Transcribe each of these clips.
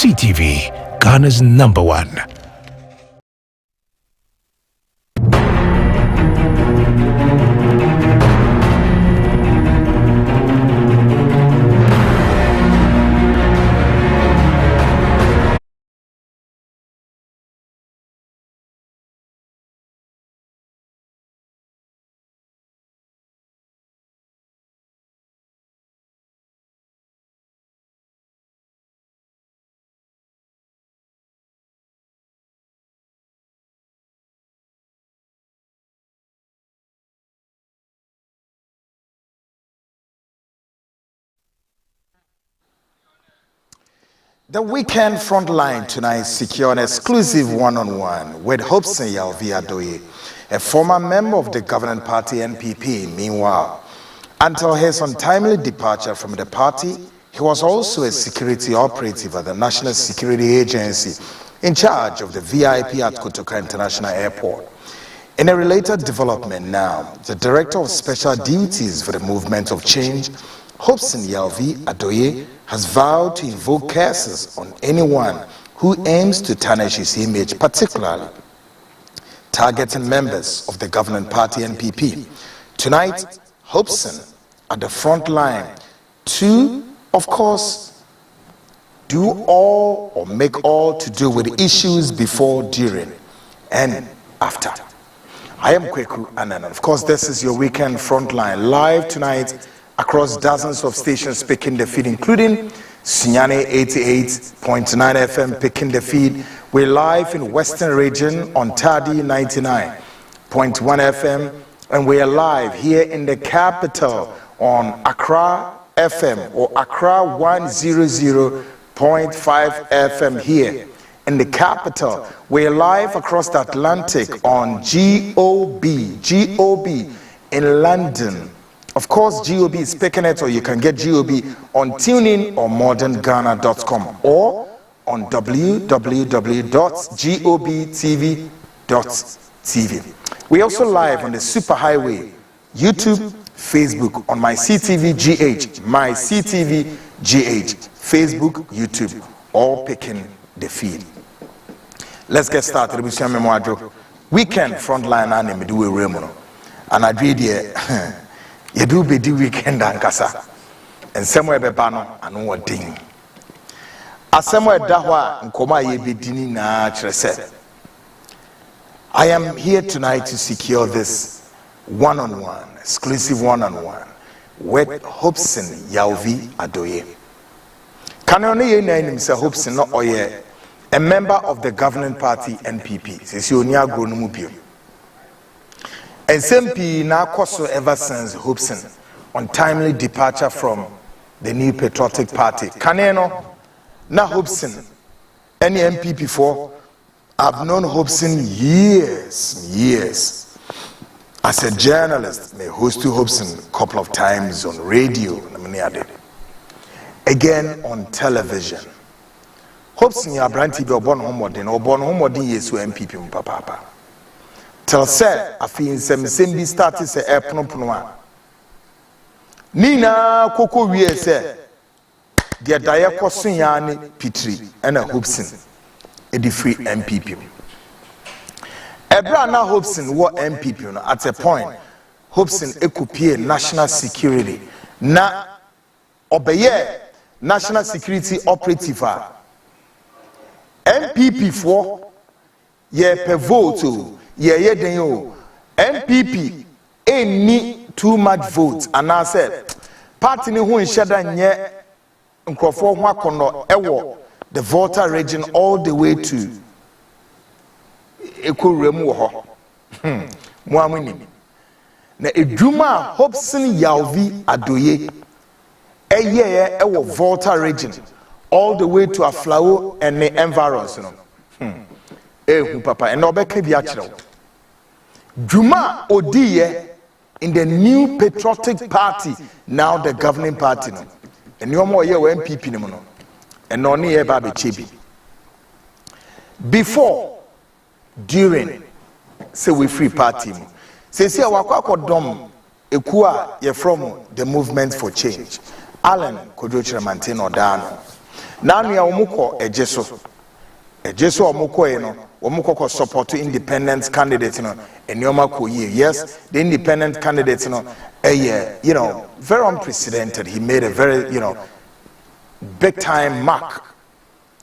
CTV, Ghana's #1. The weekend Frontline tonight secure an exclusive one-on-one with Hopson Adoryi, a former member of the governing party NPP. Meanwhile, until his untimely departure from the party, he was also a security operative at the National Security Agency in charge of the VIP at Kotoka International Airport. In a related development now, the Director of Special Duties for the Movement of Change, Hopson Adoryi, has vowed to invoke curses on anyone who aims to tarnish his image, particularly targeting members of the governing party NPP. Tonight, Hopson at the front line to, of course, do all or make all to do with issues before, during, and after. I am Kweku Anan. Of course, this is your weekend Frontline live tonight across dozens of stations picking the feed, including Sunyane 88.9 FM picking the feed. We're live in Western Region on Tadi 99.1 FM, and we are live here in the capital on Accra FM or Accra 100.5 FM here in the capital. We're live across the Atlantic on GOB in London. Of course, GOB is picking it, or you can get GOB on TuneIn or modernghana.com or on www.gobtv.tv. We're also live on the Superhighway, YouTube, Facebook, on my CTV GH, Facebook, YouTube, all picking the feed. Let's get started. Weekend Frontline anime do a remono. And I read here. You do be the weekend ankasa, and somewhere be bano and what ding. As somewhere dahwa nkoma ye be dini na chrese. I am here tonight to secure this one-on-one, exclusive one-on-one with Hopson Adoryi. Can only ye name Mr. Hopson no oye, a member of the governing party NPP. Sesionia Gronumupio. SMP now cost ever since Hopson untimely departure from the New Patriotic Party. Kaneno na Hopson any MP before. I've known Hopson years. As a journalist, I hosted Hopson a couple of times on radio, again on television. Hopson ya branti be obon homodin yesu MPP papa. Tell said I feel some bi started say eponopono Nina koko wie say the daye kwasun ya ne Petri and a Hopson e di free MPP. Ebra na Hopson wo MPP no at a point Hopson ekupie national security na obeye national security operative MPP for ye per vote yeah, then you MPP ain't too much votes, and I said, party who in Shadan yet Nkrofor Wakono Ewo, the voter region all the way to Ekuremu. Mwamini. Na Eduma Hopson Adoryi, a year Ewo voter region all the way to Aflao and the environs. Papa, and Obeke Biachro. Juma Odiye in the New Patriotic Party, now the governing party. And no more year MPP no, and no near Baby Chibi. Before, during, say we free party. Say our dom ekua ye from the movement for change. Alan Kodochira maintain Odano. na nua omuko ejeso omuko e no omuko support independent candidate no enioma ko ye. Yes, the independent candidate no you know, very unprecedented. He made a very, you know, big time mark.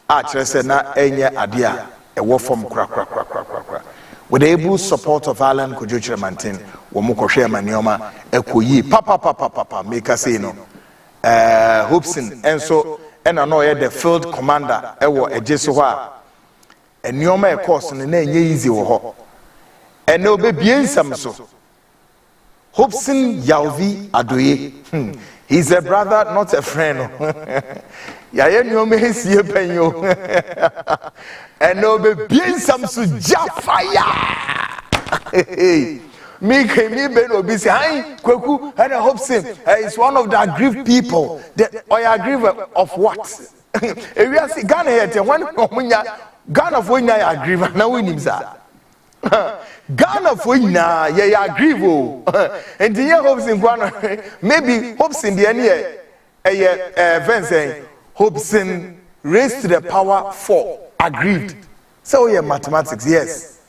Actually said na enye adia e wo form kra with the able support of Alan Kojochire Mantin omuko hwe enioma ekoyi papa make us say no Hopson enso ena no ye the field commander ewo ejeso ho a enioma e course no na enye easy wo ho ene obebie nsam so. Hopson Adoryi, he's a brother, not a friend. Yaye enioma esie penyo ene obebie nsam so jafaya. Me ben obi say hi Kwaku and Hopson is one of the aggrieved people. Or aggrieved of what? If we are see Ghana here when Ghana for nya aggrieved na we nim sa. Ghana for nya ye aggrieved. And the Hopson maybe Hopson the any Vincent Hopson raised to the power 4 aggrieved. So yeah, mathematics, yes.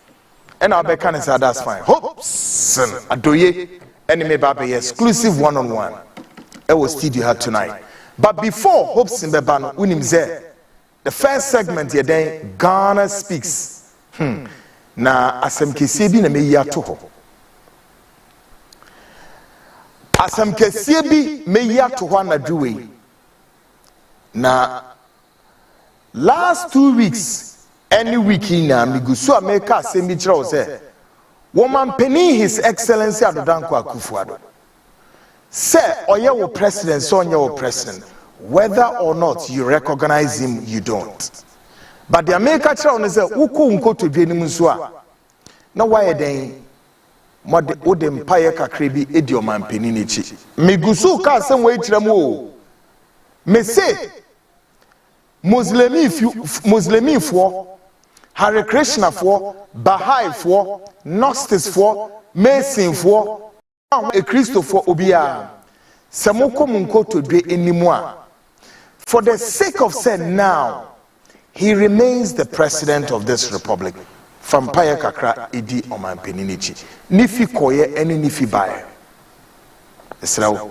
And I'll be kind of say that's fine. Hopson Adoryi, enemy baby exclusive one-on-one. It was studio had tonight. But before Hopson Bebano, unim ze, the first segment here then Ghana speaks. Na asem kesi bi na me ya to ho. Asem kesi bi me ya to ho na duwe. Na last 2 weeks any week na migusu America asemi kira say woman penny his excellency Adodanko Akufo-Addo say oye wo president so onye wo president whether or not you recognize him you don't, but the America kira on say uko nko to dwe nim so a na why den mod odem paye kakra bi edi o man penny ni chi migusu ka asem we kira mu o me say Muslimi for Hare Krishna for Baha'i for Gnostics for Mason for a Christo for Obia Samoko Munko to be anymore. For the sake of said now, he remains the president of this republic. From Paya Kakra Idi Oman Peninichi. Nifi Koye any Nifi Baye. Mesrao.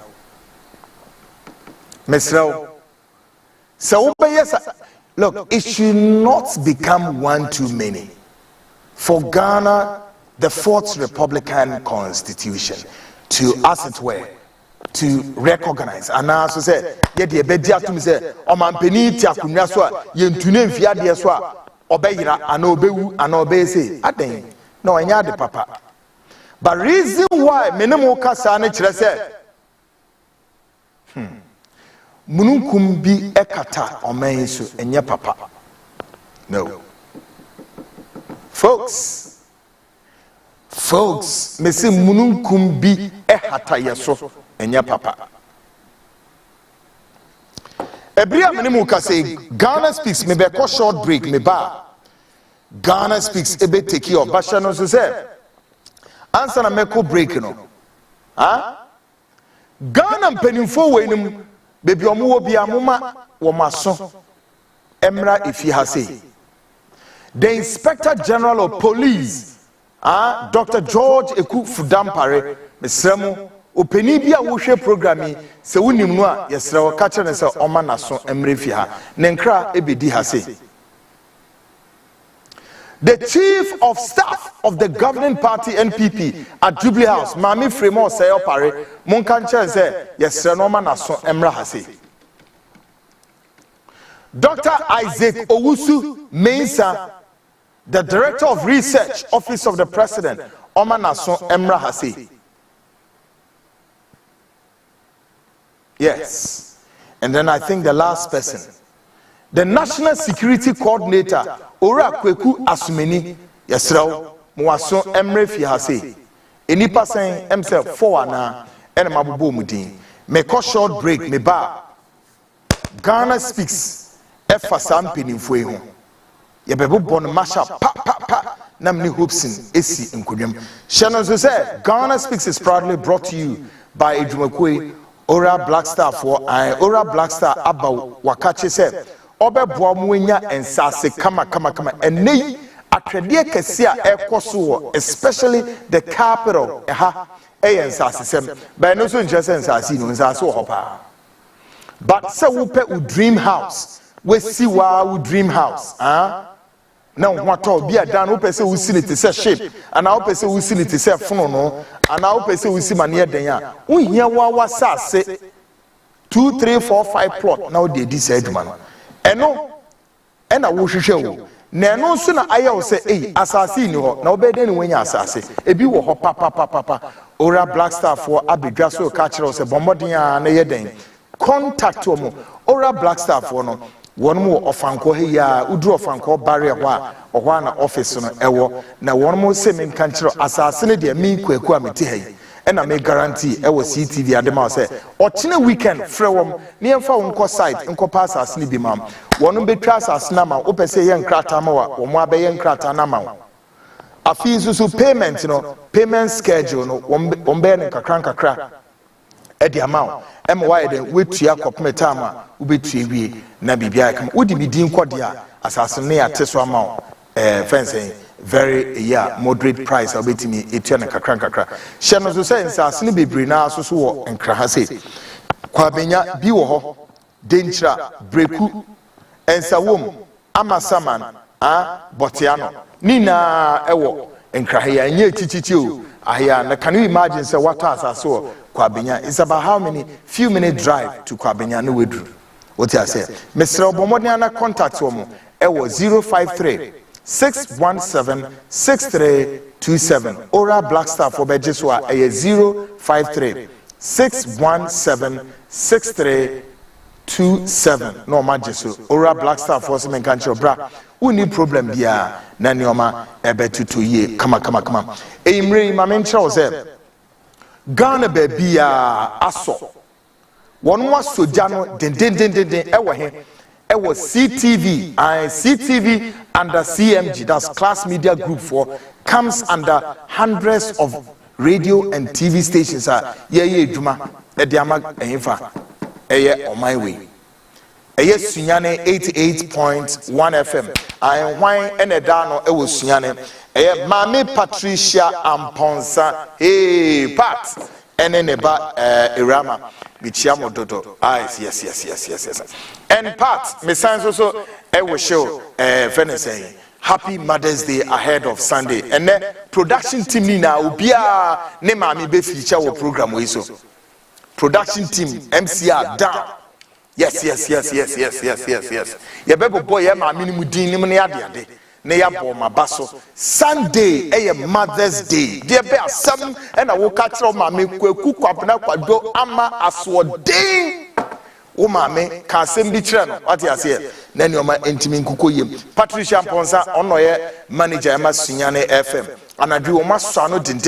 So yes. Look, it should not become one too many for Ghana, the 4th Republican Constitution, to, as it were, to recognize. And as I said, yet the bedia to me say, Oman Penita Kunaswa, Yentunem Fiadiaswa, Obeira, and Obeu, and Obey say, I think, no, I the papa. But reason why Menemo Kasane said, Mununkum bi ekata omenso enye papa. No. Folks, me say mununkum bi ehata yeso enye papa. Ebria menimu ka say Ghana speaks me be ko short break me ba. Ghana speaks ebe take your basha no so say answer na meko break no. Ghana mpenimfo we nim baby omuwo bia muma wo maso emra ifi hase. The Inspector General of Police Dr. George Eku Fudampare mesremu openi bia wo hwe programming se wonim no a yesre wo ka kire se oma naso emra fi ha ne nkra ebedi hase. The Chief of Staff of the governing party NPP at Jubilee House, Mami Fremo Sayo Pare, Munkanche say, yes, Renoma Naso Emra Hase. Dr. Isaac Owusu Mensa, the Director of Research, Office of the President, Oma Naso Emra Hase. Yes. And then I think the last person, the National Security Coordinator, Ora Kweku Asumeni, Yesrao, Mwaso Emre Fihase. Any person himself for na and Mabubo Mudin. Make a short break, me ba. Ghana speaks. Efasam Peninfueho. Yabebu Bon Masha, pa, Namni Hopson, Esi in Kudium. Shannon said, Ghana speaks is proudly brought to you by Ejumakwe, Ora Blackstar for Ora Blackstar Abba Wakache said. obeboa mu enya ensase kama enei atwede kese a ekoso especially the capital ensase sem ba no so nje ensase no ensase wo hopa but say wo pe u dream house we si wa u dream house na wo bi adan wo pe se wo si ne te se shape ana wo pe se wo si ne te se fono no ana wo pe se wo si mane den a wo hia wa sase 2 3 4 5 plot na wo de di se aduma no eno ena wo hwehwe wo na eno so na ayewo se asase ni ho na obede ni wanya asase ebi wo ho papa ora black star for abedwa so ka kire wo se bommodin a na ye den contact wo ora black star for no won mo ofanko he ya udru ofanko barrier ho a na office no ewo na won mo se men kan kire asase ne de mi kwaku a meti he ena me guarantee ewo CTV adema say ochine weekend frewom ne emfa wonko site enko pass asase ne bi mam wonum betwa asase na ma opese ye nkrata ma wa wo mo abeye nkrata na ma afi susu payment no payment schedule no wombe ne kakra edi amount em why den wetua kopmeta ma ubetua wie na bibia kam wodi bidin kwode a asase ne ateso amount fencing very moderate price obetimi etua ne kakra hye no so say nsase ne bebre na so wo nkra ha say kwa benya bi wo ho denchira breku ensawom amasaman botiano nina ewo nkra ha ya nye chichichi o ahia na can you imagine say what asase wo kwa benya is about how many few minute drive to kwa benya no wedru what you say Mr. Obomodin na contact wo mo ewo 053 617 6327 ora black star for bejeswa 053 617 6327 no majesu ora black star for some country bra uni problem bia na nioma ebetutu ye kama eimre ma mentra o se Ghana bebia aso wonu asoja no den ewo he ewo CTV CTV under CMG, that's Class Media Group for comes under hundreds of radio and TV stations ye djuma ediama ehfa on my way sunyane 88.1 FM hwan ene da no ewo sunyane Mame Patricia Amponsa Pat ene neba Irama bichiamo dodo yes and Pat me signs also ewo show Venice Happy Mother's Day ahead of Sunday and then production team ni na obia ne mame be feature wo program we so production team MCR down yes ye bebo boy ye mame ni mudin ni ne ade ne ya bo mabaso Sunday Mother's Day there be asem and wo ka kire mame kwaku kwabena kwado ama aswodin wo mame ka asem bi kire no what you say na ne oma entimi nkuko yem Patricia Mponsa ono ye manager ema Sunyane FM anadwi wo maso ano den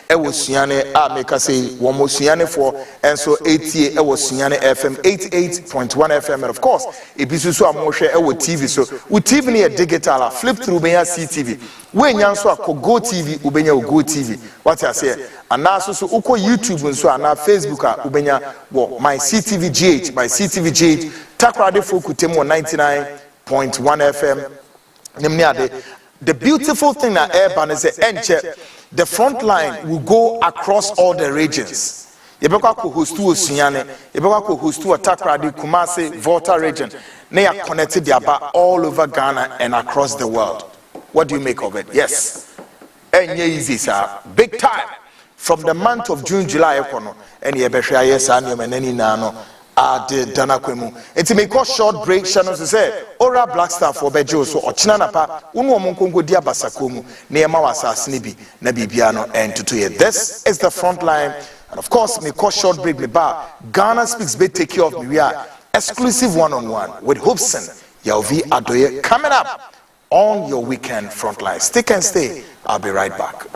ewo Sunyane a meka say wo mo Sunyane for enso 80 ewo Sunyane FM 88.1 FM and of course ebisusu amohwe ewo TV so wo TV ne digital flip through benya CTV we nyanso akogo TV ubenya Go TV what I say anaso so uko YouTube nso ana Facebook ubenya wo my CTV GH takrade fokutemo 99.1 FM nimni ade. The beautiful thing that Urban is the Frontline will go across all the regions. Yebeka ko hostu Osunyane, yebeka ko hostu Takrady, Kumasi, Volta region. They are connected all over Ghana and across the world. What do you make of it? Yes. Easy, sir. Big time. From the month of June, July, and yebeshia yes and any nano. The Danakwemu. It's make a short break. Channel to say, Ora Black Star for Bejo, so Ochinanapa, Unwomongo dia Basakumu, Neamawasa Snibi, Nabibiano, and Tutuye. This is the Frontline. And of course, make a short break. Ghana Speaks Bay take care of me. We are exclusive one-on-one with Hopson Adoryi coming up on your weekend Frontline. Stick and stay. I'll be right back.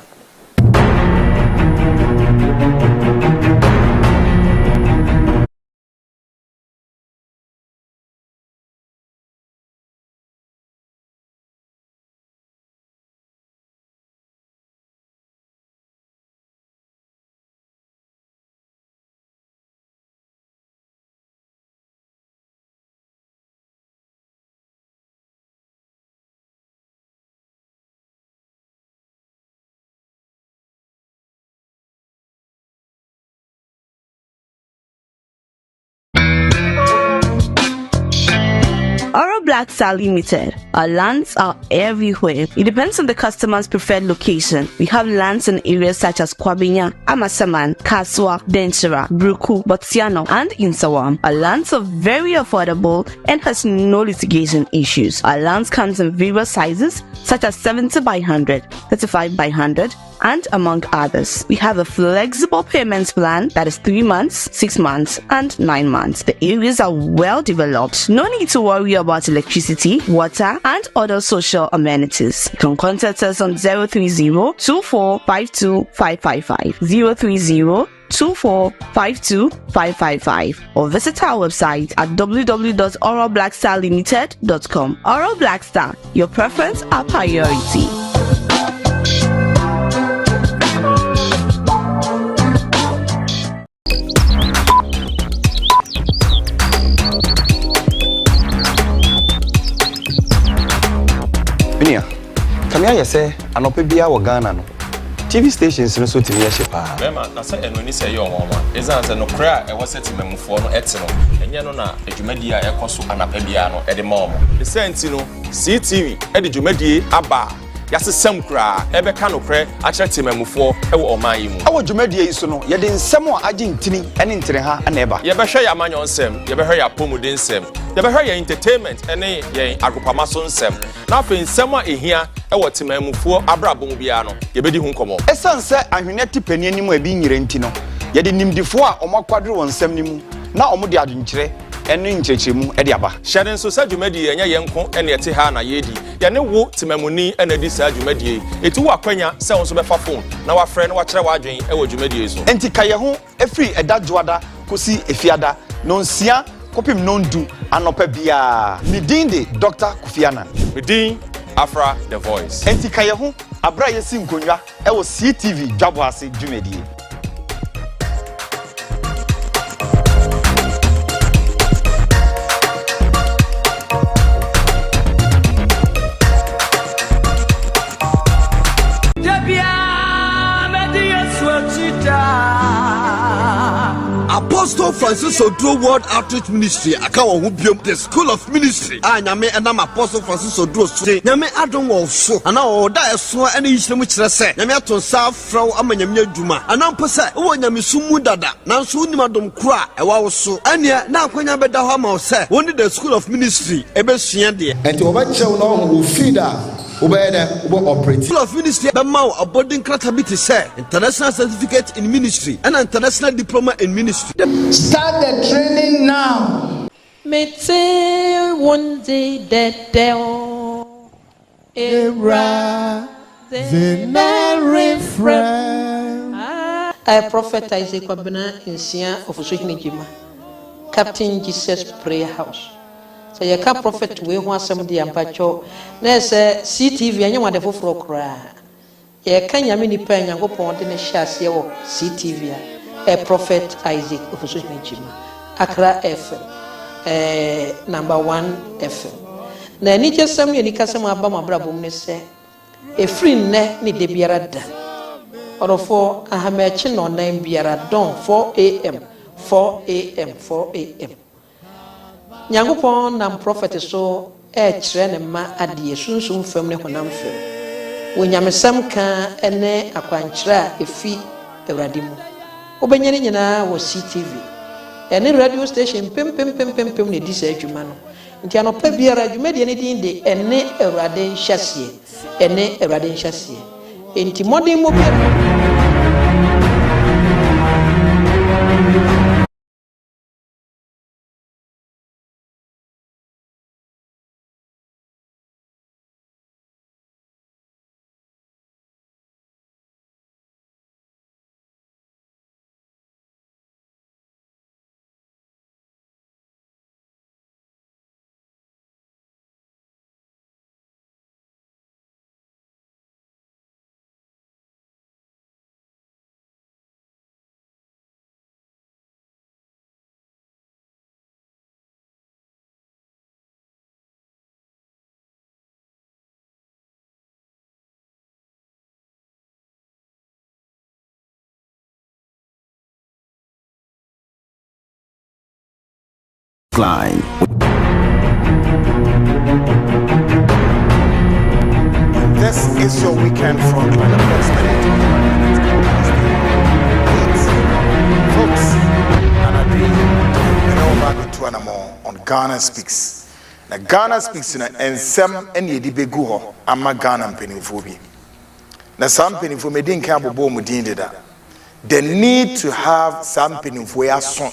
Oro Black Star Limited. Our lands are everywhere. It depends on the customer's preferred location. We have lands in areas such as Kwabinya, Amasaman, Kaswa, Denchira, Bruku, Botsiano, and Insawam. Our lands are very affordable and has no litigation issues. Our lands comes in various sizes such as 70 by 100, 35 by 100, and among others. We have a flexible payments plan that is 3 months, 6 months, and 9 months. The areas are well developed. No need to worry about electricity, water, and other social amenities. You can contact us on 030-2452-555, 030-2452-555, or visit our website at www.oralblackstarlimited.com. Oral Black Star, your preference, our priority. Kamia yese anope bia wo Ghana no TV stations no so TV hye pa bema na se eno ni se ye onwoma ezan no kra e wo seti memfo no ete no enye no na adwumadi a ekoso anapa bia no e de ma omo the senti no CTV e de dwumadi aba yasesam kra ebe ka no kra a kire tememfo e wo oman yi mu awo dwumadi yi so no ye de nsem a age ntini ene ntere ha ana eba ye be hwe ya manyo nsem ye be hwe ya pomuden nsem ye be hwe ya entertainment ene ye agopama so nsem na afi nsem a ehia e wo tememfo abrabom bia no ye be di hu nkomo esanse ahwene tipani anim a bi nyire nti no ye de nimdifo a omakwadre won nsem ni mu na omo de adwenkyere ene nkyerkyeremu e de aba hyade nso sa dwumadi enye yenko ene ete ha na yedi ye ne wo temamuni ene di sa dwumadi eti wo akwanya se won so be fa phone na wa frɛ no wa kyerɛ wa adwen e wo dwumadi so enti ka ye ho efiri eda joada kosi efiada no nsia kopim no ndu anopa bia ni din de Dr. Kufiana Medin Afra the voice enti ka ye ho abra yesi nkonwa e wo CTV dwabo ase dwumadi Apostle Francis Odro World Outreach Ministry akawo hu biom the School of Ministry nyame enam Apostle Francis Odro so nyame adon wo so ana wo da eso ene yisremu kire se nyame aton sa fraw amanyame adwuma ana mpo se wo nyame sumu dada nanso unim adom kura ewa wo so ane na akwanya beda ho ma wo se woni the School of Ministry ebesua de enti wo ba chew na wo feeder operate. School of Ministry bemau a boarding credibility say international certificate in ministry and international diploma in ministry. Start the training now. Mete one day that del era I prophet Isaac Kwabena in Sia of Suhinijima, Captain Jesus Prayer House. So you can prophet we want somebody and pacho. There's a CTV and you want the full cry. You can yamini pen and go pon the chassis or CTV. A prophet Isaac of Suhinijima, Accra FM, number 1 FM. Na ni just some you nikasama abama brabum ne say a free ne ni de biarada. Or for a hamachin or name biara don 4 a.m. 4 a.m. 4 a.m. Nyangopon nam prophet so kyerɛ ne ma adie sunsun fam ne honam fam wonyamesam ka ene akwankyerɛ a efi awurade mu obenya ne nyinaa wɔ CTV ene radio station pem ne di sa adwuma no nti anopa biara adwuma de ne din de ene awurade nhyasie enti modern mo Frontline. This is your weekend Frontline. Folks, Adoryi, and all back into an more on Ghana Speaks. Now, Ghana Speaks and some any debegu ho, ama Ghana pennyphobia. Now, some pennyphobia didn't care about Bomudinda. The need to have some pennyphobia son,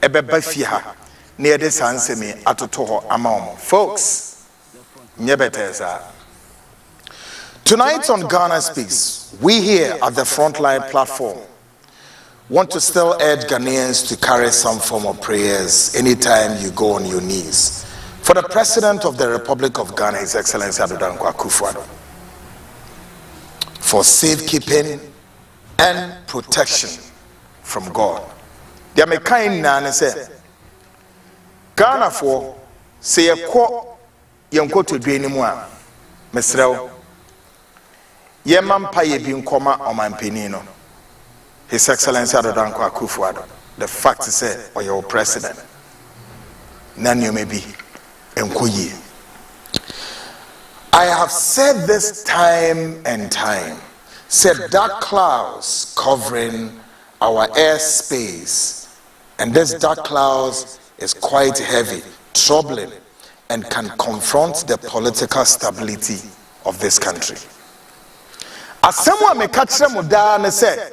a bebefia, near the Sansemi, Atoto, among folks. Nyebeteza. Tonight on Ghana Speaks, we here at the Frontline platform want to still urge Ghanaians to carry some form of prayers anytime you go on your knees for the President of the Republic of Ghana, His Excellency U.S Govt Coup, for safekeeping and protection from God. The American nana said, Ghana for say a quote, young quote to drain him one, Mr. Yeman Paye being comma on my penino. His Excellency U.S Govt Coup, the fact is said, or your president. None you may be. I have said this time and time, said dark clouds covering our airspace, and this dark clouds is quite heavy, troubling, and can confront the political stability of this country. As someone may catch them with that and say,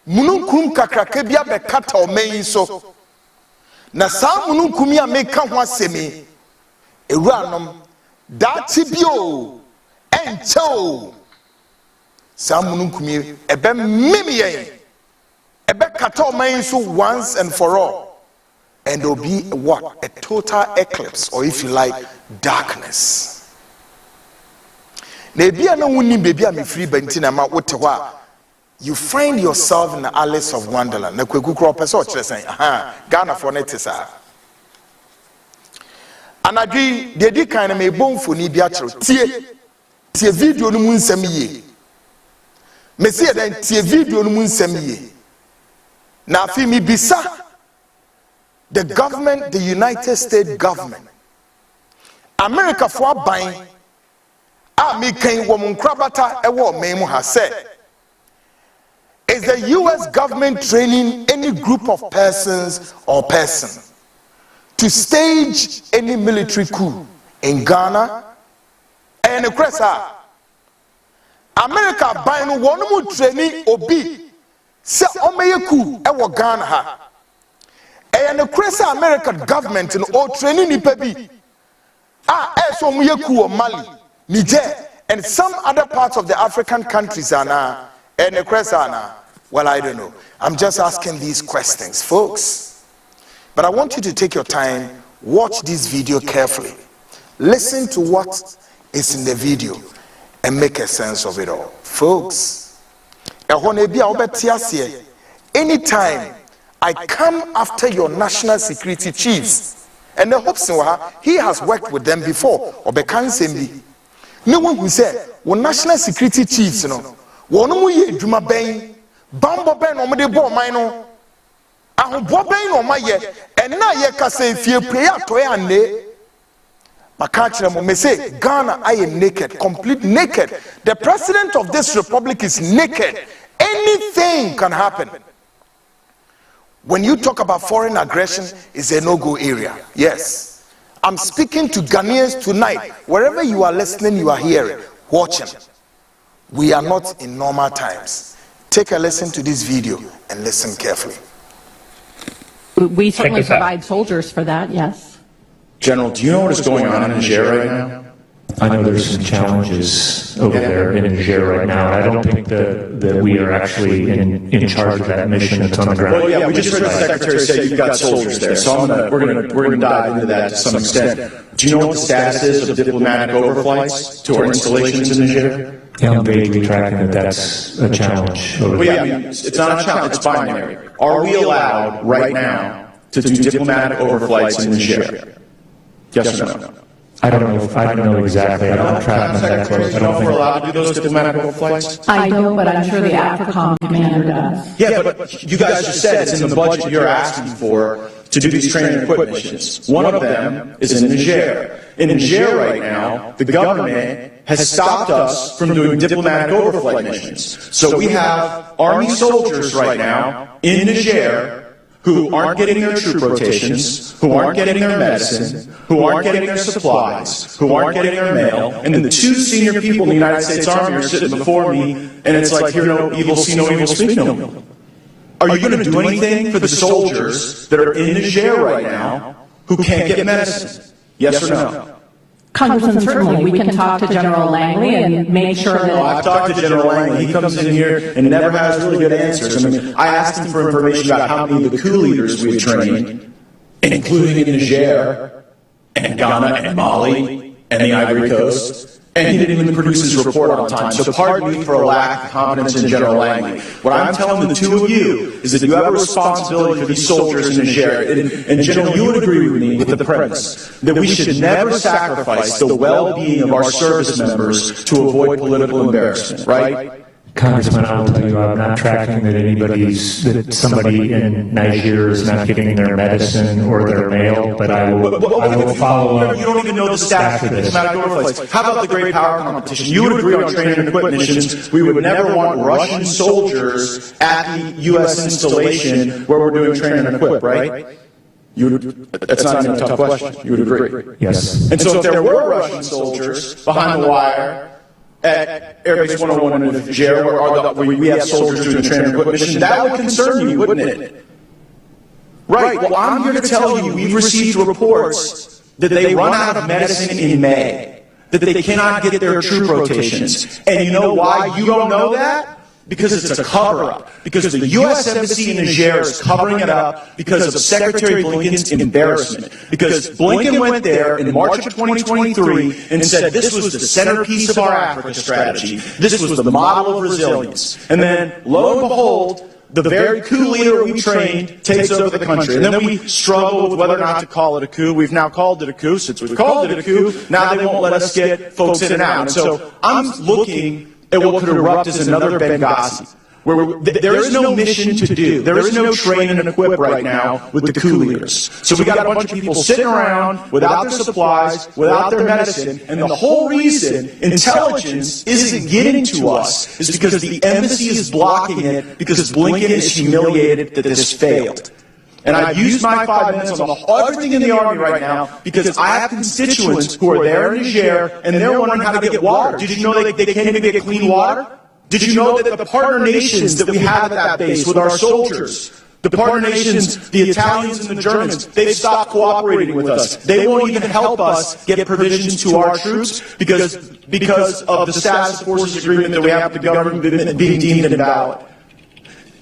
Mununkum kakrakebia bekata omeyi so. Na sa mununkum ya meka ho asemi. Ewuranom dati bio encho. Sa mununkum ebe mimiyen. Ebe kata omeyi so once and for all. And there will be what? A total eclipse, or if you like, darkness. You find yourself in the Alice of Wonderland. Ghana for netisa. And Adoryi, they did kind of me bone for Nibiatro. Tie video no mun semiye. Messi then tie video no mun semiye. Na fi mi bisa. The government, the United States government, America for buying. Is the U.S. government training any group of persons or person to stage any military coup in Ghana? And America buying one more training obi se omeye coup ewo Ghana ha. And the American government in all training ni pebi so omeye coup o Mali, Niger, and some other parts of the African countries are now, and the Cresana. Well, I don't know. I'm just asking these questions, folks. But I want you to take your time, watch this video carefully, listen to what is in the video, and make a sense of it all, folks. Anytime I come after your national security chiefs, and the Hopson, he has worked with them before, or no one who said, well, national security chiefs, you know, one of you, Juma Bain, Bambo Ben, or Medebo Mino, and Bobain or Maye, and now ye can say, if you pray out to Ande, Makacham may say, Ghana, I am naked, complete naked. The president of this republic is naked. Anything can happen. When you talk about foreign aggression, it's a no-go area. Yes. I'm speaking to Ghanaians tonight. Wherever you are listening, you are hearing, watching. We are not in normal times. Take a listen to this video and listen carefully. We certainly provide soldiers for that, yes. General, do you know what is going on in Niger right now? I know there's some challenges over there in Niger right now. I don't think that we are actually in charge of that mission that's on the ground. Well, yeah, we just heard the Secretary say you've got soldiers there, so we're gonna dive into that to some extent. Do you know what the status is of diplomatic overflights to our installations in Niger? Yeah, I'm vaguely tracking that that's a challenge over there. Well, yeah, it's not a challenge, it's binary. Are we allowed right now to do diplomatic overflights in Niger? Yes or no? I don't know exactly. I don't track that close. I don't think we're allowed to do those diplomatic overflights. I don't, but I'm sure the AFRICOM commander does. Yeah, but you guys just said it's in the budget you're asking for to do these training and equip missions. One of them is in Niger. In Niger right now, the government has stopped us from doing diplomatic overflight missions. So we have Army soldiers right now in Niger who aren't getting their troop rotations, who aren't getting their medicine, who aren't getting their supplies, who aren't getting their mail, and the two senior people in the United States Army are sitting before me, and it's like, hear no evil, see no evil, speak no evil. Are you going to do anything for the soldiers that are in Niger right now who can't get medicine? Yes or no? Congressman, certainly we can talk to General Langley and make sure that... I've talked to General Langley. He comes in here and never has really good answers. I mean, I asked him for information about how many of the coup leaders we had trained, including in Niger and Ghana and Mali and the Ivory Coast, and he didn't even produce his report on time. So pardon me for a lack of confidence in General Langley. What I'm telling the two of you is that you have a responsibility for these soldiers in Niger. And General, you would agree with me with the premise that we should never sacrifice the well-being of our service members to avoid political embarrassment, right? Congressman, I will tell you, I'm not tracking that somebody in Niger is not getting their medicine or their mail, but I will follow up. You don't even know the status of diplomatic overflights. How about the great power competition? You would agree on training and equip missions. We would never want Russian soldiers at the U.S. installation where we're doing training and equip, right? That's not even a tough question. You would agree? Yes. And so if there were Russian soldiers behind the wire at Airbase 101 in Niger, where we have soldiers doing the training and equip mission, that would concern you, wouldn't it? Right. Well, I'm here to tell you we've received reports that they run out of medicine in May, that they cannot get their troop rotations. And you know why you don't know that? Because it's a cover-up. Because the U.S. Embassy in Niger is covering it up because of Secretary Blinken's embarrassment. Because Blinken went there in March of 2023 and said this was the centerpiece of our Africa strategy. This was the model of resilience. And then, lo and behold, the very coup leader we trained takes over the country. And then we struggle with whether or not to call it a coup. We've now called it a coup. Since we've called it a coup, now they won't let us get folks in and out. And so I'm looking at what could erupt as another Benghazi, where there is no mission to do. There is no train and equip right now with the coup leaders. So we got a bunch of people sitting around without their supplies, without their medicine, and the whole reason intelligence isn't getting to us is because the embassy is blocking it because Blinken is humiliated that this failed. And I've used my 5 minutes on everything in the Army right now because I have constituents who are there in Niger and they're wondering how to get water. Did you know they can't even get clean water? Did you know that the partner nations that we have at that base with our soldiers, the partner nations, the Italians and the Germans, they've stopped cooperating with us. They won't even help us get provisions to our troops because of the status of forces agreement that we have with the government being deemed invalid.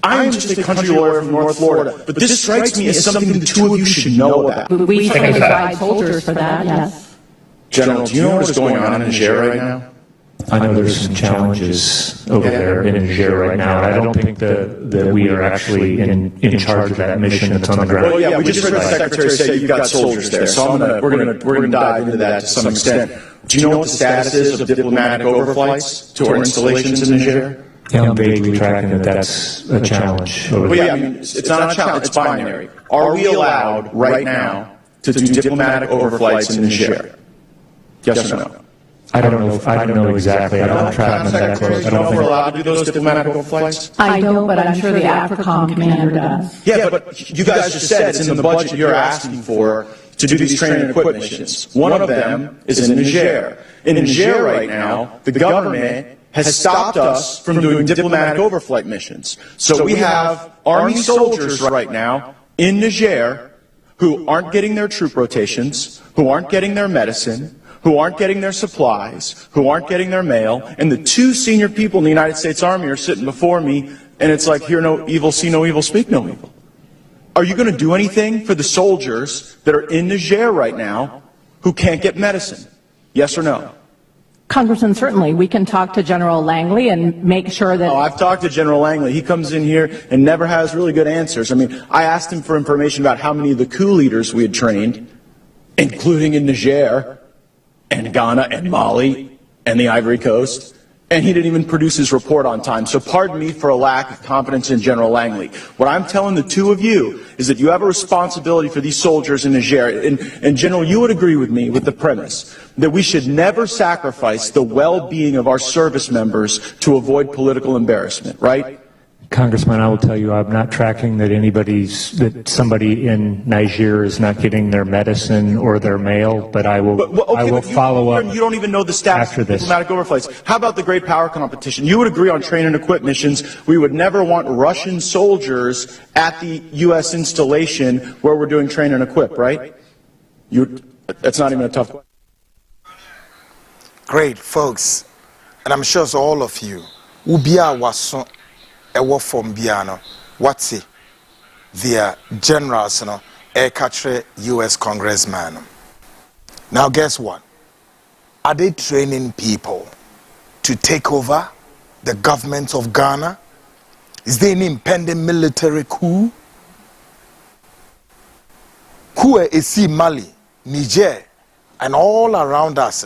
I'm just a country lawyer from North Florida, but this strikes me as something the two of you should know about. We certainly provide soldiers for that, yes. General, do you know what's going on in Niger right now? I know there's some challenges over there in Niger right now, and I don't think that we are actually in charge of that mission that's on the ground. Well, yeah, we just heard the Secretary say you've got soldiers there, so we're gonna dive into that to some extent. Do you know what the status is of diplomatic overflights to our installations in Niger? Yeah, I'm vaguely tracking that that's a challenge. Well, yeah, I mean, it's not a challenge, it's binary. Are we allowed right now to do diplomatic overflights in Niger? Yes or no? I don't know exactly. I don't track them that close. I don't think we're allowed to do those diplomatic overflights. I don't, but I'm sure the AFRICOM commander does. Yeah, but you guys just said it's in the budget you're asking for to do these training and equip missions. One of them is in Niger. In Niger right now, the government has stopped us from doing diplomatic overflight missions. So we have Army soldiers right now in Niger who aren't getting their troop rotations, who aren't getting their medicine, who aren't getting their supplies, who aren't getting their mail, and the two senior people in the United States Army are sitting before me, and it's like, hear no evil, see no evil, speak no evil. Are you going to do anything for the soldiers that are in Niger right now who can't get medicine? Yes or no? Congressman, certainly. We can talk to General Langley and make sure that... Oh, I've talked to General Langley. He comes in here and never has really good answers. I mean, I asked him for information about how many of the coup leaders we had trained, including in Niger and Ghana and Mali and the Ivory Coast, And he didn't even produce his report on time. So pardon me for a lack of confidence in General Langley. What I'm telling the two of you is that you have a responsibility for these soldiers in Niger. And General, you would agree with me with the premise that we should never sacrifice the well-being of our service members to avoid political embarrassment, right? Congressman, I will tell you, I'm not tracking that somebody in Niger is not getting their medicine or their mail, but I will follow up. You don't even know the status of diplomatic overflights. How about the great power competition? You would agree on train and equip missions. We would never want Russian soldiers at the U.S. installation where we're doing train and equip, right? That's not even a tough question. Great, folks. And I'm sure so all of you. Ubia waso ewo from biano. What's it? Their generals, air catcher U.S. congressman. Now, guess what? Are they training people to take over the government of Ghana? Is there an impending military coup? Who is Mali, Niger, and all around us?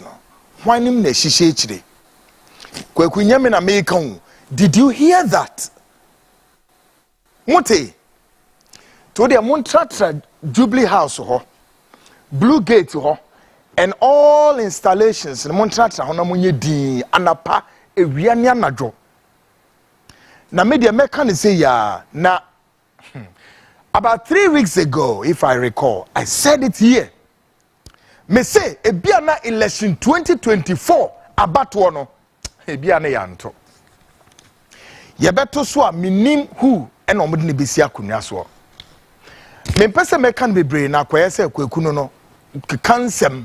Did you hear that? Mote to the Montratra Jubilee House Blue Gate and all installations in Montratra Honamunye Di Anapa Ewiania Nadro. Na media mekani say ya na about 3 weeks ago, if I recall, I said it here. Me say ebiana election 2024 abatono no ebiana yanto. Yebeto so a minim who and omudni bisi akunwa so. Me pese mekan bebre na kwese kwekunu no kansem.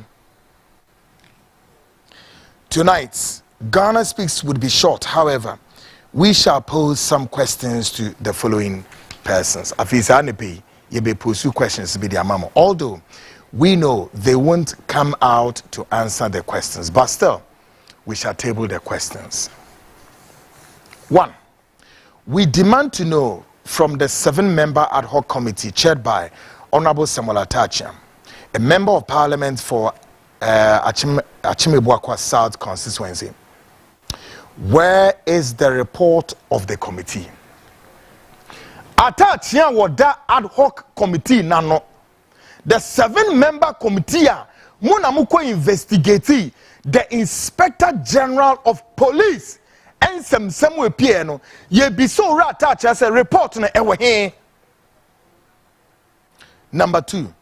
Tonight, Ghana Speaks would be short. However, we shall pose some questions to the following persons. Afisa anepe yebe pursue questions be the amamo. Although we know they won't come out to answer the questions, but still, we shall table the questions. 1. We demand to know from the 7-member ad hoc committee chaired by Honorable Samuel Atachiam, a member of parliament for Achimebwakwa South constituency. Where is the report of the committee? Atachiam was that ad hoc committee nano. The 7-member committee munamuko investigate the Inspector General of Police and some we piano ye be so rat touch as a report na ewe. Number 2,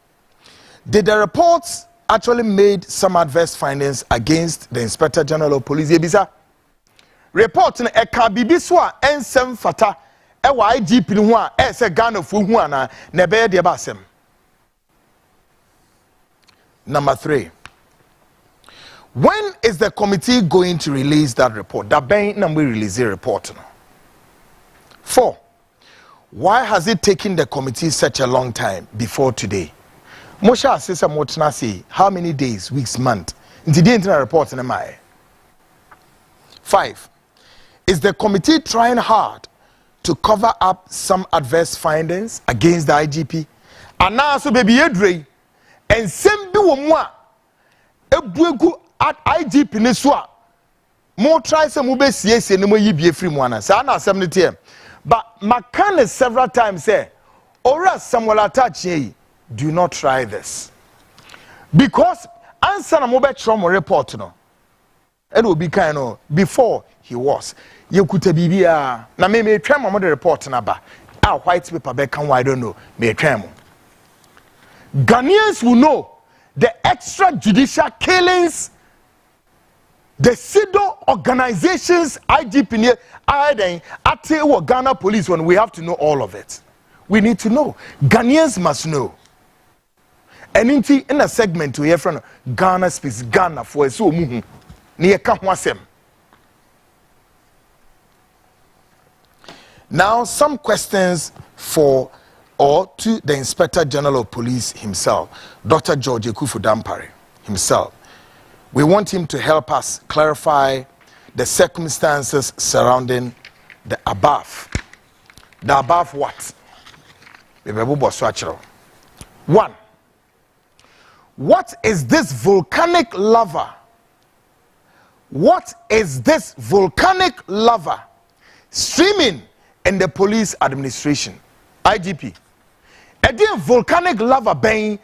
did the reports actually made some adverse findings against the Inspector General of Police? Ye bisa report na eka bibi so a ensem fata ewa IGP no ho a ese Ghana fu hu ana na be de ba asem. Number 3, when is the committee going to release that report? That being we release a report. 4, why has it taken the committee such a long time before today? Mosha Sisa Motna say how many days, weeks, month? Didn't report in my 5, is the committee trying hard to cover up some adverse findings against the IGP? And now so baby Edre and same be one ebuegu at IGP neswa more try some ubesiese no yi bie free one say na asem ne tie but makane several times say ora Samuel Atachiam, do not try this because answer na mo be tro mo report no e will be kind of before he was yekuta bibia na me twa mo the report na ba a white paper be kan I don't know me twa mo. Ghanaians will know the extrajudicial killings, the pseudo organizations, IGP, at Ghana police, when we have to know all of it. We need to know. Ghanaians must know. And in a segment we hear from Ghana Speaks, Ghana for so muhu. Now, some questions for or to the Inspector General of Police himself, Dr. George Ekufu-Dampare himself. We want him to help us clarify the circumstances surrounding the above. The above what? 1. What is this volcanic lava What is this volcanic lava streaming in the police administration? IGP. Again, volcanic lava being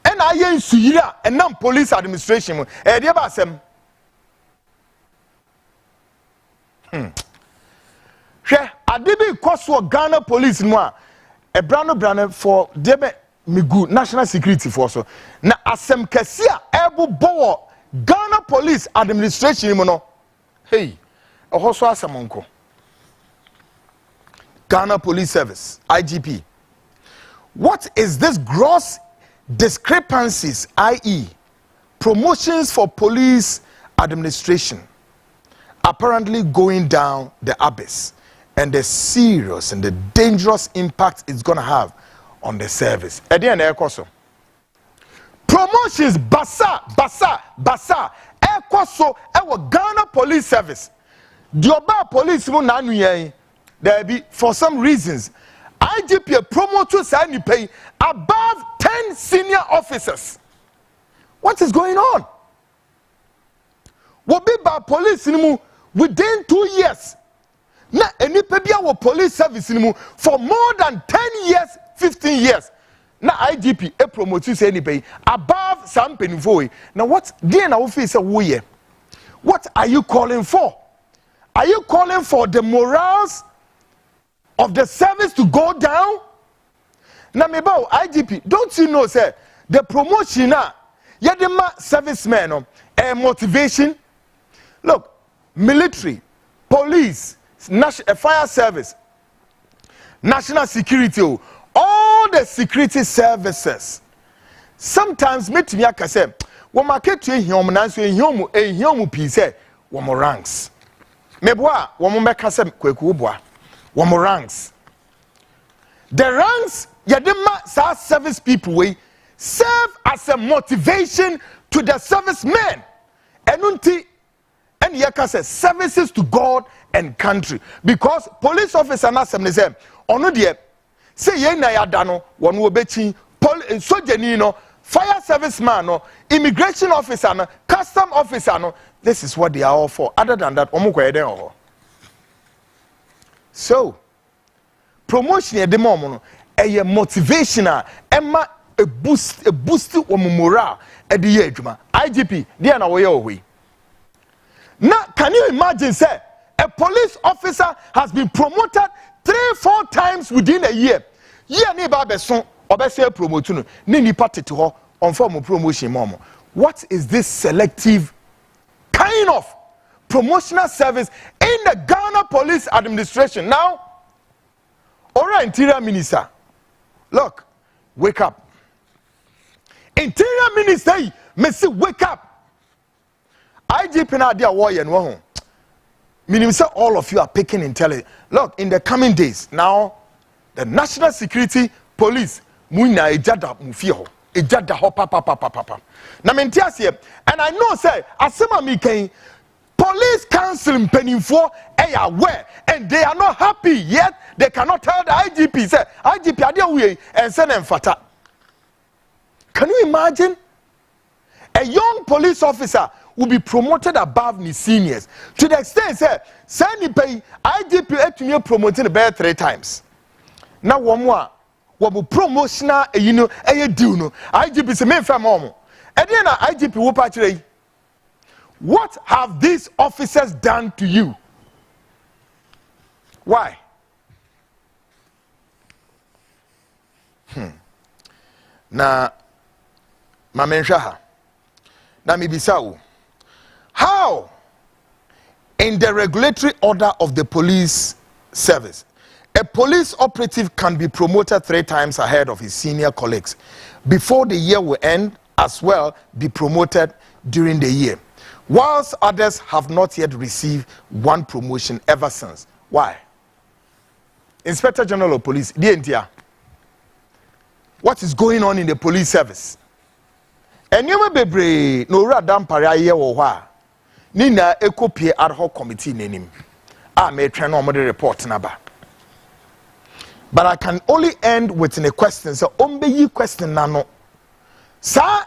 and I am Suira and non police administration. Adibi Koswo Ghana police noa a brand for Debe Migu National Security Force. Na asem kesia ebu bowo Ghana Police Administration mono. Hey, a hoso asamonko. Ghana Police Service, IGP. What is this gross discrepancies, i.e., promotions for police administration, apparently going down the abyss, and the serious and the dangerous impact it's going to have on the service? Again, promotions, basa, ekoso, ewa Ghana Police Service. Dioba police mo nanu yen. There be for some reasons IGP promote say pay above 10 senior officers. What is going on? Will be by police within 2 years. Na any pebia wo police service for more than 10 years, 15 years. Na IGP promote say any pay above some penifo. Now what DNA office say what are you calling for? Are you calling for the morals of the service to go down? Now, meba IGP, don't you know, sir, the promotion yadema servicemen motivation. Look, military, police, fire service, national security, all the security services. Sometimes meet me akase, wo market to him nanso ehiomu pise wo mo ranks. Meboa wo mo meka se kweku boa. One more ranks. The ranks yadema sa service people we serve as a motivation to the servicemen. Enunti and yakase services to God and country. Because police officer na sem ne say ono de say ye na yadano one wo bechi soldier no fire service man no immigration officer no custom officer no. This is what they are all for. Other than that omo kwa eden oho. So, promotion at the moment, a motivational, Emma a boost morale at the age. IGP, they are away. Now, can you imagine, sir, a police officer has been promoted 3-4 times within a year? Year ni ba beson obese promotion ni nipa tete ho on form promotion mom. What is this selective kind of promotional service in the Ghana Police Administration? Now, Ora Interior Minister, look, wake up. Interior Minister, Messi, wake up. IGP na dia warrior no ho. Meaning say all of you are picking intelligence. Look, in the coming days, now the National Security Police muina ejada mufie ho. Ejada ho papa. Na mentiasie, and I know say asema mi kan Police Council in Peninfo are aware and they are not happy yet. They cannot tell the IGP, say, IGP Adewuye and send them fata. Can you imagine? A young police officer will be promoted above his seniors. To the extent, say, send him pay IGP to me promoting the bear 3 times. Now, one more. What will promotional, you know, a deal no. IGP say, me from home. And then IGP will patch. What have these officers done to you? Why? Na mamenshaha. Na mibisau. How in the regulatory order of the police service a police operative can be promoted 3 times ahead of his senior colleagues before the year will end, as well be promoted during the year, whilst others have not yet received 1 promotion ever since? Why? Inspector General of Police, DNTR, what is going on in the police service? And you may be no radam paraye or wa Nina Ekopie ad hoc committee name. I may try no more report number. But I can only end with a question. So, ombe yi question nano. Sa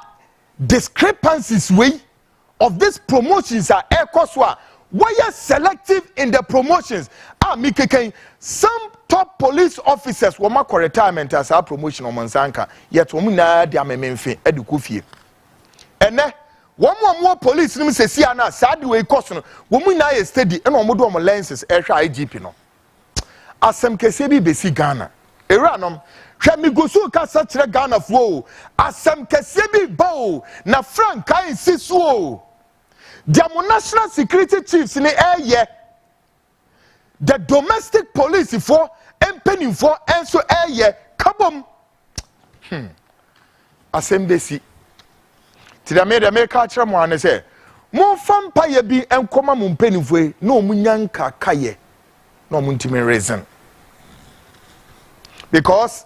discrepancies way of these promotions are ekoswa. Why are selective in the promotions? Some top police officers were marked retirement as a promotion on Monsanka. Yet, womuna dia memfe edukufie. And then, one more police, let me say, Siana, sad way caution, womuna is steady, and omodo on lenses, air IGP. No. Asem Kesebi besi Ghana. Iranum, Shami Gusu Kasatra Ghana flow. Asem Kesebi bow, na Frank Kai Siswo. The national security chiefs in the air, the domestic police for and penny for and so air, kabum. Asembesi. Tida made America Tramwan and say, more fun pie be and come on penny for no munyanka kaye, no muntime reason. Because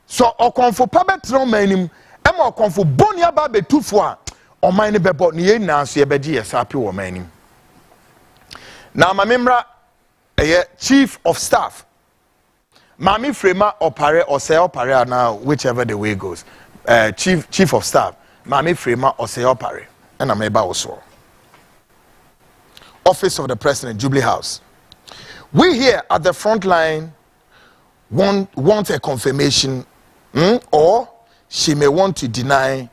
so o konfo pabetro manim e ma konfo bonia ba betufo a o man ne bebo ne ye na so ye beji ye sapi wo manim. Na mamemra chief of staff Mami Frema opare or say opare now whichever the way goes. Chief of staff Mami Frema or say opare and ameba also. Office of the President, Jubilee House. We here at the Frontline want a confirmation or she may want to deny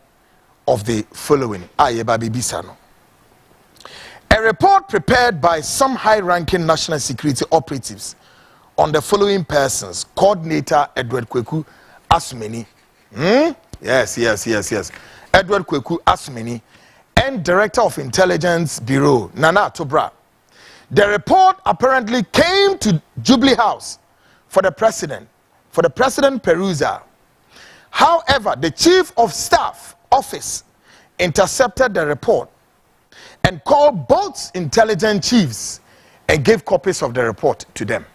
of the following. A report prepared by some high-ranking national security operatives on the following persons: Coordinator Edward Kweku Asumeni, yes, Edward Kweku Asumeni, and Director of Intelligence Bureau Nana Tobra. The report apparently came to Jubilee House for the president perusal. However, the Chief of Staff Office intercepted the report and called both intelligence chiefs and gave copies of the report to them.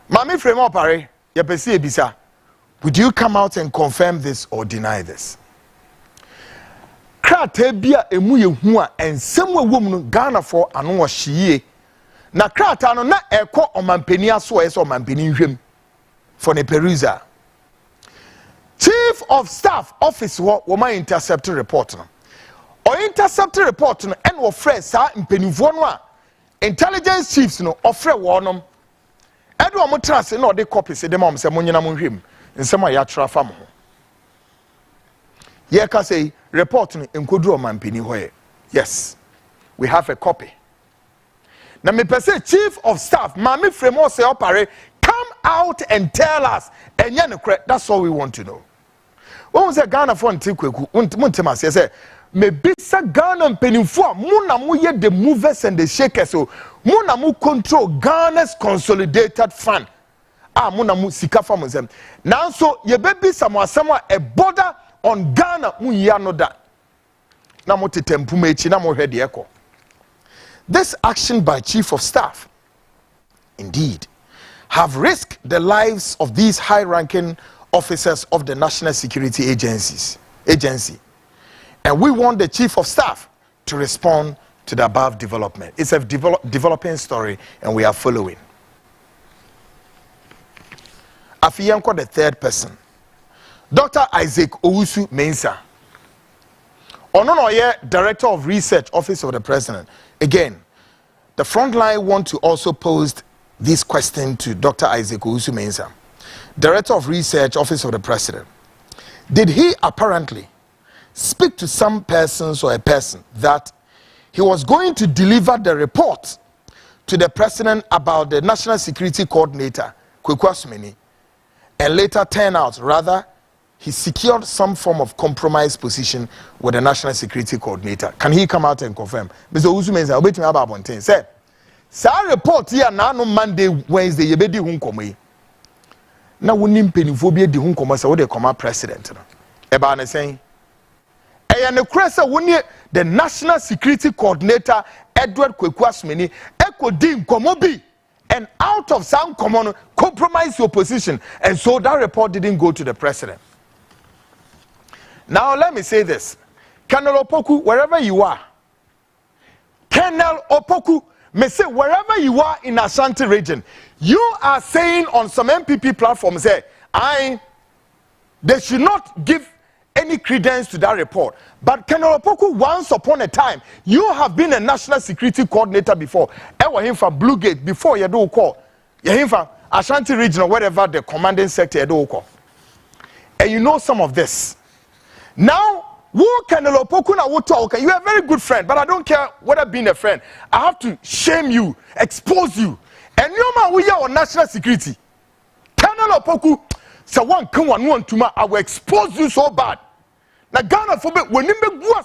Mami Frema Opare, Yepesi Ebisa, would you come out and confirm this or deny this? Krate bia emu ye hu a ensem wa wom Ghana for anu wo hyiye. Na krata no na ekọ omampani aso eso omampani hwem for ne perusal. Chief of Staff Office wo ma intercept report no. O intercept report no en wo frɛ sa mpanimfo no a intelligence chiefs no ofrɛ wonom. Edu omo trase na ode copies de ma om se monyina mo hwem nsɛm a ya tra fa mo ho. Ye ka say report no enkoduru omampani hoye. Yes, we have a copy. Now me say Chief of Staff Mami Fremo say opare, come out and tell us. And that's all we want to know. When we say Ghana for Ntikweku, Muntima say me bisa Ghana penifua muna mu ye the movers and the shakers, so muna mu control Ghana's consolidated fund. Muna mu sika fa muzem. Now so ye baby samwa a border on Ghana mu ya no da. Na mo tetempu mechi na mo hwede eko. This action by Chief of Staff, indeed, have risked the lives of these high-ranking officers of the National Security Agency. And we want the Chief of Staff to respond to the above development. It's a developing story, and we are following. Afiyanko, the third person, Dr. Isaac Owusu Mensah, Ononoye, Director of Research, Office of the President. Again, the Frontline want to also pose this question to Dr. Isaac Owusu Mensah, Director of Research, Office of the President. Did he apparently speak to some persons or a person that he was going to deliver the report to the President about the National Security Coordinator, Kweku Asumeni, and later turn out, rather, he secured some form of compromise position with the National Security Coordinator? Can he come out and confirm? Mr. Owusu Mensah, obey me about one thing. Say, sa report here na no Monday, Wednesday, ye be di hun komo yi. Na wonim penifo bi di hun komo say wo de koma president no. E ba na saying, e ne kura say woni the National Security Coordinator Edward Kweku Asumeni ekodi nkomo bi, and out of some common compromise your position, and so that report didn't go to the president. Now let me say this. Colonel Opoku, wherever you are, Colonel Opoku, may say wherever you are in Ashanti region, you are saying on some MPP platforms, they should not give any credence to that report. But Colonel Opoku, once upon a time, you have been a national security coordinator before. Ewa him from Blue Gate before you do call. You him from Ashanti region or whatever the commanding sector you do call. And you know some of this. Now, who Colonel Opoku na woto okay? You are a very good friend, but I don't care whether being a friend. I have to shame you, expose you. And you man we are on national security. Colonel Opoku. So one come one tuma, I will expose you so bad. Now Ghana for when you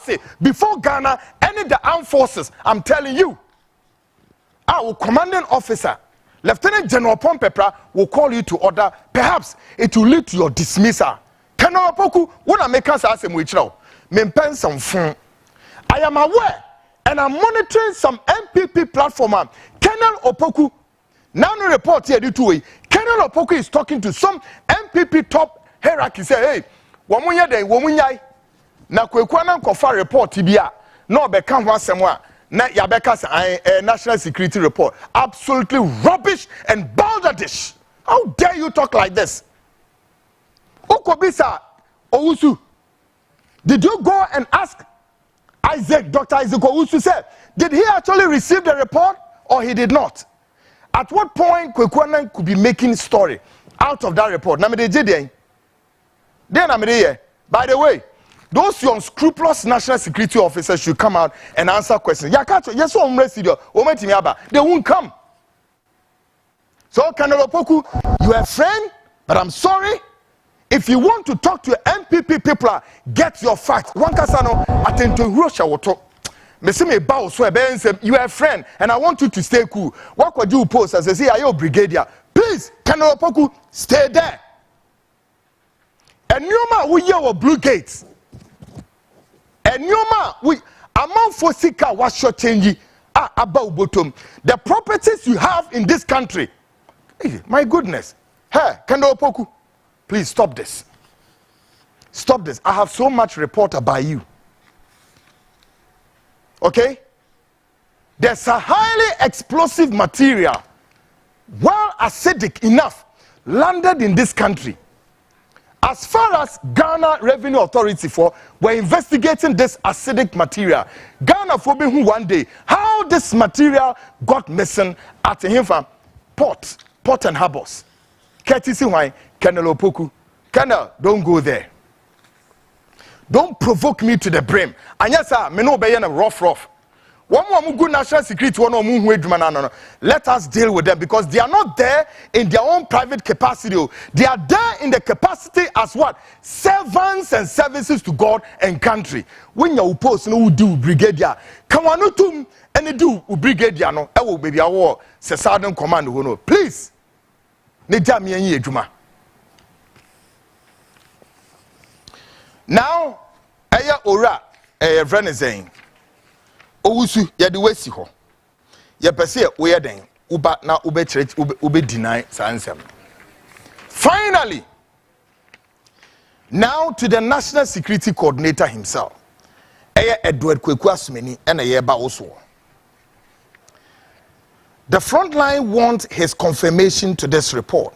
say before Ghana, any of the armed forces, I'm telling you, our commanding officer, Lieutenant General Pompepra, will call you to order. Perhaps it will lead to your dismissal. Colonel Opoku, when I make us ask him which now, some phone. I am aware and I'm monitoring some MPP platform. Colonel Opoku. Now no report here two way. Colonel Opoku is talking to some MPP top hierarchy. Say, hey, womunya day, womunya. Na kwekwana kofa report tibia. No beka ho asem na yabeka say national security report. Absolutely rubbish and balderdash. How dare you talk like this? Okobisa Owusu. Did you go and ask Dr. Isaac Owusu said, did he actually receive the report or he did not? At what point Kwekwana could be making story out of that report? By the way, those unscrupulous national security officers should come out and answer questions. They won't come. So, Colonel Opoku, you are a friend, but I'm sorry. If you want to talk to MPP people, get your facts. One kasano atento Russia woto. You are a friend, and I want you to stay cool. What could you post as I say, are you brigadier? Please, Colonel Opoku, stay there. And you man, we are Blue Gates. And you man, we among Fosika was your change about bottom. The properties you have in this country. Hey, my goodness. Hey, Colonel Opoku, please stop this. Stop this. I have so much report about you. Okay? There's a highly explosive material, well acidic enough, landed in this country. As far as Ghana Revenue Authority we're investigating this acidic material. Ghana for being one day, how this material got missing at Himfa Port and Harbors. Courtesy why Colonel Opoku. Colonel, don't go there. Don't provoke me to the brim. And yes, sir, me no be a rough. One more good national security, one more let us deal with them because they are not there in their own private capacity. They are there in the capacity as what? Servants and services to God and country. When you post no do brigadier, come on to any do brigadier no, I will be our Southern Command. Please, need me any juma. Now, aya ora friend is saying, Owusu ya de wasi ho. Ya pese we ya den, uba na ube church ube deny sansem. Finally, now to the National Security Coordinator himself. Aya Edward Kweku Asumeni and aya ba oso. The Frontline wants his confirmation to this report,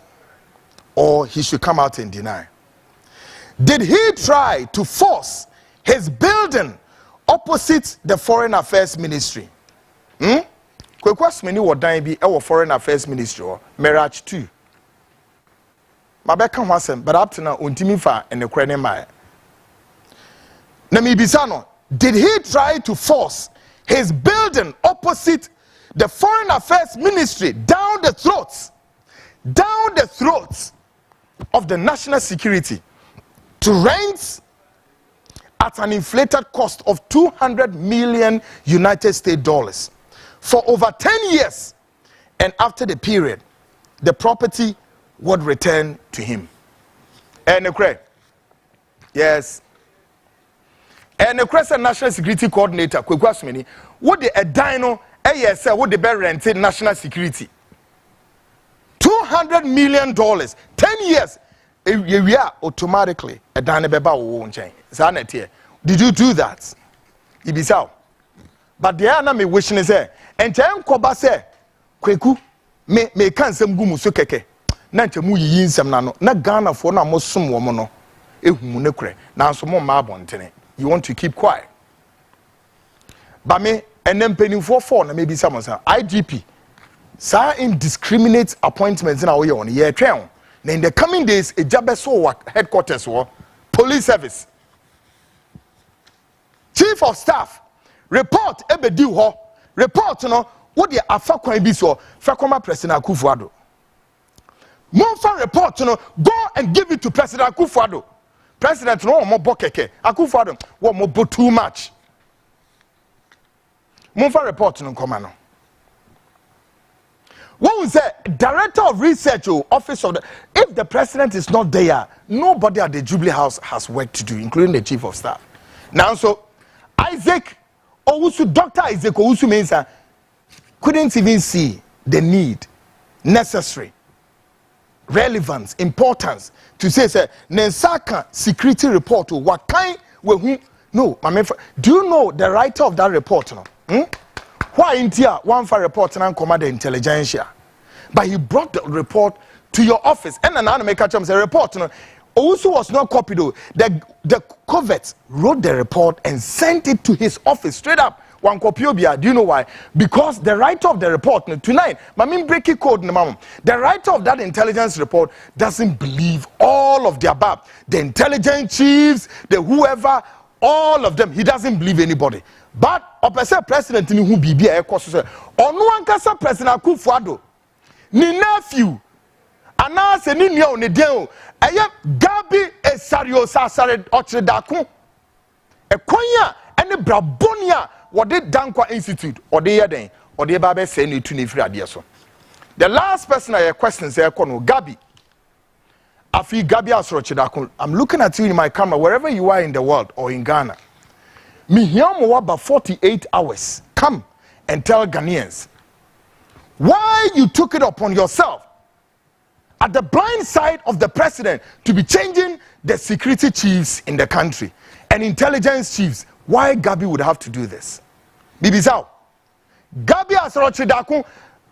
or he should come out and deny. Did he try to force his building opposite the Foreign Affairs Ministry? Kwekwas many what dying be our Foreign Affairs Ministry or Mirage 2. Mabeka wasem, but up to now untimifa and the Krene Maya. Namibisano, did he try to force his building opposite the Foreign Affairs Ministry down the throats of the national security to rent at an inflated cost of $200 million United States dollars for over 10 years, and after the period, the property would return to him. And yes. And the Crescent National Security Coordinator, Kwekwasmini, would the dino ASL would the be rented national security? $200 million, 10 years. We are automatically a dino beba won't change. Did you do that? Ibisao. But the other me wishing is there. And Jan Koba say, Kweku, me can some gumu so keke. Nancha mu yin some nano, na Ghana for na mosum womono. ehumune now so more mabontene you want to keep quiet but me and then penny for na maybe someone say IGP sa indiscriminate appointments na we on year twen na in the coming days a job so headquarters or police service chief of staff report ebedi ho report no what the afa kwan bi so fakoma president Akufo-Addo Monfa report no go and give it to President Akufo-Addo. President no more bokeke. Akufo-Addo what more too much. Monfa report no come no. What was the director of research or office of the if the president is not there, nobody at the Jubilee House has work to do, including the chief of staff. Now so Isaac Owusu, Dr. Isaac Owusu Mensah couldn't even see the need necessary. Relevance, importance to say Nensaka security report or what kind we no, do you know the writer of that report no? Why in here one for report and command the intelligentsia? But he brought the report to your office and another make a report no. Also was not copied though. The covert wrote the report and sent it to his office straight up. One copy obia. Do you know why? Because the writer of the report tonight, breaking code the writer of that intelligence report doesn't believe all of the above. The intelligence chiefs, the whoever, all of them, he doesn't believe anybody. But opposite president who be a course or no one can say President Akufo-Addo, ni nephew, and now say ni nyo ni deo. Gabi esario sasare ochredako. Ekonya ene brabonia what they Dankwa Institute or they den or they babe say ni tu ni free adeso. The last person I question say kono Gabi. Afi Gabi asrochedako. I'm looking at you in my camera wherever you are in the world or in Ghana. Me here about 48 hours. Come and tell Ghanaians why you took it upon yourself at the blind side of the president to be changing the security chiefs in the country and intelligence chiefs. Why Gabi would have to do this? Bibizao. Gabi asrochedako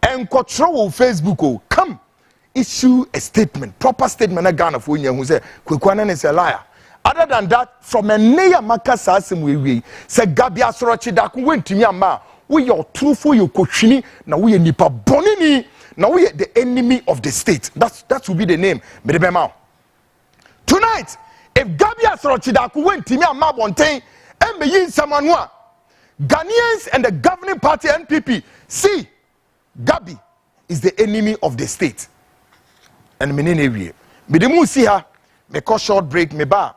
and control Facebook. Come issue a statement, proper statement na Ghana for who say Kwekwanen is a liar. Other than that, from a near Makasa we say Gabi asrochedako went to me ama we are truthful you kochini na we nipa bonini na we the enemy of the state. That will be the name. Tonight, if Gabi asrochedako went to me ama bonten and be in someone who Ghanaians and the governing party NPP see Gabi is the enemy of the state. And me didn't see her. Me call short break. Me ba.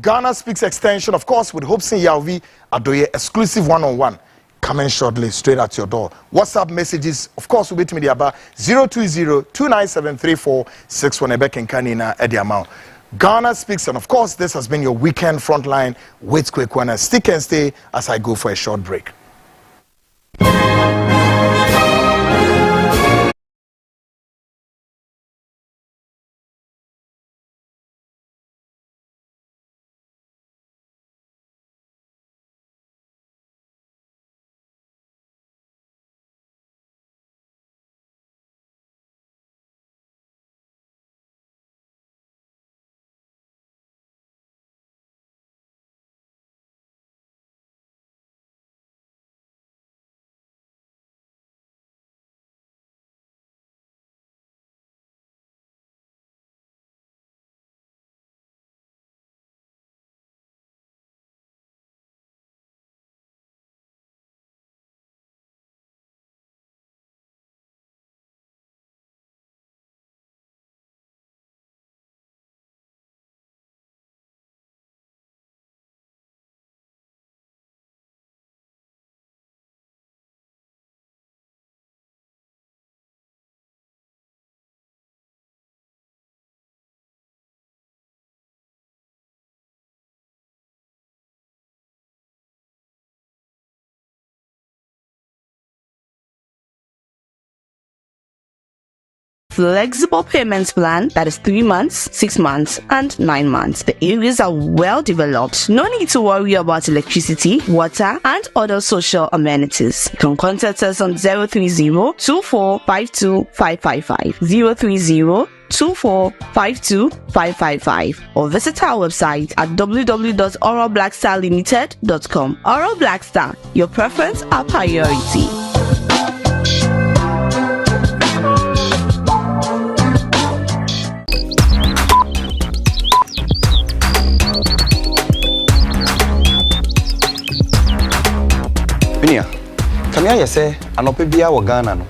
Ghana Speaks extension, of course, with Hopson Adoryi exclusive one-on-one. Coming shortly, straight at your door. WhatsApp messages, of course, will be to me about 020-297-3461. Back in Kanina at the amount. Ghana Speaks, and of course, this has been your weekend Frontline with Kwekwana. Stick and stay as I go for a short break. Flexible payments plan that is 3 months, 6 months, and 9 months. The areas are well developed. No need to worry about electricity, water, and other social amenities. You can contact us on 030-2452-555, 2452 or visit our website at www.oralblackstarlimited.com. Oral Black Star, your preference, our priority. Binia, come here, say, and open beer or Ghana.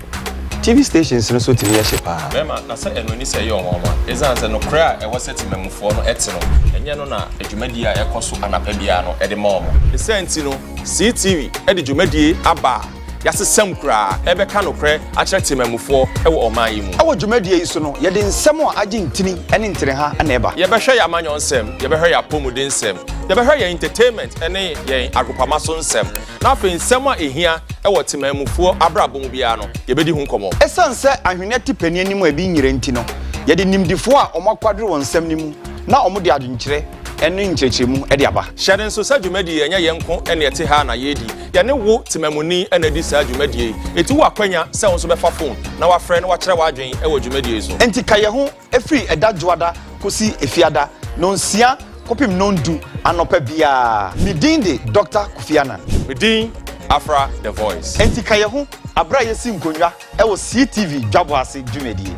TV stations no so timi shepa. Bema na say eno ni say yo mama. Ezan say no kra e wose timemfo no ete no. Enye no na adwumadi a ekoso anapa bia no e de mama. The senti no CTV e de dwumadi aba. Yasesem kra e be ka no kra a kire timemfo e wo oman yi mu. Awo dwumadi yi so no ye de nsem a age ntini ene ntere ha na eba. Ye be hwe ya manyo nsem, ye be hwe ya pomuden nsem. Ye be hwe ya entertainment ene ye agopama so nsem. Na afi nsem a ehia e wo timemfo abrabom bia no ye be di hu nkomo. Esanse ahwene tipani animu abi nyire nti no ye de nimdifo a omakwadre won nsem nimu na omo de adwenkyere ene nkyerkyeremu e de aba. Hyade nso sa dwumadi enye yenko ene ete ha na yedi. Ye ne wo timamuni ene di sa dwumadi eti wo akwanya se won so be fa phone na wa frɛ no wa kyerɛ wa adwen e wo dwumadi so. Enti kaye ho efri eda dwoada kosi efiada no nsia kopim no ndu anopa bia. Ni din de Dr. Kufiana. Me din Afra the voice. Enti kaye ho abra yesi nkonwa e wo CTV dwabo ase dwumadi.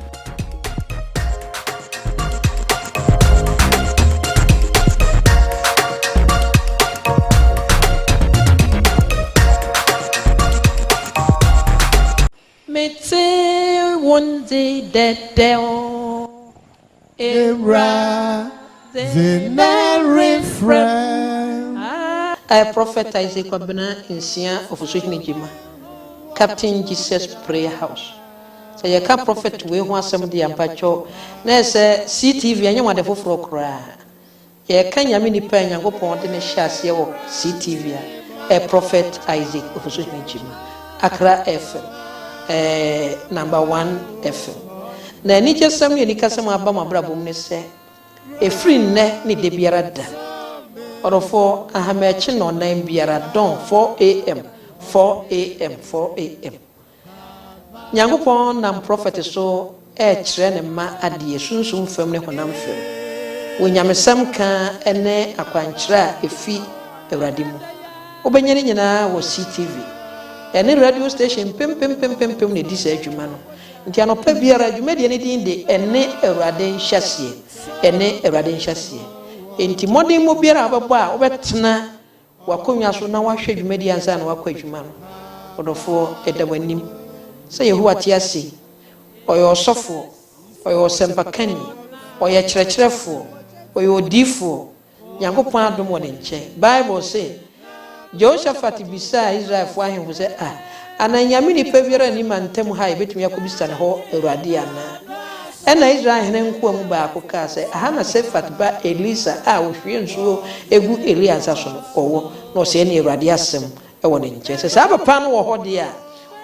One day that they'll I prophet Isaac Wabena in Sia of Jima, Captain Jesus Prayer House. So you can prophet we want somebody and pacho. There's a CTV and you want to for cry. You can yamini pen and go point in a chassis or CTV. A prophet Isaac of Jima, Accra FM. Number 1 FM. Na ni kyesam ye ni kasam aba mabrabom ne se e free ne ni de biara da. Orofo ahamachi no nan biara don 4 am. Nyangopon nam prophet so e kire ne ma ade sunsun fam ne honam fam. Wonyamesam ka ene akwankyira efi Awurade mu. Obenyane nyina wo CTV. Any radio station pem ne di sa adwuma no nti anopa biara adwuma de ne din de ene Awurade nhyasie enti modern mo biara ababo a obetena wakonwa so na wahwe adwuma di ansa na wakɔ adwuma no odofo edawanim sɛ Yehowa te ase ɔyɛ ɔsɔfo ɔyɛ ɔsɛmpakani ɔyɛ kyerɛkyerɛfo ɔyɛ odifo Nyankopɔn adom wɔ ne nkyɛn Bible say Jehoshaphat bisa Israel fo ahen say ananyame ni pebiara ni mantem ha ebetumi akobisa ne ho Awurade ana ena Israel hene nko mu ba akoka say ahana Sefat ba Elisa a ohwie nsuo egu Elias aso no owo no se ne Awurade asem e wo ne nche se sa papa no wo ho de a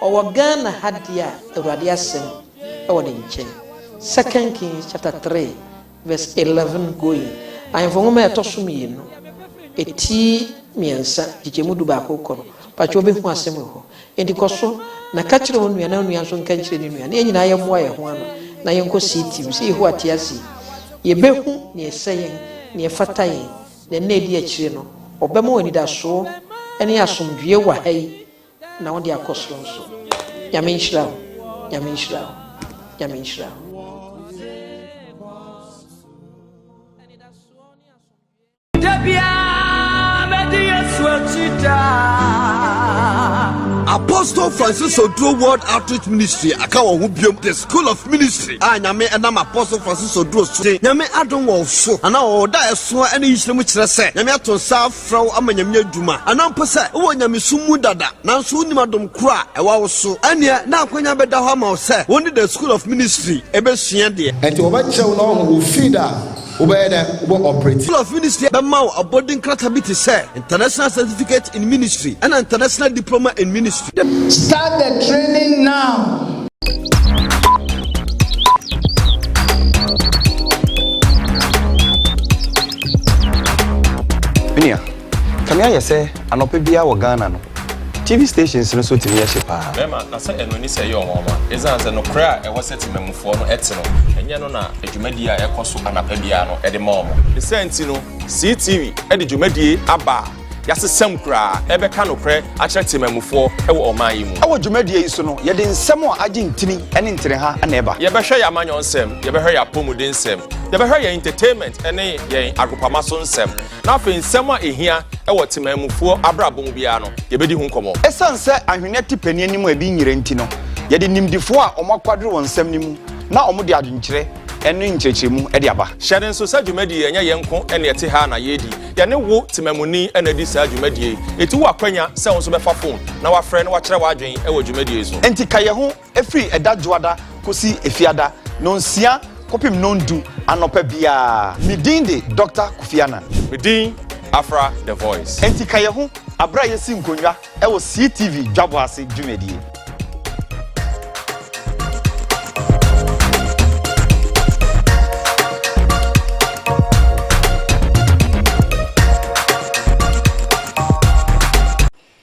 owo Ghana ha de a Awurade asem e wo ne nche 2 Kings chapter 3 verse 11 going ayemfo ngoma etosomi no eti miensa jijemudu ba akokoro pacho be hu asem ho enti koso na ka kire wo nua na nua so nka kire ni nua na nyina ye moa ye ho ano na ye nko CTV se Yehowa te ase ye behu ne eseyen ne efata yen na na edi akire no obema wani da so ene asomdwie wa hai na won de akosoro nso nyame nhyira Apostle Francis Odro World Outreach Ministry akawo hu biom the School of Ministry nyame enam Apostle Francis Odro so nyame adon wo so ana wo da eso ene yisremu kire se nyame aton sa fraw amanyame aduma ana mpo se wo nyame sumu dada nanso unim adom kura ewa wo so ane na akwanya beda ho ma wo se woni the School of Ministry ebesua de enti wo ba chew no ho feeder operate. School of Ministry Bemau aboarding credibility say international certificate in ministry and international diploma in ministry. Start the training now. Binia, come here say anope bia wo Ghana no. TV stations no so timi shepa. Bema na say eno ni say yo mama. Ezan say no kra e wose timemfo no ete no. enye no na adwumadi a ekoso anapa bia no ede ma omo the senti no CTV ede dwumadi aba yasesam kura ebeka no kre akire temamufo ewo oman yi mu awo dwumadi yi so no ye de nsem a age ntini ene ntere ha na eba ye behwe ya amanyo nsem ye behwe ya pomuden nsem ye behwe ya entertainment ene ye agopamaso nsem na afi nsem a ehia ewo temamufo abrabom bia no ye bedi hu nkomo esanse ahwene tipani anim a bi nyire nti no ye de nimdifo a omakwadre won nsem nimu na omode adwenkyere ene nkyerkyeremu ede aba hyeden so sa dwumadi enye yenko ene ete ha na yedi ye ne wo temamuni ene di sa dwumadi eti wo akwanya se won so befa phone na wa frɛ no wa kyerɛ wa adwen ewo dwumadi so enti kaye ho efiri eda dwoada kosi efiada no nsia kopim no ndu anopa bia midin de Dr. Kufiana midin Afra the voice enti kaye ho abra yesi nkonwa ewo CTV dwabo ase dwumadi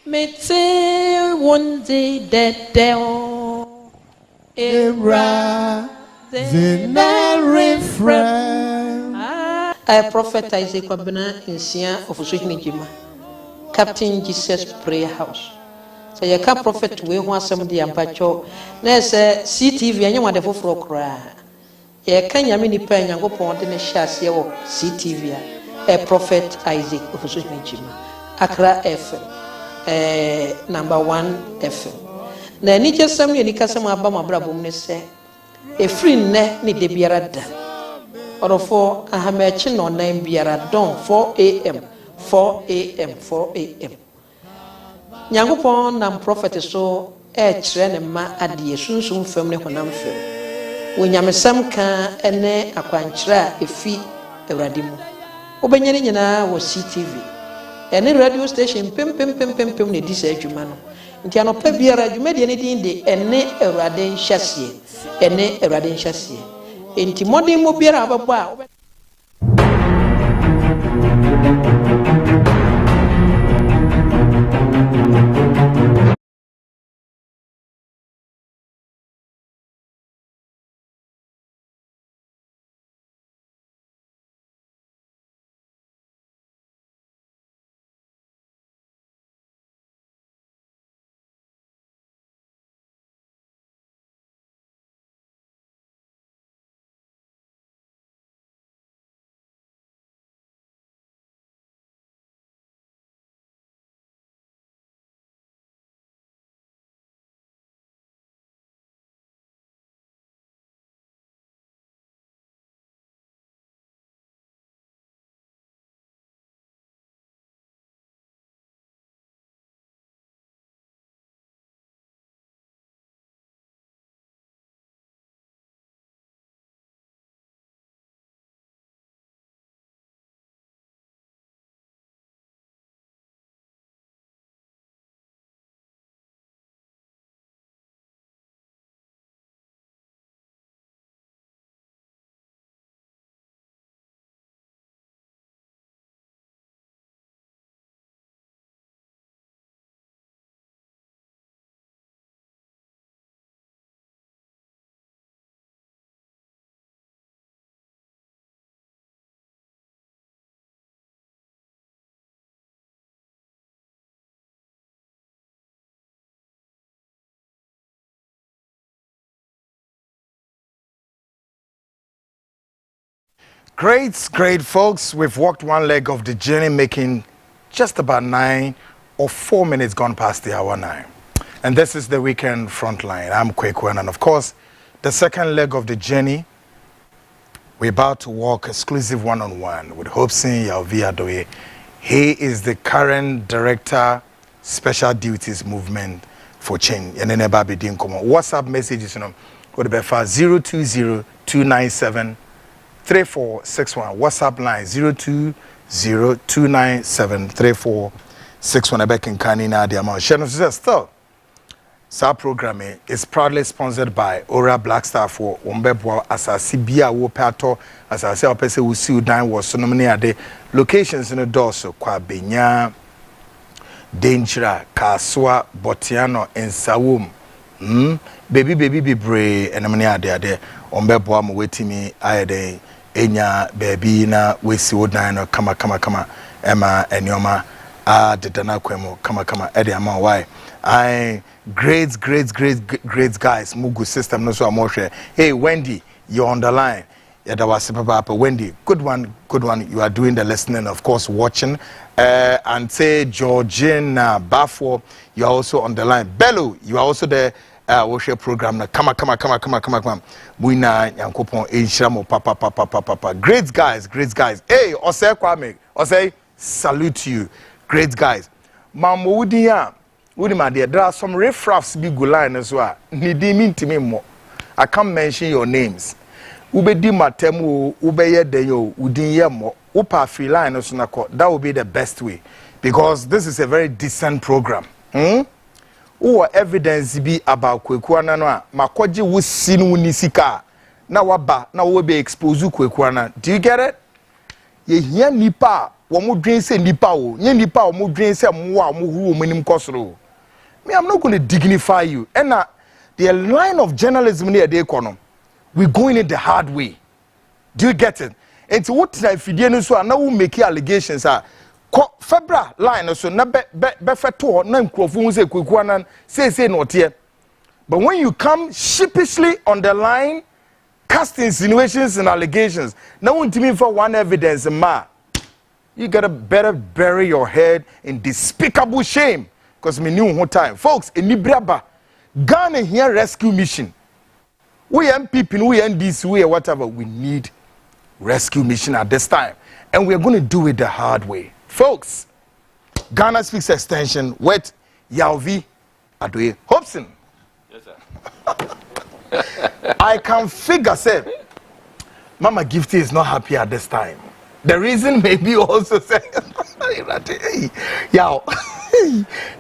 Mete one day that down era I prophet Isaac Kwabena Nsia of Usuhinijima, Captain Jesus Prayer House. So you can prophet we want somebody and pacho. There's a CTV and you want the full cry. You can yamini pen and go pon the shas your CTV, a prophet Isaac of Usuhinijima, Accra FM. Number 1 FM. Na ni kyesam ye ni kasam aba mabrabom ne se e free ne ni de biara da. Orofo ahamachi no nan biara don 4 am 4 am 4 am. Nyangopon nam prophet so e kire ne ma ade sunsun fam ne honam fam. Wonyamesam ka ene akwankyira efi Awurade mu. Obenyane nyina wo CTV. Any radio station pim ne di sa adwuma no nti anopa biara adwuma de ne din de ene Awurade nhyasie ene Awurade nhyasie enti modern mo biara ababo a Great folks, we've walked one leg of the journey, making just about 9 or 4 minutes gone past the hour 9. And this is the weekend Frontline. I'm Kwekwen, and of course, the second leg of the journey, we're about to walk exclusive one-on-one with Hopson Adoryi. He is the current director, Special Duties Movement for Change. And then WhatsApp messages, would be for 020-297-3461. WhatsApp line 020-297-3461. Back in Kanina, the amount. Still, our program is proudly sponsored by Ora Black Star for Ombebwa Asasi Bia Wopato Asasi Opese Usi Udan was so many locations in the Dorso, Kwabenya, Denchira, Kaswa, Botiano, and Sawum. baby brave and I'm near there on bebo mo wetimi ayede enya baby na we si wodan no kama ema enyoma dedana kwemo kama ede ama why I grades guys mugu system no so amoshe. Hey Wendy, you're on the line. Yada wase papa Wendy, good one. You are doing the listening, of course, watching. And say Georgina Bafo, you are also on the line. Bello, you are also there. Watch your program na kama. Buina yankopon enshiramo papa. Great guys. Hey, Ose Kwame, Ose salute you. Great guys. Mamo Udiya, Udima dear, there are some riffraffs big line as well. Nidi mintimi mo. I can't mention your names. Ubedi matemu ubeye deyo udinye mo upa free line osunako. That will be the best way because this is a very decent program. Uwa evidence be about kwekuana no makoji wusinu nisika na waba na wobe expose kwekuana. Do you get it? Ye hia nipa womu dwen se nipa o nye nipa womu dwen se mwa omu manim kosoro. Me, I'm not going to dignify you. And the line of journalism near the economy, we're going it the hard way. Do you get it? And so what if you didn't so now we make allegations are Febra line so na be feto na nkrofo say kwekuanan say not here. But when you come sheepishly on the line, cast insinuations and allegations, now want to mean for one evidence ma, you gotta better bury your head in despicable shame. Because me knew one time. Folks, in Nibraba, Ghana here rescue mission. We MPP, we NDC, we whatever. We need rescue mission at this time. And we're going to do it the hard way. Folks, Ghana Speaks Extension with U.S Adoryi. Hopson. Yes, sir. I can figure, say, Mama Gifty is not happy at this time. The reason may be also say, yo.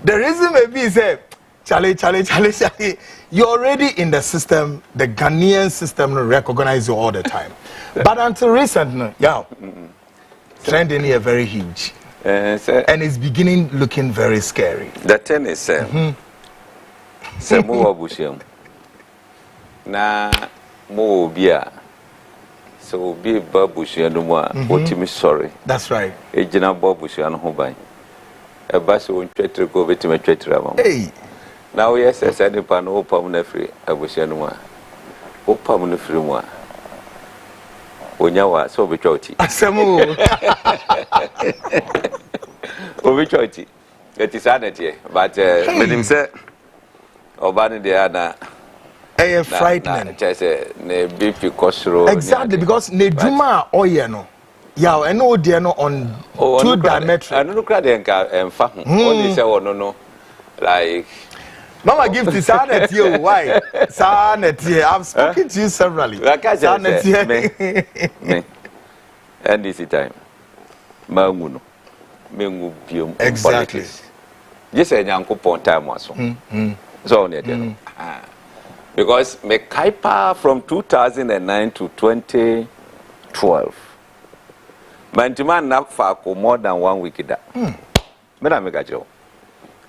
The reason may be say, Charlie, you're already in the system. The Ghanaian system recognize you all the time. But until recently, trending here very huge. And it's beginning looking very scary. The thing is, na mo bia so be babushia no mo otimi sorry. That's right. Ejina babushia no ho ban. Eba so ntwetre go betime twetire am. Hey. Now yes, I said pa no opam na free abushia no mo. Opam no free mo. Onya wa so betwoti. Asemu. Obetwoti. It is anete, but menim say obani de ana frightening. Exactly, because Nejuma oye no. Yeah, and no dear no on two diametric. I don't know only say no like Mama give to Sanet you why? Sanet I've spoken to you severally. Me. And this time. Manguno. Mengu biom. Exactly. Just a yankopon time also. So on because me kaipa from 2009 to 2012. Mantiman knock for more than 1 week that.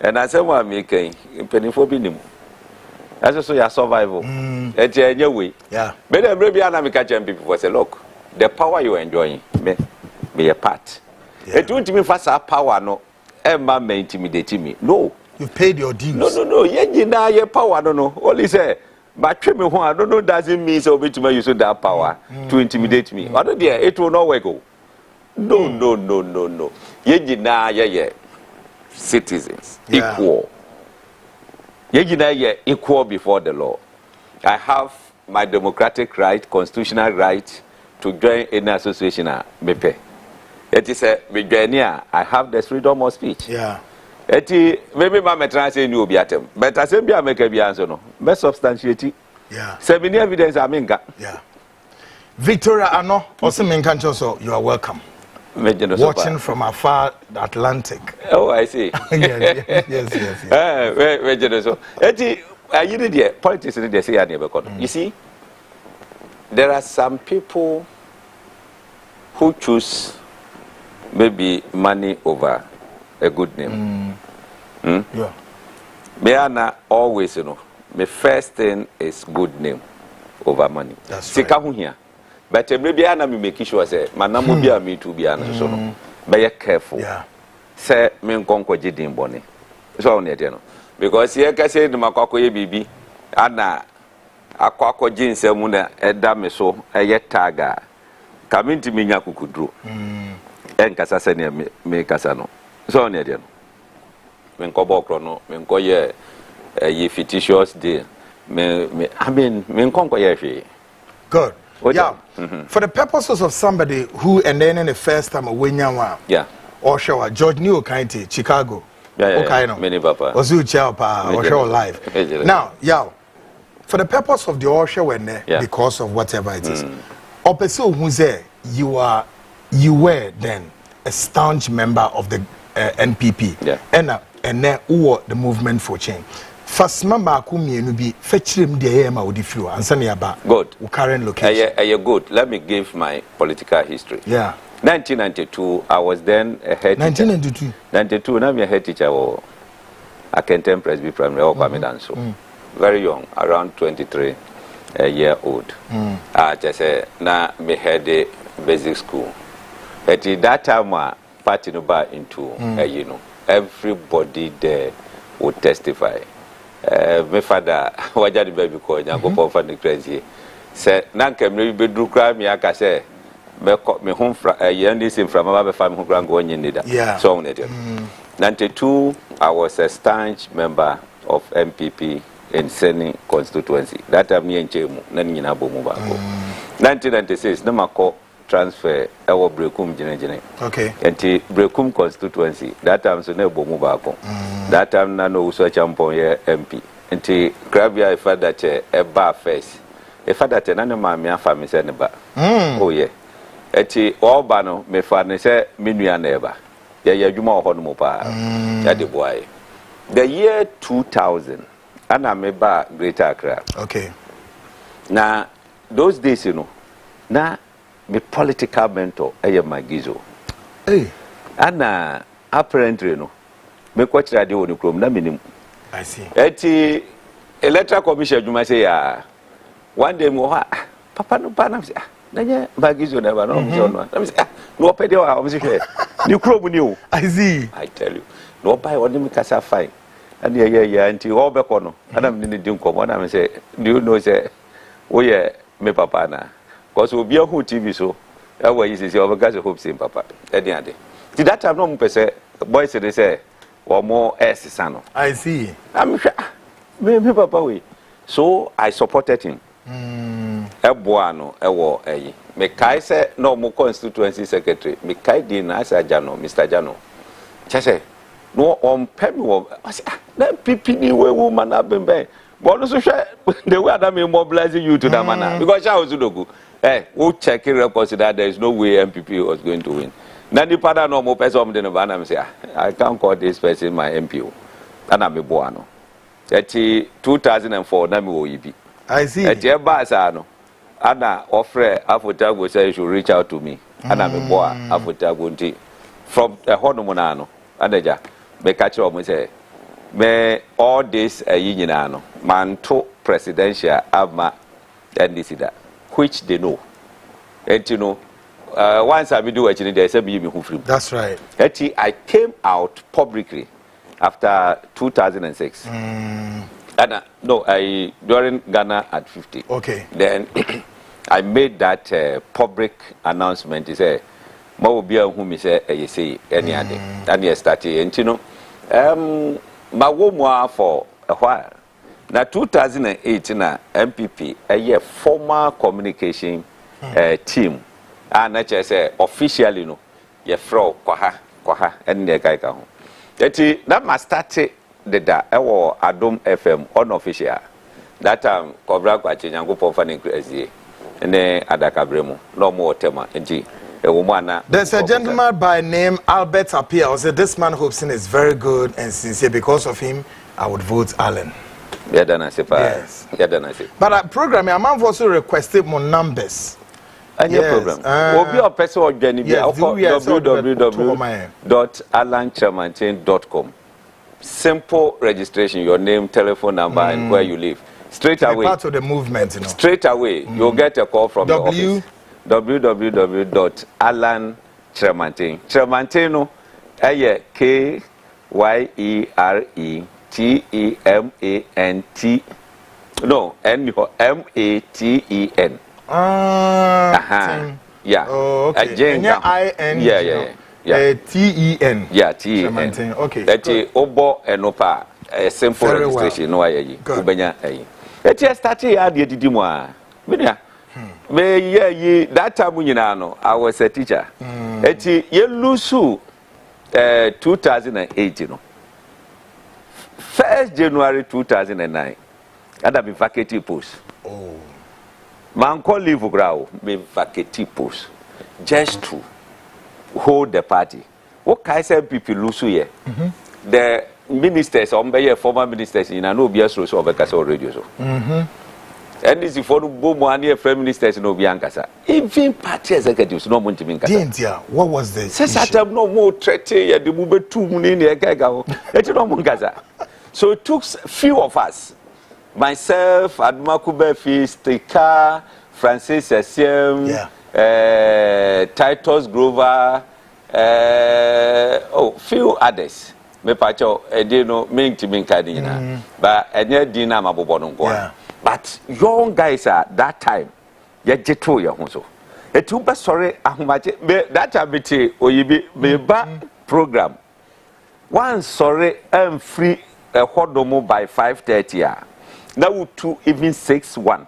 And I said, well, making penny for binim. That's also your survival. It's a new way. Yeah. But then maybe I'm catching people say, look, the power you're enjoying be a part. It won't mean fast power, no. Emma may intimidate me. No. You've paid your dues. No. You know your power, no. Only say, but I don't know, doesn't mean so much to use that power to intimidate me. Other dear, it will not go. No. You deny citizens equal. You deny equal before the law. I have my democratic right, constitutional right to join any association. It is a beginner. I have the freedom of speech. Yeah. Maybe my metrans say you be at him, but I say be a make a be answer no. Best substantiate. Yeah. 7 evidence I mean. Yeah. Victoria Ano, also so you are welcome. Watching from afar the Atlantic. Oh, I see. yes. You did the politics in the say you see, there are some people who choose maybe money over a good name. Yeah. They are not always, my first thing is good name over money. That's right. Here. But maybe I am making sure say my number be a me to be an so no. Be careful. Yeah. Say me nkonko jidin boni. So on know. Because here ka say the makoko ye bibi ana akwako jinse mu na eda me so eye taga. Kaminti minya kukudro. Enkasa se ne me kasa no. So on know. Me nko bokro no, me nko ye fictitious day. I mean, me nko ye hwe. Good. Yeah. For the purposes of somebody who and then in the first time when you yeah. Or show George New County, Chicago. Yeah. Many papa. Ozu Chapa or show live. Now, yeah. For the purpose of the Osha when because of whatever it is. Opeso who's there, you were then a staunch member of the NPP. Yeah. And then who the movement for change. First member Akumienu be fetch him the AMA with the few and send about good current location. Good. Let me give my political history. Yeah. 1992, I was then a head 1992. teacher. 92, now I'm a head teacher of Akentem Presby Primary or Pamidanso. Very young, around 23 year old. I just say now me head the basic school. At that time, party no bar into you know, everybody there would testify. My father, wajadi baby ko nyango po fa ni crazy. Say nanke me be dru kra me aka say me home fra yandi sim from ma be fa me ho kra ngo nyi nida. So on it. 92 I was a staunch member of MPP in Seni constituency. That time me enchemu na nyina bomu ba ko. 1996 na mako transfer ewo Brekum jine. Okay. Enti Brekum constituency. That time so na bomu ba ko. That time na no uso champon ye MP. Enti grabia ifa that e ba first. Ifa that na ne ma me afa me se ne ba. Oh yeah. Enti oba no me fa ne se me nua na eba. Ya adwuma ho no mo pa. Ya de boy. The year 2000 ana me ba Greater Accra. Okay. Na those days you know. Na me political mentor Magizo. Hey. Ana apparently you know. Me kwachira de woni krom na minim. I see. Eti electoral commission juma say ya one day mo ha papa no pa na say nanya Magizo na ba no so no. Na say no pede wa o say ni krom ni o. I see. I tell you. No buy one me kasa fine. And yeah anti all be kono. Ana me ni din komo na me say do you know say we me papa na. Cause we be a who TV so that way you say obeka Hopson papa. Ade. Did that time no mo pese boys say or more sano. I see. I'm sure. Me papa we. So I supported him. Eboano ewo eyi. Me kai say no mo constituency secretary. Me kai di na asa Jano, Mr. Jano. Chese no on pemi wo. I say na PPD we woman abembe. But also share the way that me mobilizing you to that manner because I was dogu. Hey, who check it records that there is no way MPP was going to win. Now the father no more person than a say I can't call this person my MPO. And I'm a boano. That 2004 na me oyibi. I see. At your basano. Anna offer Afotago say you should reach out to me. And I'm a boy Afotago from the Honomonano. And ja me catch up me say me all this yinano man to presidential ama and this that which they know. And you know once I do actually they say me who free. That's right. I came out publicly after 2006. And I during Ghana at 50. Okay. Then I made that public announcement. He said, "Mo will be a whom he said you say any other." And he started. And you know, my woman for a while. Now 2008 na MPP a formal communication team. And I just say officially no, ye fro kwaha and the guy ka ho. That must start the da ewo Adom FM unofficial. That time Kobra kwache nyango po fa crazy. Ne adakabremu no more tema enti there's a gentleman by name Albert Apia. I said this man Hopson is very good and sincere. Because of him, I would vote Allen. Yes. But programming, I'm also requested more numbers. And your program. Will be a person or Jenny www.alanchamantin.com. simple registration, your name, telephone number, and where you live. Straight away. Part of the movement, you know. Straight away, you'll get a call from the office. www.alan.tremantin. Tremantin, K-Y-E-R-E-T-E-M-A-N-T. No, M-A-T-E-N. Yeah. Oh, okay. I-N. Yeah. T-E-N. Yeah, T-E-N. Okay. That's Obo and Opa. A simple very registration. Well. No, Ubenya. It's just started at the Didimoa. That time when I was a teacher. It's ye lose 2008. You know. 1st January 2009. I'd be vacated post. Oh. Man call leave grow be vacated post just to hold the party. What can I say people lose here? The ministers, former ministers, in an obvious source of a castle radio. And this is for the boom and prime ministers in Obiancasa. Even party executives, no one to be what was this? Says I have no more treaty at the movement 2 million. So it took few of us. Myself, Admakube Stika, Francis Essiem, Titus Grover, few others. Me pacho, edino, ming to ming kadina, but enya dina mabobonungwa. But young guys at that time, ya jeto ya honso. Etuba sorry, ahumaje, that abiti oyibi meba program. One sorry, free a hodomo by 5:30. Now we 2 even 6-1.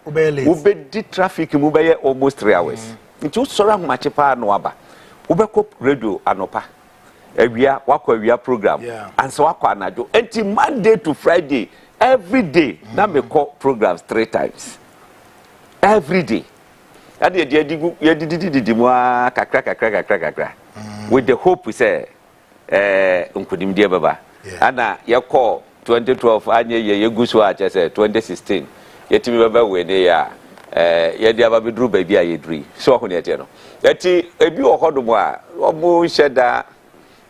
Ube di traffic mubeye almost 3 hours. Into sora machipa noaba. Ube kop radio anopa. Ewia wako ewia program. And so wako anajo. Enti Monday to Friday, every day. Na me call programs 3 times. Every day. And ye mwa kakra. With the hope we say, unkudim dia baba. Ana ye call 2012 anye ye gusu a chese 2016 yetimi baba we ne ya ye dia ba bedru ba bia ye dri so ho ne ete no eti ebi ohodomo a omo sheda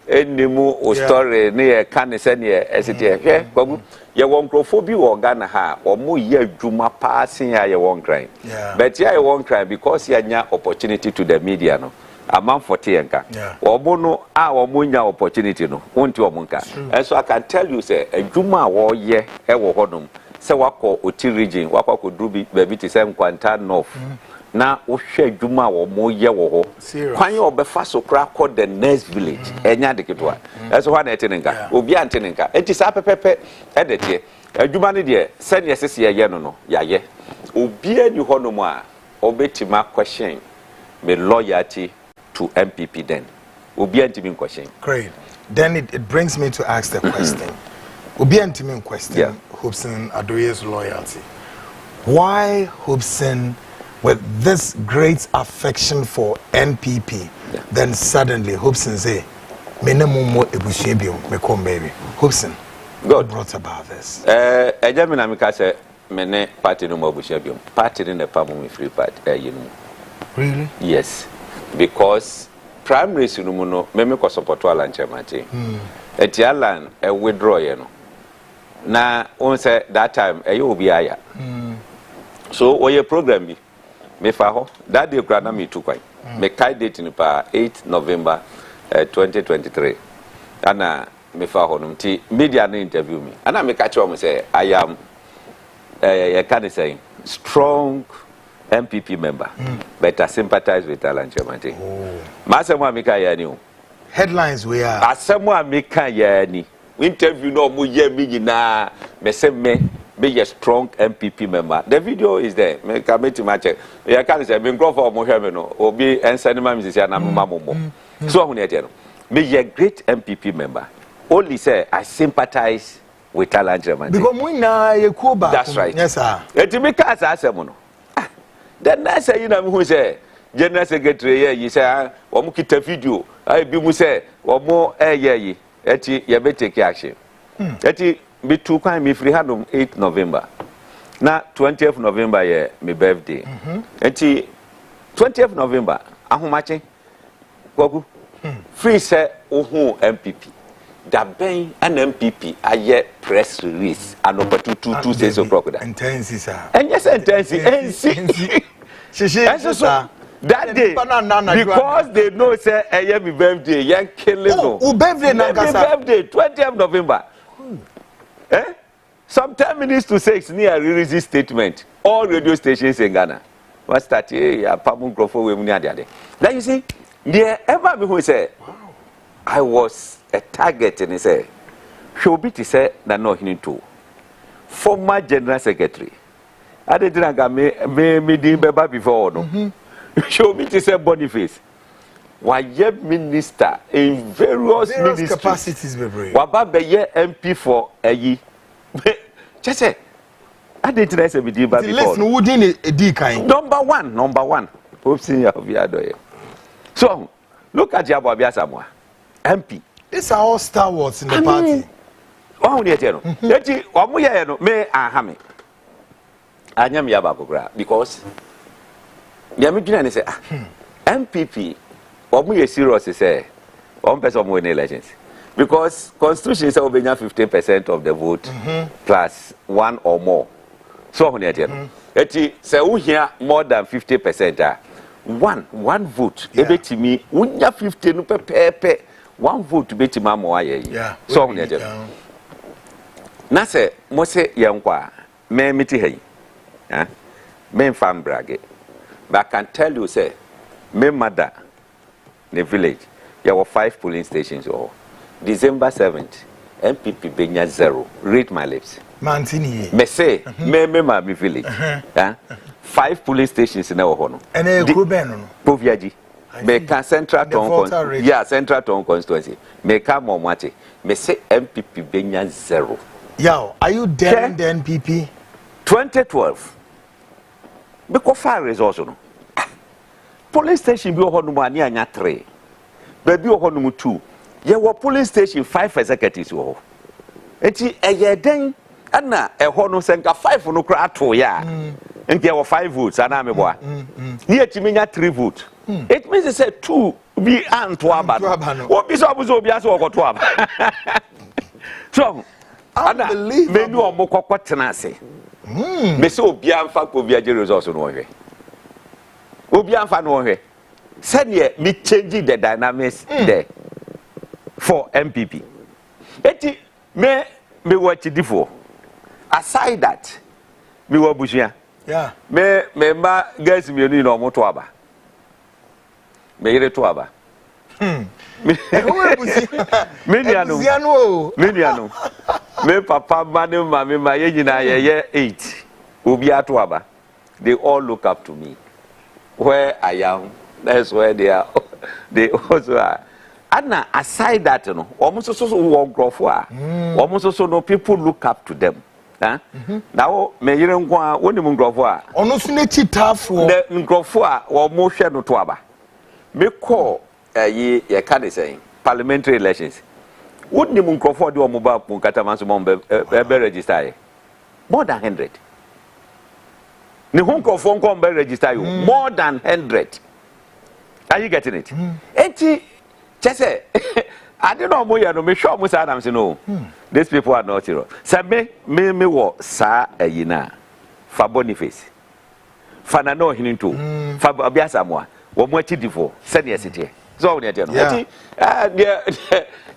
enimu o story ne ye kan se ne esete hwe babu ye won crofo wo Ghana ha omo ye adwuma passing ya ye won crime but ya ye won crime because ya nya opportunity to the media no among 40 enka omono a omonya opportunity no wonti omonka and so I can tell you say adwuma wo ye e wo hodom se wako oti region wako kodrubi baby ti say Nkwanta North na wo hwe adwuma wo mo ye wo ho kwan obefa so kra ko the next village enya de ketwa and so na etinenka obi antinenka enti sa pepepe edete adwuma ne de se ne sese ye no ya ye obi ani honom a obetima question me loyalty to MPP then. Obi antimin question. Great. Then it brings me to ask the question. Obi antimin question. Hopson Adoryi's loyalty. Why Hopson, with this great affection for NPP, then suddenly Hopson say, "Me no more ebushebio, me come baby." Hopson, what brought about this? Ejamina mika say me ne party no more ebushebio. Party in the Pamu Free Party. Really? Yes. Because primaries no me ko support Alan Chemati. Eti Alan withdraw ye no. Na on say that time e you obi aya. So oye program bi me fa ho that day kra na me tu kwan. Me kai date ni pa 8 November 2023. Ana me fa ho no ti media na interview me. Ana me ka che o say I am you can say strong MPP member, but I sympathize with Alan Chemati. Masemo Mika Yani. Headlines we are. Asemo Mika Yani. Interview no mu ye me na me say me be a strong MPP member. The video is there. Me committee match. You can say me grow for mo hear me no. Obi ensani ma musician na mo mo. So hu ne tie no. Me a great MPP member. Only say I sympathize with Alan Chemati. Because we na ye kuba. That's right. Yes sir. Etimi ka asemo no. Then I say you know who say General Secretary you say omo kita video I bi mu say omo ye eti ye be take action eti be two kwan me free handom 8 November na 20th November ye my birthday eti 20th November ahomache kwaku free say ohu MPP Daben an MPP aye press release and over 2 days of crocodile. Intense, sir. And yes, intense. That day, because they know say I am my birthday, young killing. Oh, birthday, birthday, 20th November. Some 10 minutes to 6 near release statement. All radio stations in Ghana. What's that? Yeah, Pamun Grofo, we near there. Then you see, there ever be who say, I was a target, and he said, Shobi to say that no he too. Former General Secretary. I didn't get me before no. Shobi to say Boniface. Why ye minister in various capacities, baby. Waba be ye MP for a ye. Just say, I didn't say me before. Listen, who didn't a D kind? Number one. Hopson Adoryi. So, look at your Bobia Samoa. MP. These are all Star Wars in the party. Oh, dear, no. Me ahame. Anyam Yabakogra because Yamidina say MPP. Omu serious say one person win elections because constitution say obenya 50% of the vote plus one or more. So when eti say who here more than 50% one vote ebetimi unya 50 no pepe one vote betima mo aye. So when na say mo say yenkwa me meti hey me fam brage but I can tell you say me mother in the village, there were 5 polling stations. December 7th, MPP Benya 0. Read my lips. Mantini. Me say, me village. 5 polling stations in our home. And a Kubeno. Poviaji. Meka Central Town. Yeah, Central Town constituency. Meka Momati. Me say MPP Benya 0. Yo, are you daring the NPP? 2012. Because far results. Police station be on money anya 3. Baby on 2. Ye were police station 5 executives wo. Enti eye den ana e ho no senka 5 no kra to ya. Enti ye were 5 votes ana me boa. Ni etimi nya 3 votes. It means say 2 be anto aba. Obi so obuzo obi aso okoto aba. So ana me nu omokokọ tenase. Me say obi amfa ko bi age results no hwe. Obi amfa no hwe. Said me changing the dynamics there for MPP. Eti me watch it before. Aside that, me wa bushia. Yeah. Me ma guys me ni no moto aba. Me yire to aba. Me niano. Me papa manu mama ma ye nyina ye 8. Obi ato aba. They all look up to me. Where I am, that's where they are. They also are. And now, aside that, you know, almost so walk almost so no people look up to them. Now, me you don't go on the Mungrofua. Almost tough the Mungrofua or motion no tuaba. Me call ye can't say parliamentary elections. Wouldn't the Mungrofua do a mobile Munkatamansu register? More than 100. The home phone come by register you more than 100. Are you getting it? Eti, just say, I don't know more. No, me sure Musa Adams no. These people are not serious. Say me wo sa yina. Fa Boniface. Fa na no hinin to. Fa Abiasa moa. Wo mo achi difo. Send your city. So we dey no. Eti,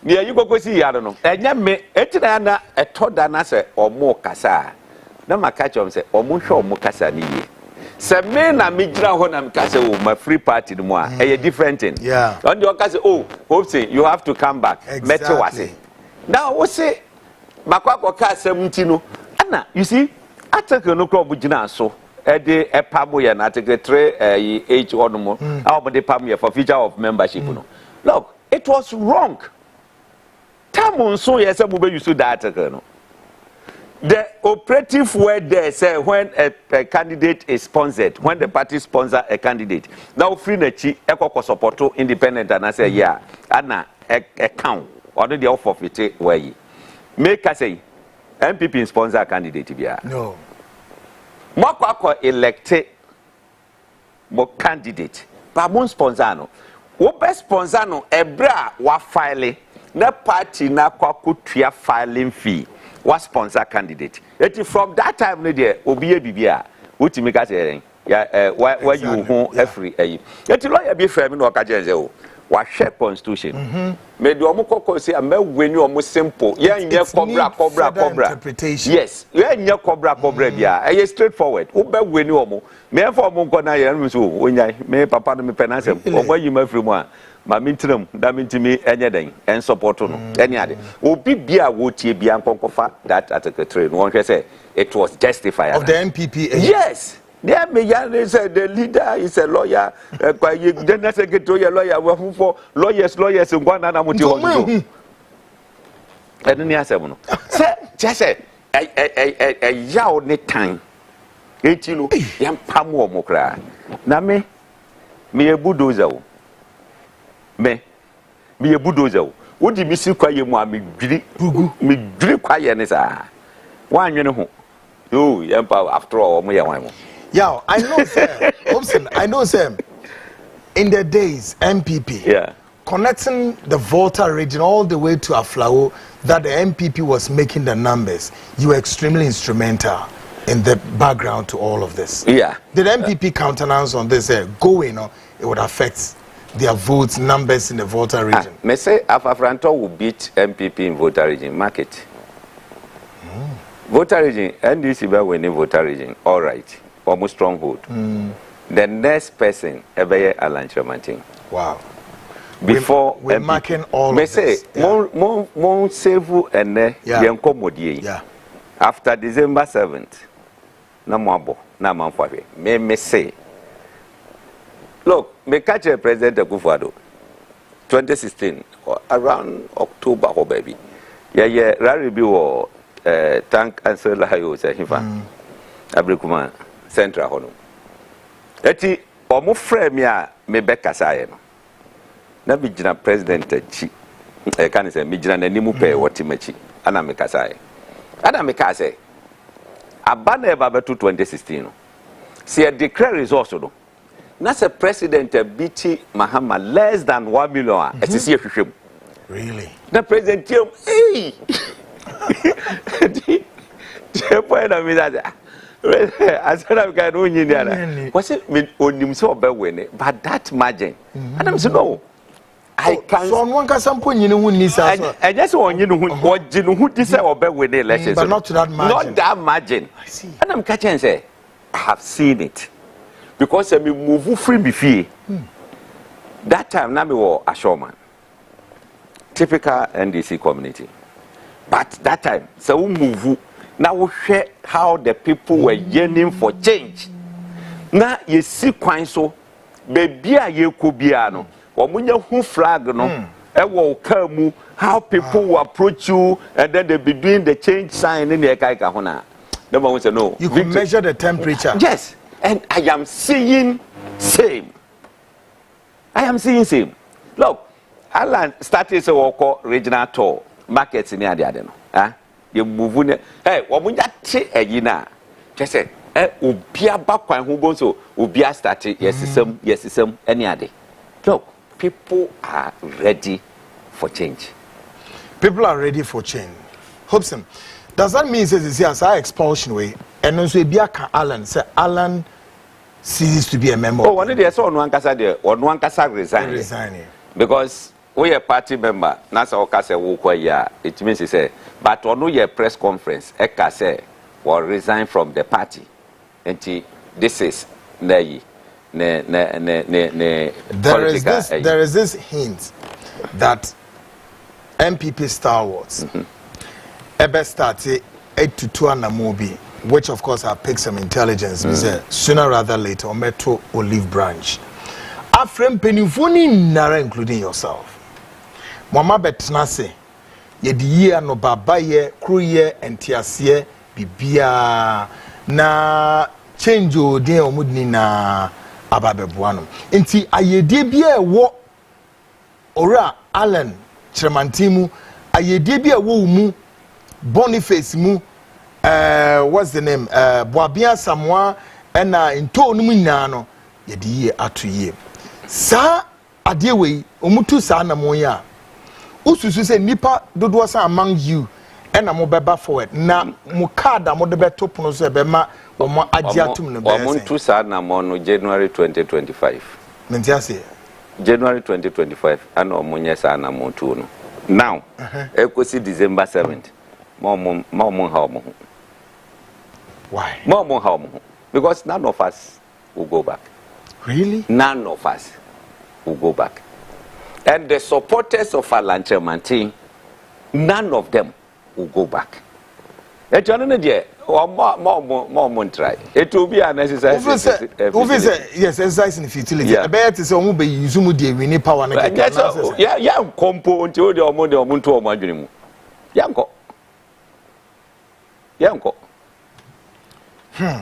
you go see ya no. Enya me eti na etoda na say omo kasa. Na makacho say omo hwe omo kasa ni ye. Se me na me gira ho na me kasa o my free party no a a different thing. Yeah. And you kasa oh, Hopson, you have to come back. Exactly. Wase. Now we say makwakọ kasa mti no. Ana you see article no club gina so e de epamo ye na article 3 H onomo how de pam ye for feature of membership no. Look, it was wrong. Tamon so ye say we use that article no. The operative word there say when a candidate is sponsored, when the party sponsor a candidate. Now free nechi ekoko support independent and I say yeah, ana account or the offer of it where you make us say MPP sponsor a candidate bia. No. Mo elected mo candidate. But mo sponsor no. Wo be sponsor no ebra wa file na party na kwakutua filing fee was sponsor candidate. It from that time no there obi e bibia wotimi ka say why you home every it lawyer be frame no ka jenze o wa share constitution me do omo kokko say am weni omo simple ye nye cobra yes ye nye cobra bia e straightforward wo be weni omo me for omo nko na ye no so onya me papa no me penance omo yi ma free mu a ma mintram da mintimi enye den en support no any ade obi bia wo tie bia nkonkofa that article 3 no one say it was justified of the MPP yes. There me said the leader is a lawyer. Then secretary lawyer. We for lawyers in one and amuti hono. I don't hear seven. Say just say a yaw ne time. Echilo yam pamu omokra. Na me a bulldozer. Me a bulldozer. What di misi kwa ye mu a me diri kwa ye ne sa. Wan nwene ho. Yo yam pa after all mo ye wan mo. Yeah, I know, sir. Hopson, I know, sir. In the days, MPP, connecting the Volta region all the way to Aflao, that the MPP was making the numbers. You were extremely instrumental in the background to all of this. Yeah. Did MPP countenance on this going on? It would affect their votes numbers in the Volta region. Me say Afafranto will beat MPP in Volta region market. Volta region, NDC by winning Volta region. All right. Almost stronghold. The next person ever Alan Chirmanting. Wow. Before we're marking all of this. Mon sevu ene yenkomodie. Yeah. After December 7th, na mwabo na manfwawe. Me say. Look, me catch a President Akufo-Addo 2016 around October ho baby. Yeah, rally bi wo tank answer la yo say hifa. Abrikuma Central hono. Eti omo frame ya me bekasa ye no. Na bi gina president chi. Kan say me gina nanimu pe woti machi. Ana me kasa ye. Ana me kasa. Abana e ba beto 2016 no. See a declare results no. Na say president BT Mahama less than 1 million. Eti see hwehwem. Really? Na president hey. The point of me that I said I can only was it on so winning, but that margin. And I'm saying no. I can't. So on one case, some point you know who needs. I just want you know what you know who this or better winning elections, but not to that margin. Not that margin. I see. And I'm catching and say, I have seen it because I mean move free before. That time, now me was a showman. Typical NDC community, but that time, so we move. Now we share how the people were yearning for change. Now you see quite so, baby you could be ano. When you who flag no, will come how people will approach you, and then they be doing the change sign in the Kaika Hona. The moment say no, you can measure the temperature. Yes, and I am seeing same. I am seeing same. Look, Alan started to walk regional tour markets in the area. You move in. Hey, what would that say? Just say, Ubia Bakwan who goes so Ubia started, yes, some, any other. Look, people are ready for change. People are ready for change. Hopson, does that mean as our expulsion way? And also, Biaka Alan, say Alan ceases to be a member. Oh, one day I saw one Kasa there, or one Kasa resigning. Because we are party member, Nasa Okase Wukwaya, it means he said. But on your press conference, Eka say, will resign from the party. And this is there is this hint that MPP stalwarts ever started 8 to 2 and Mobi, which of course have picked some intelligence. Sooner rather later, on Metro Olive Branch. Our friend Penifuni Nara, including yourself. Mama Betnase. Ye di year no baba ye kruye entiasie bibia na change o de omudni na ababeboano enti ayedie bia wo ora Allen Chremantimu ayedie bia wo mu Boniface mu what's the name Boabia Samoa ena into no nyina no ye di ye atoye sa ade we omutu sa na moya ususu say nipa dodo sa among you ena mo beba forward na mo card mo de beto pono so be ma omo agiatum no be omo ntu sa na mo no January 2025 mentiase January 2025 ana omo nye sa na mo tu no now ekosi December 7th mo ha omo. Why? Because none of us will go back. Really? None of us will go back. And the supporters of Alan Chairman, none of them will go back. It will be an exercise. Yes, exercise in futility. I bet it's a be use the power. Yeah, compo until the Omonto Omajunimu. Yanko.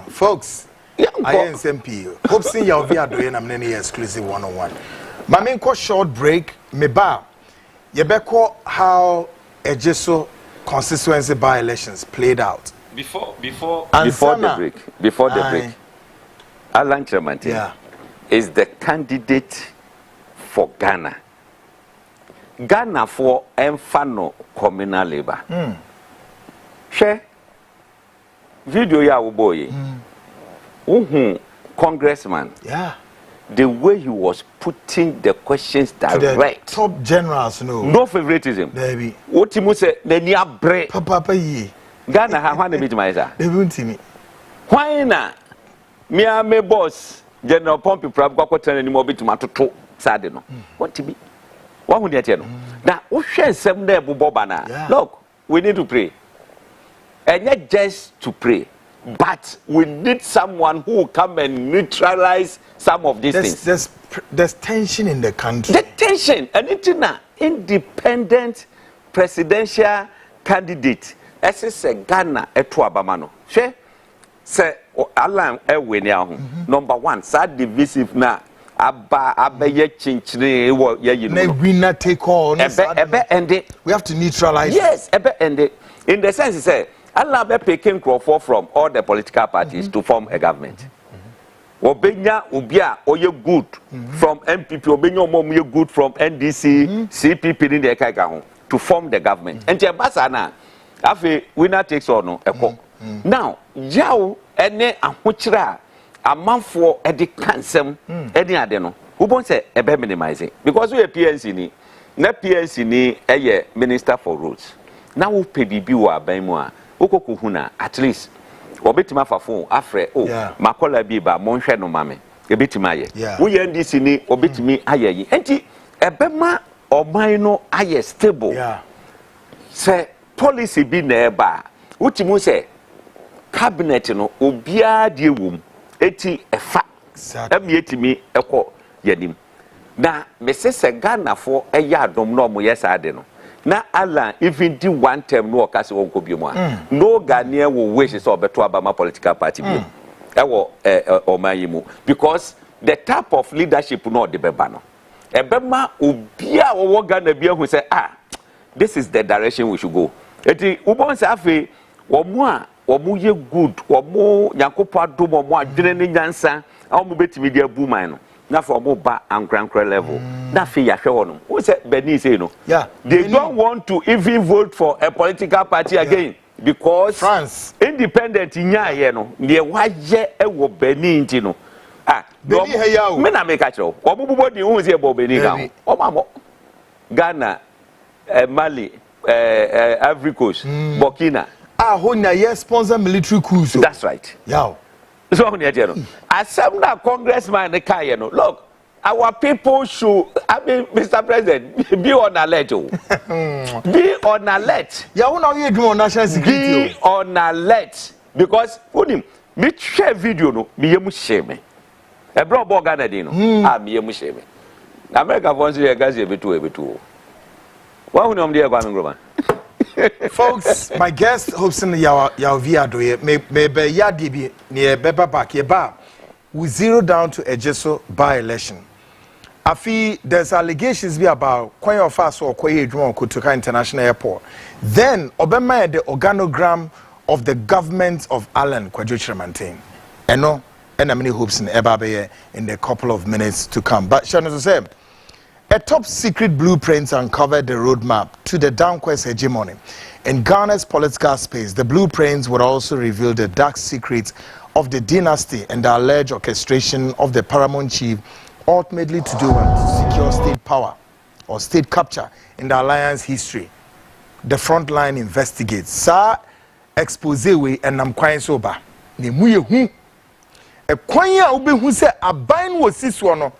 Folks, I am SMP. Hopson Adoryi and I'm any exclusive one-on-one. My main short break, meba. Yebeko how Ejeso constituency by-elections played out. Before the break, Alan Chairman is the candidate for Ghana. Ghana for Enfano communal labor. Share. Video ya boy. Congressman. Yeah. The way he was putting the questions direct. To the top generals, no favoritism. Baby. What you say? The near break. Papa ye. Ghana have one bit myself. They won't see me. Why na? Me a me boss. General Pompey Prab go kwatana anymore bit to to sad no. What to be? What would you know? Now, we share some there bobana. Look, we need to pray. And not just to pray, but we need someone who will come and neutralize some of these things. There's tension in the country. The tension, and it's an independent presidential candidate. As I say, Ghana eto abamano. She say Alan Ewenia. Number one, sad divisive na abeye chinchine wo ye you know. Winner take all. Ebe ende. We have to neutralize. Yes, ebe ende. In the sense, he said. Allah be picking Crawford from all the political parties to form a government. Obenya Ubia Oye good from MPP, Obenya Omoye good from NDC, CPP in the Ekaiga to form the government. And Jabasana, afe winner takes all no eko. Now, Yao ene ahuchira a man for edi cansem edi adeno. Who won't say ebe minimizing because we are PNC ni, na PNC ni eye Minister for Roads. Now we pay bibi wa baimwa. Huna, at least, Obitima Fafon, Afre, Makola Biba, Monshano Mame, Ebitima, we NDC ni Obitimi Aye, Enti, Ebema or Mino Aye stable. Say, policy be nearby. Utimu say, cabinet no, Ubia de womb, eti a fact, Emi Eko Yadim. Na, Mrs. Ghana for a yard no more, yes, I don't know. Na Allah even do one term no okase wonko biomwa no Ghanaian will wish so beto abama political party bi ewo omayimu because the type of leadership no de beba no ebema obia wo Ghana bia hu say this is the direction we should go eti ubon say afi omo ye good omo nyakopa dom omo adwene ne nyansa omo betimi dia bu man no na for omo ba ankrankra level na fe ya hwe wono who say Benin say no they don't want to even vote for a political party again because France independent nya ye no ne waje ewo Benin ti no Benin he ya o me na make actual omo bobodi hu say ebo Benin ga omo amo Ghana Mali Ivory Coast Burkina honya ye sponsor military coups. That's right. Yeah. So as some congressman the car, look, our people should, I mean, Mr. President, be on alert. Be on alert. Yeah, what are you doing on national security? Be on alert. Because, me share video, no, me yemu shame. A bro Ghana dino, me yemu shame. America wants to get a bit too. Why would you go Folks, my guest Hopson Adoryi maybe yadibi near Beba back yeba we zero down to Ejeso by-election. I feel there's allegations be about Kwanya of us or Kwaya Edwon Kutuka International Airport. Then Obama the organogram of the government of Alan Kwadwo maintain. And no, and I mean Hopson Ebabe in the couple of minutes to come. But Shana say A top secret blueprint uncovered the roadmap to the downquest hegemony. In Ghana's political space, the blueprints would also reveal the dark secrets of the dynasty and the alleged orchestration of the paramount chief, ultimately to do with secure state power or state capture in the alliance history. The Frontline investigates. Sa exposé we and nam kwan soba. Ne muye hu. E kwan ya ube hu se aban wo siswo no.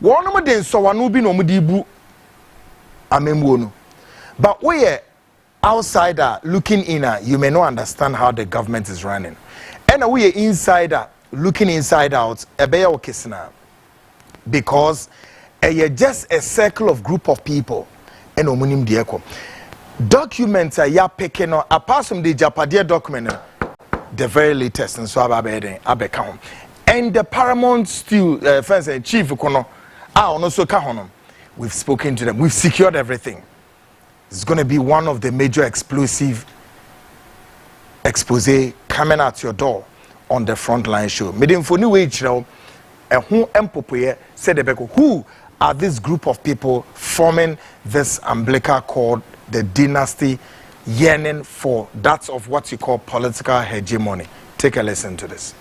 Wono mo den so wanu bi no mo di bu amemwo no. But we outsider looking inner, you may not understand how the government is running. And we insider looking inside out, ebeya okesina. Because just a circle of group of people and omunim dieko. Documents are ya picking up apart from the Japadia document, the very latest and so abekam. And the paramount still fence and chief kono also kahonom. We've spoken to them, we've secured everything. It's going to be one of the major explosive expose coming at your door on the Frontline show. Who are this group of people forming this umbilical cord, the dynasty, yearning for that of what you call political hegemony? Take a listen to this.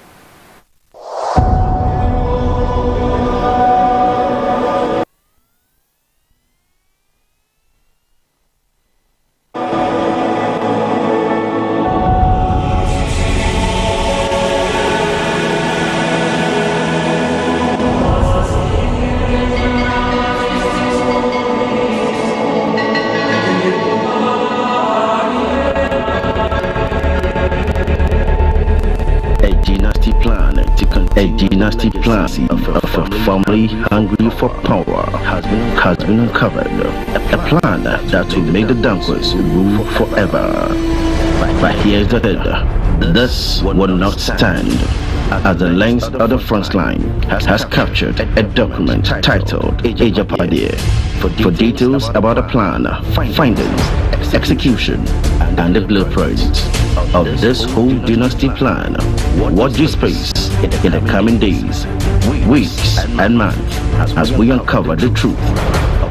A dynasty plan of a family hungry for power has been uncovered. A plan that will make the Danquist rule forever. But here's the thing: this will not stand, as the length of the Frontline has captured a document titled Ejapade for details about the plan, findings, execution, and the blueprint of this whole dynasty plan. Watch this space in the coming days, weeks, and months as we uncover the truth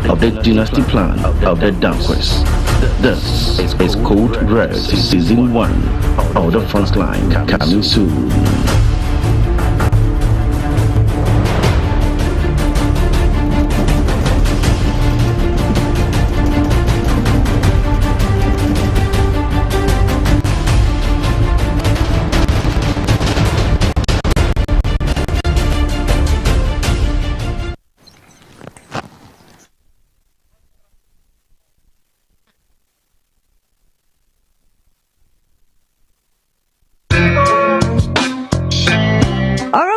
of the dynasty plan of the Danquist. This is Code Red Season 1 of the Frontline, coming soon.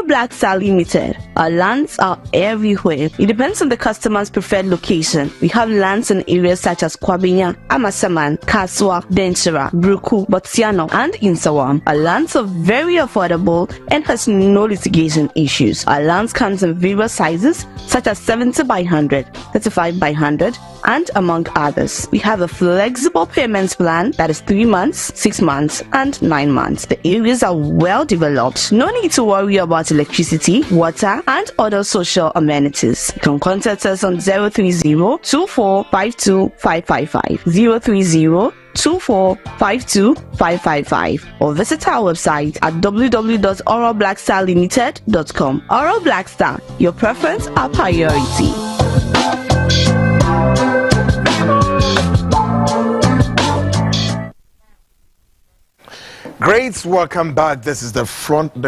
Black Star Limited. Our lands are everywhere. It depends on the customer's preferred location. We have lands in areas such as Kwabenya, Amasaman, Kaswa, Denchira, Bruku, Botsiano, and Insawam. Our lands are very affordable and has no litigation issues. Our lands comes in various sizes such as 70 by 100, 35 by 100, and among others. We have a flexible payments plan that is 3 months, 6 months, and 9 months. The areas are well developed. No need to worry about electricity, water, and other social amenities. You can contact us on 030-2452-555, 030-2452-555, or visit our website at www.oralblackstarlimited.com. Oral Black Star, your preference, our priority. Great, welcome back. This is the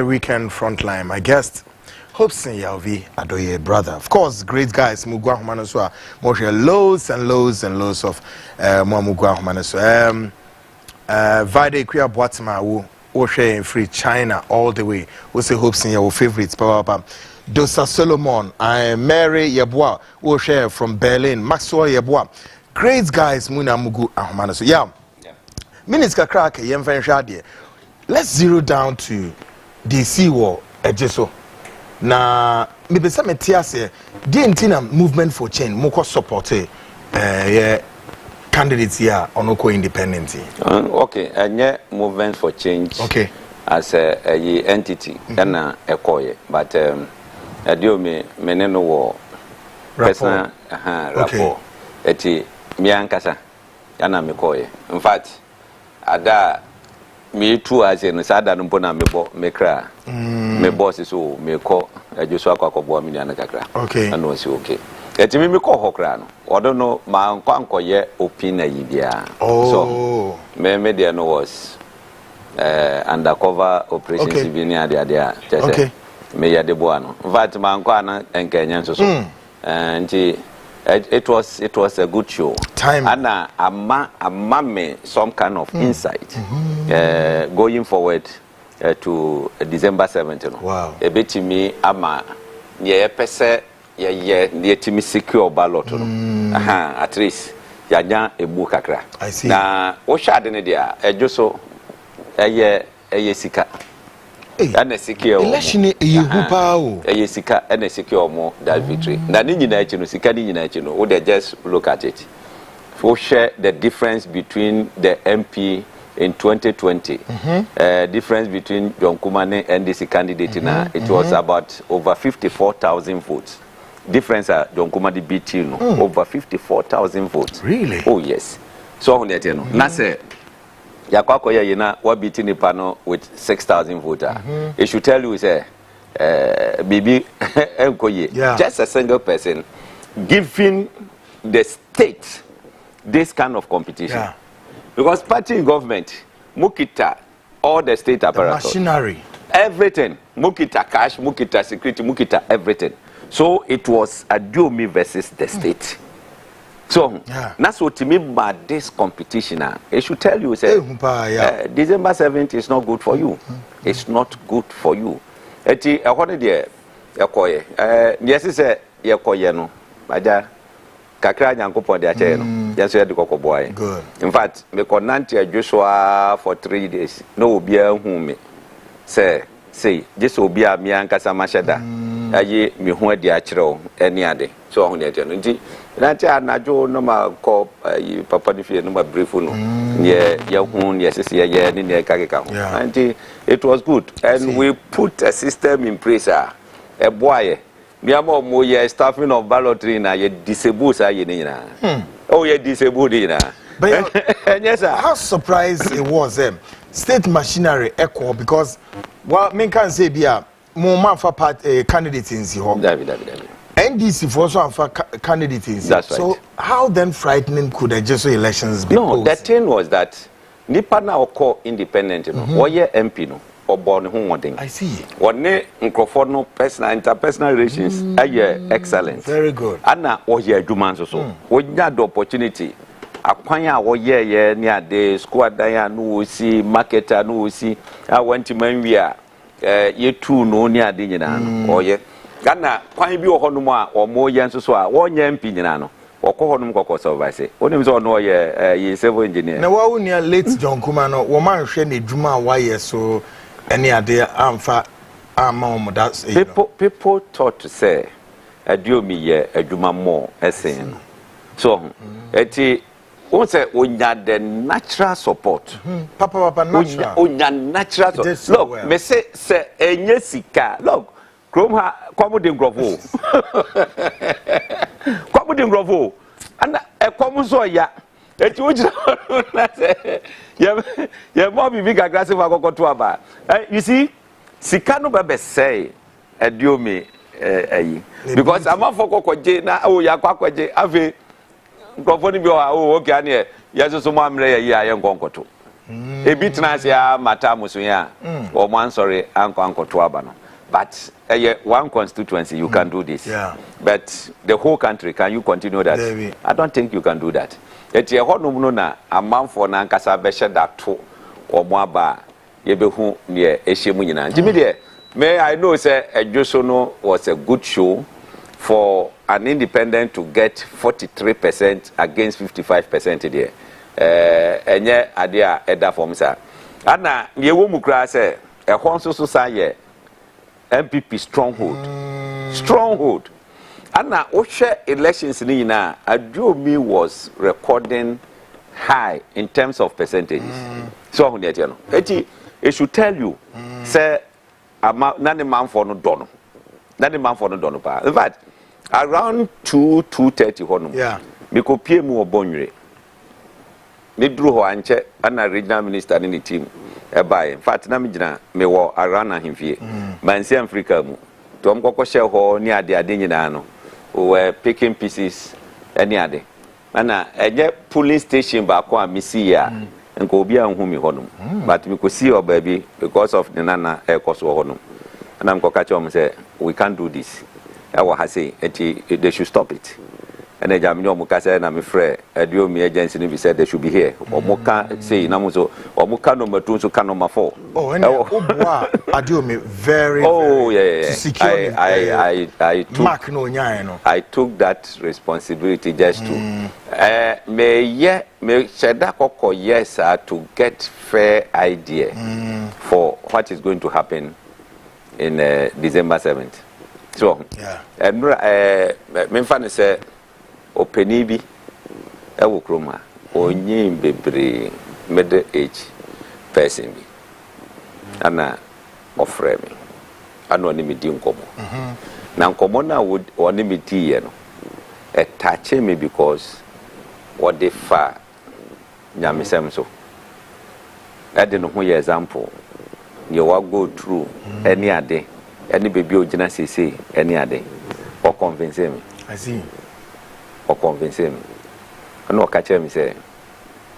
weekend Frontline. My guest, Hopson Adoryi, brother. Of course, great guys. Mugwa Humanaswa. More loads and loads and loads of Mugwa Humanaswa. Vide Kuya Boatma who share free China all the way. We say Hopson your favorites. Dosa Solomon, Mary Yabwa who share from Berlin. Maxwell Yabwa. Great guys. Muna Mugu Humanaswa. Yeah. Minutes crack a let's zero down to DC war ejeso na maybe some tiase the intina movement for change moko support candidates here onoko independent. Okay, and movement for change. Okay, as a entity kana ekoye but adio me meneno wo personal rapport. Eti me ankasa yana me koye. In fact, ada me too as in sada no bona me kra. Me boss so me ko ejuso akwakobo me na kakra. Okay. And was okay. Eti me ko hokra no. Odo no ma ankoye opina yi bia. So me there no was undercover operations okay. Near there. Okay. Me ya de boano. In fact, ma anko na enkenyan so. And it was a good show. Time. And amma me some kind of insight going forward to December 17th. Wow. A bit me ama ye pese ye timi secure ballot no. At least ya a book kakra. I see. Na o shade ne dia ejoso eye sika. And a secure election sika and a secure more that victory. Now ni sika ni would just look at it. We share the difference between the MP in 2020. Difference between John Kumane and this candidate it was about over 54,000 votes. Difference John Kumane beat you over 54,000 votes. Really? Oh yes. So on that na say yakwako ya yina wa beating the panel with 6,000 voters. It should tell you say bibi enkoye just a single person giving the state this kind of competition. Yeah. Because party in government mukita all the state apparatus, machinery, everything, mukita cash, mukita security, mukita everything. So it was Adoryi versus the state. So that's what to me by this competition. It should tell you say December 7th is not good for you. It's not good for you. Eti ehone de ekoye yes say yekoye no maja kakra nyankopon de ache no yes ye de kokoboy. In fact me konante Joshua for 3 days no obi ahu me say just obi a me ankasa masheda aye me hu ade akire eni ade so ohun ade no nti nanti anajo no ma ko papa ni fie no ma brief no ye hu ye sese ye ni ne kakeka ho nanti it was good and we put a system in place a boy me am mo ye staffing of ballotry na ye disable sa ye ni na oh ye disabled na but yes sir how surprised it was state machinery echo because well men can say bia mo ma fa part candidates in ho NDC for also candidates. That's right. So how then frightening could the general elections be? No, the thing was that nipa na oko independent no oye MP no obo ne ho wodin. I see. Wone nkrofo no personal interpersonal relations aye excellent. Very good. Ana oye adwuma nso so. Onya the opportunity akwan a oye ye ne ade squad dan no osi marketer no osi a wanti manwi a ye tu no ne ade nyina no oye Ghana kwan bi ohonum a omo ye nso so a wonya mpi nyina no okohonum kokko supervise onim so no ye civil engineer na wa unia late John Kuma no wo man hwe ne dwuma wa ye so any ade amfa ama that people thought to say Adoryi ye adwuma more esen so eti won say onya the natural support papa natural onya natural support look me say enye sika look Chrome ha kwamu de ngrofo kwamu de ngrofo ana kwamu so ya eti ojira na say ye mo bibi gagrase fa kokoto aba you see sika no be say Adoryi ayi because amafo kokoje na o ya kwakoje ave ngrofo ni bi o okay ane ye so mo amre ye aye nkonkoto ebi tena ya mata muso ya o mo ansori ankonkoto aba no. But one constituency, you can do this. Yeah. But the whole country, can you continue that? Maybe. I don't think you can do that. Eti no na amamfo na nkasa beshe dato omoaba yebehu ne ehyemu nyina. Jimi de may I know say Ejosono was a good show for an independent to get 43% against 55% there. Enye ade a eda form sa. Ana ye wo mukra say e ho nso so sa ye MPP stronghold. And now, Osha elections in Adoryi was recording high in terms of percentages. So, it should tell you, say, none man for no dono. In fact, around 2:30 honum. Yeah. Me ko pie mu obonwere. Me duru ho anche ana regional minister ni team. In fact, na me gina me wo around ahemfie. Mansi Africa mu. To mkoko share ho ni ade nyina no. We picking pieces any ade. Ana enye polling station ba ko amisi ya. Nko obi anhu mi honum. But me ko see your baby because of the nana ekoso honum. And I'm going to say, we can't do this. I say, they should stop it. And then I'm afraid, the agency said they should be here. Or Moka say, Namuzo, or Moka number 2, so can number 4. Oh, and Adoryi very, oh, yeah. Secure. I took that responsibility just to, me Shedakoko, yes, to get fair idea for what is going to happen in December 7th. So, and Memphane say, Openibi, Ewokroma, onye bebre middle age person bi. Ana ofre me. Ano oni mi di nkomo. Na nkomo na oni mi di ye no. Touch me because what they fa nyamesem so. I don't know who your example. You will go through any other, any baby or genasi say any other, or convince me. I see. Or convince me. I know catch me say,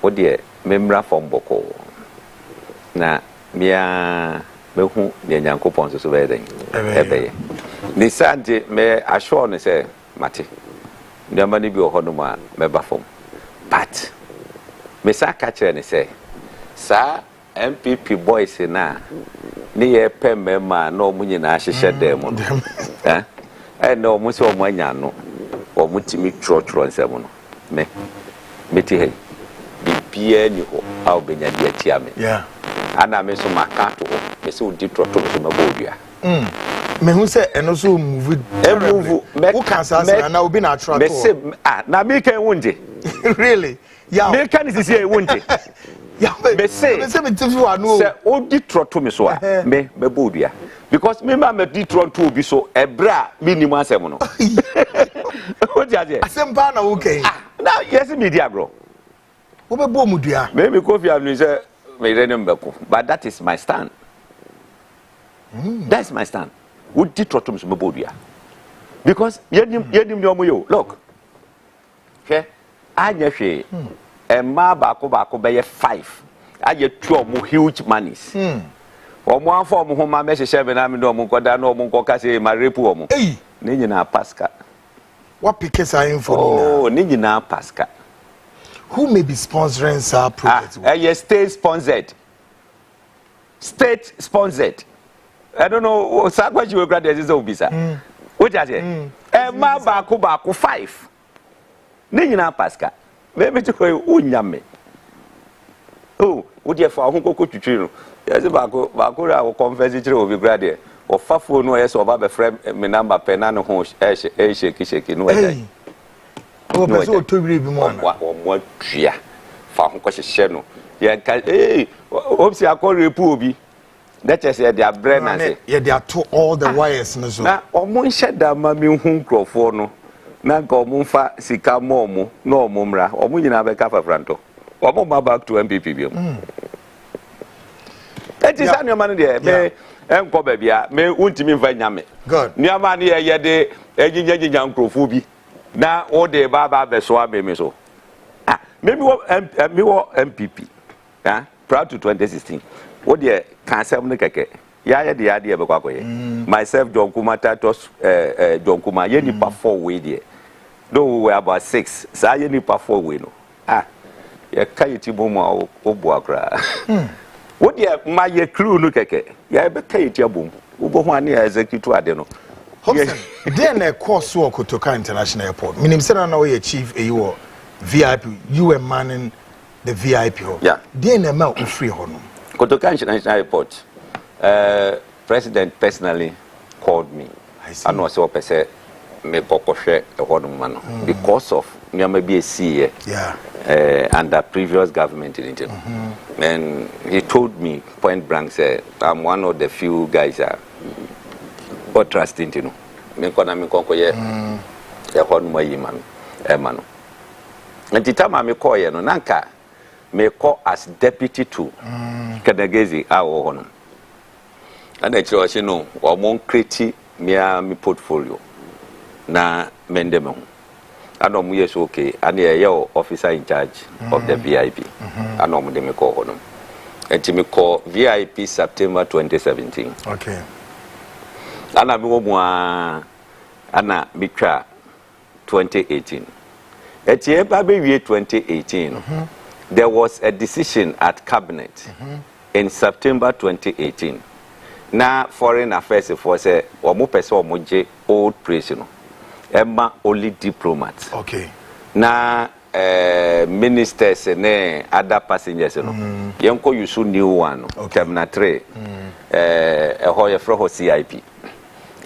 oh dear, memra from Boko. Na mia me who near Yanko Ponso so very. Ni Sanji me assure me say, Mati, the money be a honoma me bafom. But me sa catch me say, Sir. MPP boys na ni ye pemme ma no mu nyina hyehyɛ dem no no mu so mo anya no o mu timi trotro nsɛm no me ti he bibia ni ho a obenya di atia me ana me so maka to ho me so di trotro so mabodua me hu say eno so move who can say na obi na trotro me say na me kan wunde really yeah me kan sisi e wunde me say o di trotto me so me bodua because me ma me di trotto obi so ebra me ni mu asem no o ti aje asem ba na okay now yes media bro wo be bo mu dua me Kofi Anu say me renem beko but that is my stand that's my stand o di trotto me so me bodua because yenim ni omo yo look okay anya hwe Emma bako be 5. Aye 2 huge monies. Omo afọ omo ho ma me hye be na me no omo koda na omo nkoka say ma repu omo. Ni nyina pasca. What pickets are in for? Oh, ni nyina pasca. Who may be sponsoring our project? Yes, state sponsored. State sponsored. I don't know sa kwaji we grade is obisa. What you say? Emma bako 5. Ni nyina pasca. Maybe to go unyame. Oh, would you for who could you? Yes, Bakura will confess it will be graded. Or Fafo no yes or Baba frame me number penano home shake no way. Oh, but so to be more. What yeah. Found question. Yeah, hey, Hopsi I call repubi. That is their brain and say, yeah, they are to all the wires. Now, or one shed that mammy whom crow na go mumfa sika momu no mumra omu nyina be kafa franto omu ma back to MPP biom eti sa nyoma no de me enko ba bia me untimi mfa nyame god nyama ne ye de eginya nkrofo bi na o de baba be so me so me wo MPP proud to 2016 o de kansem no keke ya de ade be kwakoye myself John Kuma Tatos John Kuma ye nipa 4 we there. Though we were about 6, so I need to 4 we no. You can't boom or boakra. What ye my crew look at? Ya be kite your boom. Ubo one year executive adeno. Hopson, then a course walk to Toka International Airport. Minim said I know you achieve a VIP, you were manning the VIP. Yeah. Then a mount free honor. Kotoka International Airport. President personally called me. I know so per se. Me pokoshe ehodumano because of nyama be see under previous government in India. And he told me point blank say I'm one of the few guys or trusting me kona me konko ye hon mo yi mami e ma no nti tama me call ye no nanka me call as deputy to Kadagezi awo hono ana chiro shi no o mon create me portfolio na mende me ho ana mu yes okay ana ye officer in charge of the VIP ana mu de me call hono enti me call VIP September 2017 okay ana me wo mu ana me twa 2018 eti e ba be wie 2018 there was a decision at cabinet in September 2018 na foreign affairs for say omo pese omo je old prison no emma only diplomats okay na ministers and other passengers no yenko use new one terminal 3 hoye fro CIP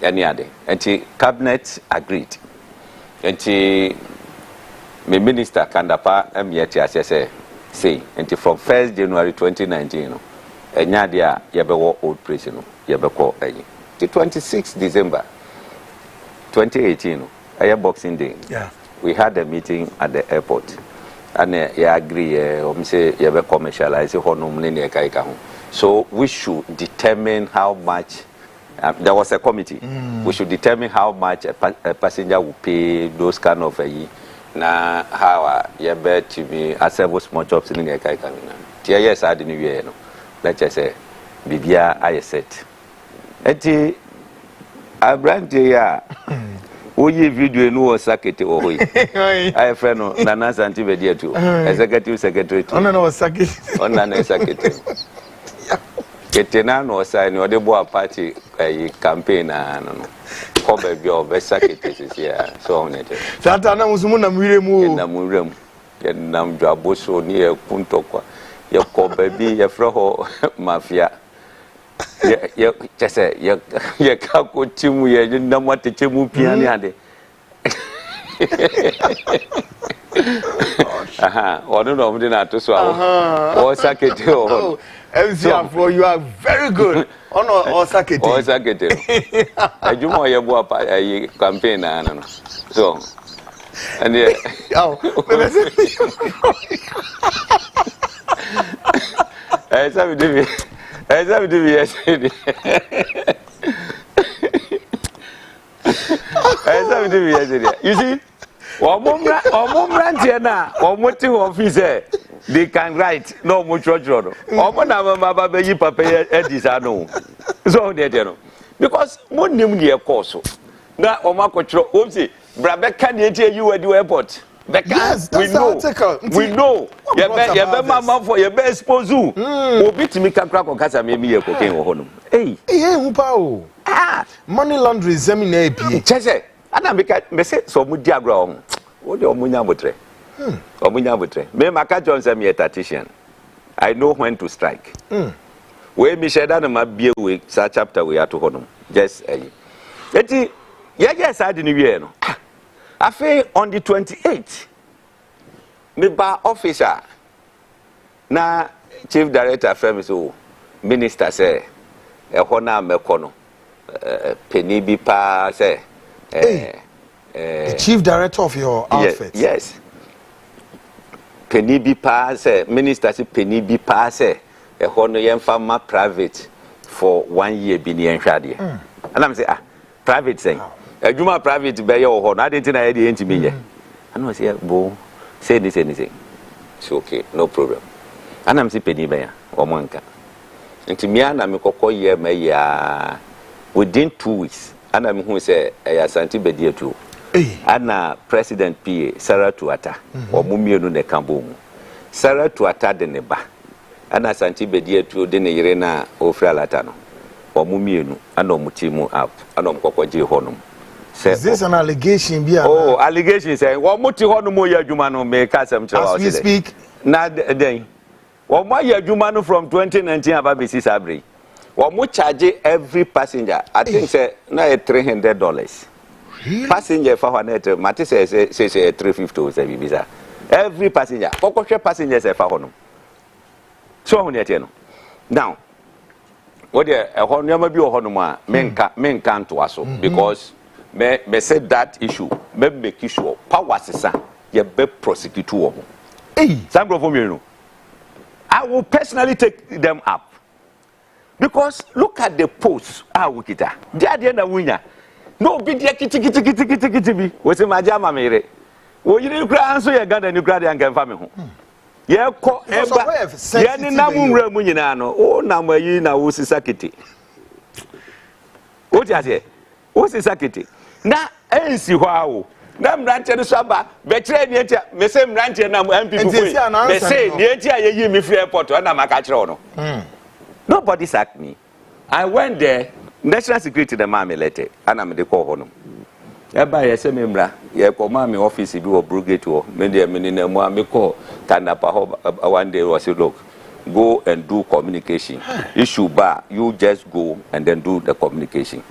any ade enti cabinet agreed enti me minister kandapa emieti asese say enti from 1st January 2019 no enya dia yebewo old prison no yebeko eyi the 26th December 2018 no Boxing Day we had a meeting at the airport and you agree say yebe commercialize honum ne ne kai ka ho so we should determine how much there was a committee we should determine how much a passenger will pay those kind of na how yebe to be assemble small jobs in ne kai ka na tie yes ade ni wie no let's just say bibia aye set eti abrante ya oye video no sakete o hoyi I friend no nana santi be dia tu executive secretary ona no sakete ona na sakete ketena no sai no de bo party campaign na no ko be bi o be sakete sisia so on it tata na musumu na mwiremu na mwiremu ye nam dwaboso ni e kuntokwa ye ko be bi ye fro mafia ye chese ye ka ko timu ye na mwate chemu piani ade aha ono no mde na to so awo o sakete o MC for you are very good ono o sakete ajumo ye bo apa campaign na no so and yeah Esa bidibi yesterday. Esa bidibi yesterday. You see, omumra na omoti office they can write no much no. Omo na mama be yi papa edisa no. So dey no. Because mo nim dey course. Na omo akotro o say brabe ka dey tie you at the airport. Yes, that's we know. Yebe mama for yebe expose you. Obi timi kakra ko kasa me ye koken wo honum. Hey hupa o. Money laundry seminar apie. Chese, ana me say so mu di agro o. Wo de omunya botre. Omunya botre. Me maka Johnson me tactician. I know when to strike. We mi sheda na ma bie we sa chapter we ato honum. Just eti ye sa di ni wie no. Afe on the 28th, me ba officer na chief director from so minister say hona mekono penny bi pa say the chief director of your outfit. Yes. Penny bi pa say minister say penny bi pa say hono yemfa ma private for 1 year bi ni enhwade. And I'm say private say Juma private be your home. I didn't know any intimate. I know say bo say this anything. It's okay, no problem. And I'm say penny bear or manka. Into me and I'm a year may within 2 weeks. And I'm who say a santi bedia too. And President PA Sarah Tuata or Mumio ne Cambo. Sarah Tuata de neba. And a santi bedia too de Irena or Fralatano or Mumio and Mutimu up and Cocoji honum. Is this an allegation? Oh, allegation say what muti hono mo ya adwuma no me ka sam as we speak na den what mo ya adwuma no from 2019 aba be sabre what mo charge every passenger I think say na $300 passenger for net mate say $350 say bibisa every passenger kokoshe passenger say fa hono so ho ne tie no now what the hono ma bi hono ma menka nto aso because me say that issue me make issue power sesa ye be prosecute wo some from you I will personally take them up because look at the posts wikita dia na wunya no be dia kiti bi we say maja mamere wo yiri kura anso ye Ghana ni kura de anka mfa me ho ye ko eba ye ni na munwura mu nyina no o na mayi na wo sisa kiti o ti ase o sisa kiti na ensi ho awo na mrantie no saba be kire ni etia me say mrantie na MP fufu me say ni etia ye yi me free airport na maka kire no nobody sacked me. I went there, national security the man me letter and I'm the call hono eba ye se memra ye ko ma me office bi wo brigade wo me dey me na mo me call Tanapa one day was look go and do communication issue bar you just go and then do the communication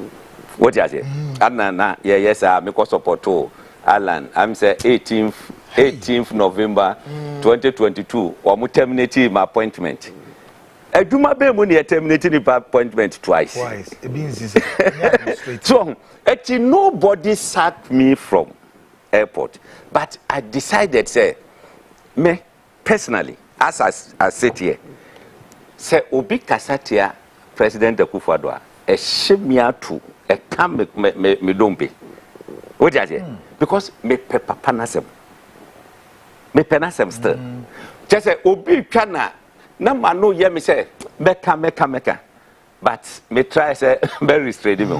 what you say na yes me ko support to Alan I'm say 18th November 2022 or mo terminate my appointment Eduma be mo ne terminate the appointment twice it means so actually nobody sacked me from airport but I decided say me personally as I sit here say obi kasatia President Akufo-Addo e shemia to e kam me dompe what you say because me papa nasem me penasem still just say obi twana na manu ye me say meka but me try say very restrained me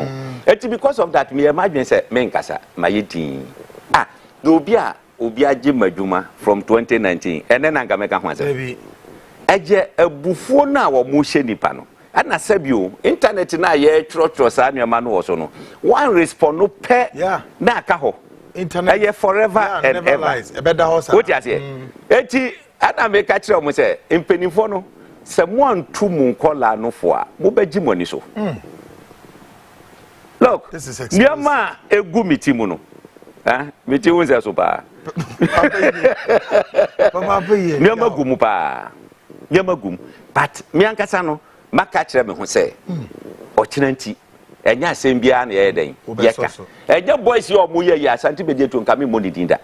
it because of that me imagine say me nkasa mayedin the obi agi maduma from 2019 and then anga meka ho say eje abufuo na wo mo hye nipa no ana sabio internet na ye trotro sa nwa no wo so no one respond no pe na aka ho internet ye forever and ever ebeda ho sa what you say eti ana meka kire mo say empenifo no se mo antu mu nkola no fo a mo bagi moni so look niama egu mitimu no miti wonse so ba niama gumu pa niama gum but me ankasa no maka kire me ho say ochinanti enya asem bia na ye den yeka enya boys yo mo ye ya santi be de to nka me money dinda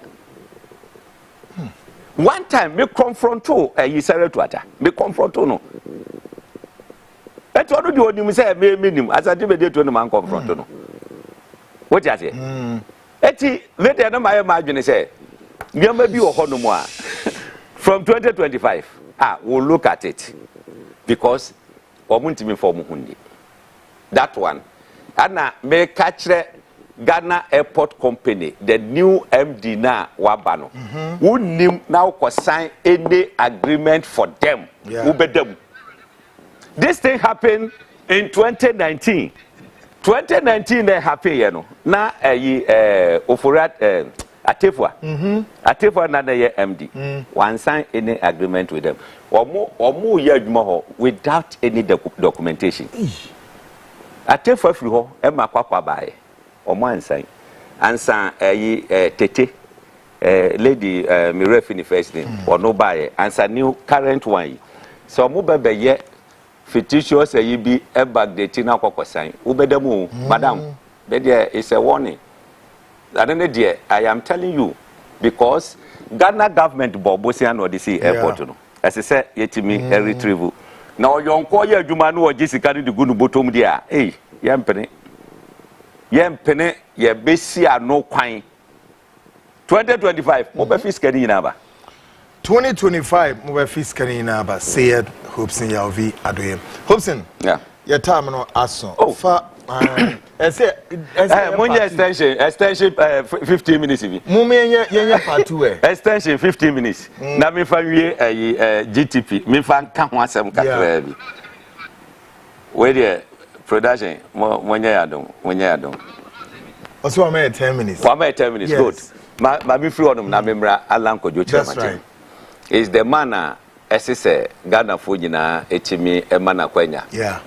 one time me confronto you sare to ata me confronto no eto do di onim say me nim asante be de to no man confronto no what you say eti later na my imagine say niam bi wo hono mo a from 2025 we'll look at it because omuntimi for mu hundi that one ana me catch Ghana Airport Company, the new MD na wabano. Who nim now ko sign any agreement for them. Ubedem. This thing happened in 2019. 2019 they happen, you know. Na Ofurat Atefwa. Atefwa na the MD. One sign any agreement with them. Omo ye adwuma ho without any documentation. Atefwa firi ho e makwakwa bae. Omo ansan tete lady me refi first name or no buy ansa new current one so mo bebe ye fictitious bi e backdate na kokosan ubedemu madam be there is a warning that there I am telling you because Ghana government bobosian or the airport no as I say yetimi retrieval na oyonko ye adwuma no ogisika no de gunu botom dia yempene yempene ye besi ano kwan 2025 mo be fiskani nyina ba 2025 mo be fiskani nyina ba said Hopson Adoryi Hopson your time no aso fa money extension 15 minutes bi mo me yenye part 2 extension 15 minutes na me fa wie GTP me fa nka ho asem kakra bi we there production money adom also am 10 minutes 10 minutes yes. Good ma be free on na memra Alan Kojo Chiramache is the man say Ghana fo nyina etimi emana kwanya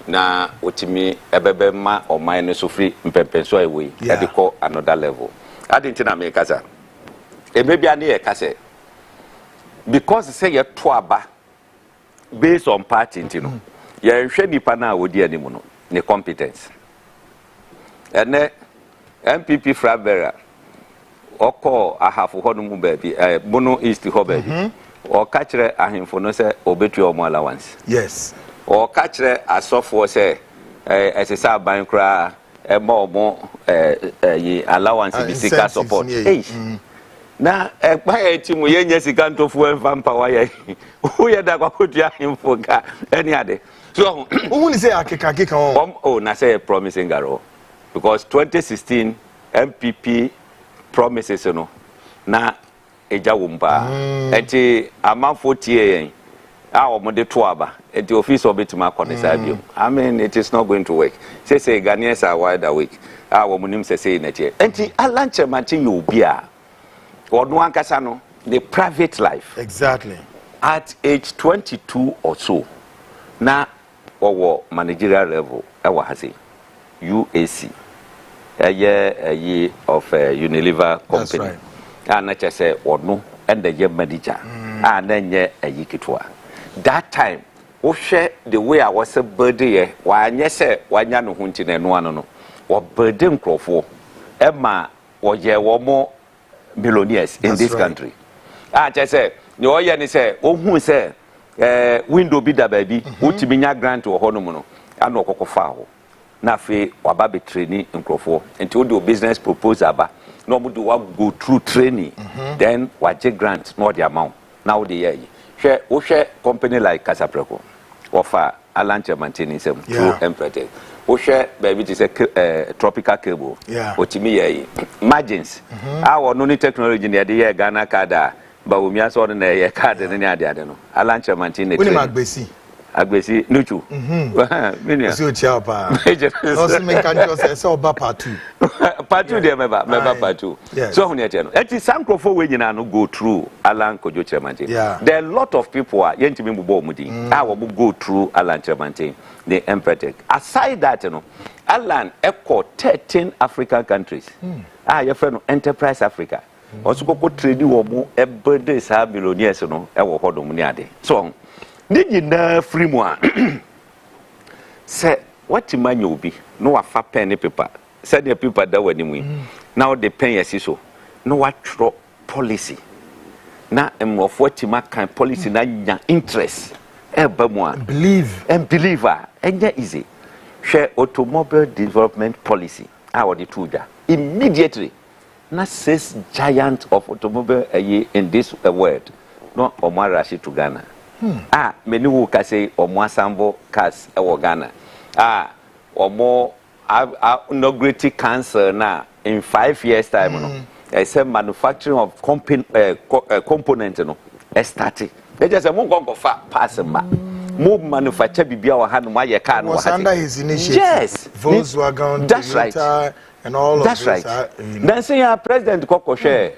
na otimi ebebe ma o man no so free mpempenso away e dey call another level adinti na me kasa e maybe ani e kasa because say ye to aba based on party ntino ye hwe nipa na odi animu no ne competence ene MPP Frabera oko ahafu hono mu baby Bono East ho baby o ka kire ahemfo no se obetu omo allowance yes o ka kire asofo se esesa aban kra ma omo yi allowance bi sika support na ekpa etimu yenye sika ntofu enfa mpawa ye wo ye da kwakotu ahemfo ga any ade so who ni say akeka on oh na say promising garo because 2016 MPP promises no na eja wumba enti amanfo tie yen a omode to aba enti office obetima konesa bio I mean it is not going to work say Ghanaians are wide awake a womunim say na tie enti alanche manche you bia odo ankasa no the private life exactly at age 22 or so na owo managerial level e wa hase UAC a year of Unilever company. That's right. And I just say, or no, and the year manager. And then ye a yikitwa. That time, oh share the way I was a birthday, why yes, say, why no hunting and one or burden crofo. Emma or ye were more millionaires in this country. I just say, no, ye say, oh, who say, window be the baby, Utiminia grant or honomono, and no coco fowl. Na fe wababe training nkrofo until do business proposal ba no mu do go through training then waje grant no the amount now the year share wo share company like Casapreco offer alanche maintaining some through Emprete wo share baby to say tropical cable otimi year margins our no technology near the year Ghana card ba wo mi aso na year card ne ade no alanche maintaining we magbesi agbesi nuchu minia so chiapa also make can just say oba part 2 part 2 there member part 2 so hunu ete no eti sankrofo we nyina no go through Alan Kojo Chemante there are a lot of people are yentimi bubo omudi wo go through Alan Chemante the Empretech aside that no Alan echo 13 African countries your friend Enterprise Africa also go trade wo mo everyday sa billionaires no e wo hodom ni ade so Niji na free mo say what man you be no afa pen paper say the paper that were nimu now the pen yes so no what policy na of what kan policy na nya interest eba mo believe and believer enya easy share automobile development policy our the tuja immediately na says giant of automobile in this world no omarashi to Ghana many who can say omo asambo cars e wo Ghana omo inaugurated cancer na in 5 years time no say manufacturing of component no started they just say mo go fa pass ma mo manufacture bibia wa ha no ma ye car no was under his initiative yes Volkswagen that's Toyota, right and all that's of this right then say president Koko share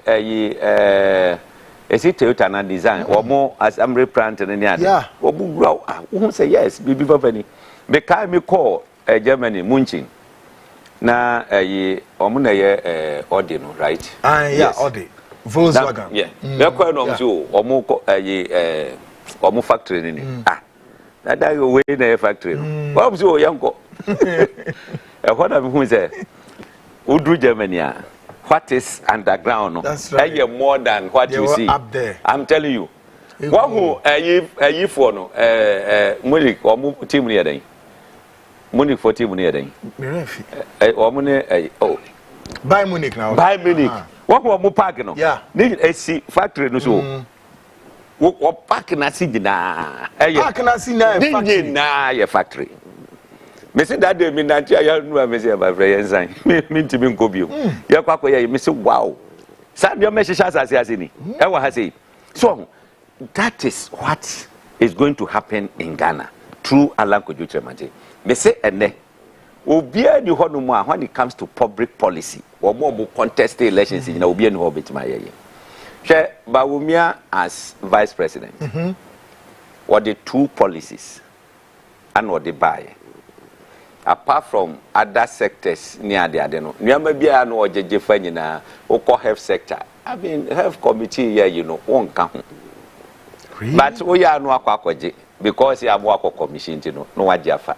is it Toyota na design or more assembly plant and any other? Who say yes, Bibi Bavani. Because me call Germany, Munchen. Na omuna ye Odino, right? Yeah, Odi. Volkswagen. Yeah. They're quite on you, or more factory in it. That you way in a factory. What was your young go? What have you said? Udru Germany. What is underground? That's right. More than what you see up there. I'm telling you. What who for no Munich or team near day? Munich for team near day. Or Munich by Munich now. By Munich. What were parking? Yeah. Need a factory no so. What parking I see na? Parking I see na your factory. Me say that day me Nigeria ya no me say my friend sign me ntimi nkobio ya kwakọ ya me say wow sad you me shisha asase ni e wa ha say so that is what is going to happen in Ghana through Alan Kojo Chemante me say ene obia ni hono mu a when it comes to public policy or more contest elections na obia ni ho betima ye she Bawumia as vice president what the two policies and what they buy apart from other sectors near the adeno nyama bia no ojeje fa nyina oko health sector I mean health committee here you know won ka ho but we are no akwakoje because ya bo akọ commission ti no waje afa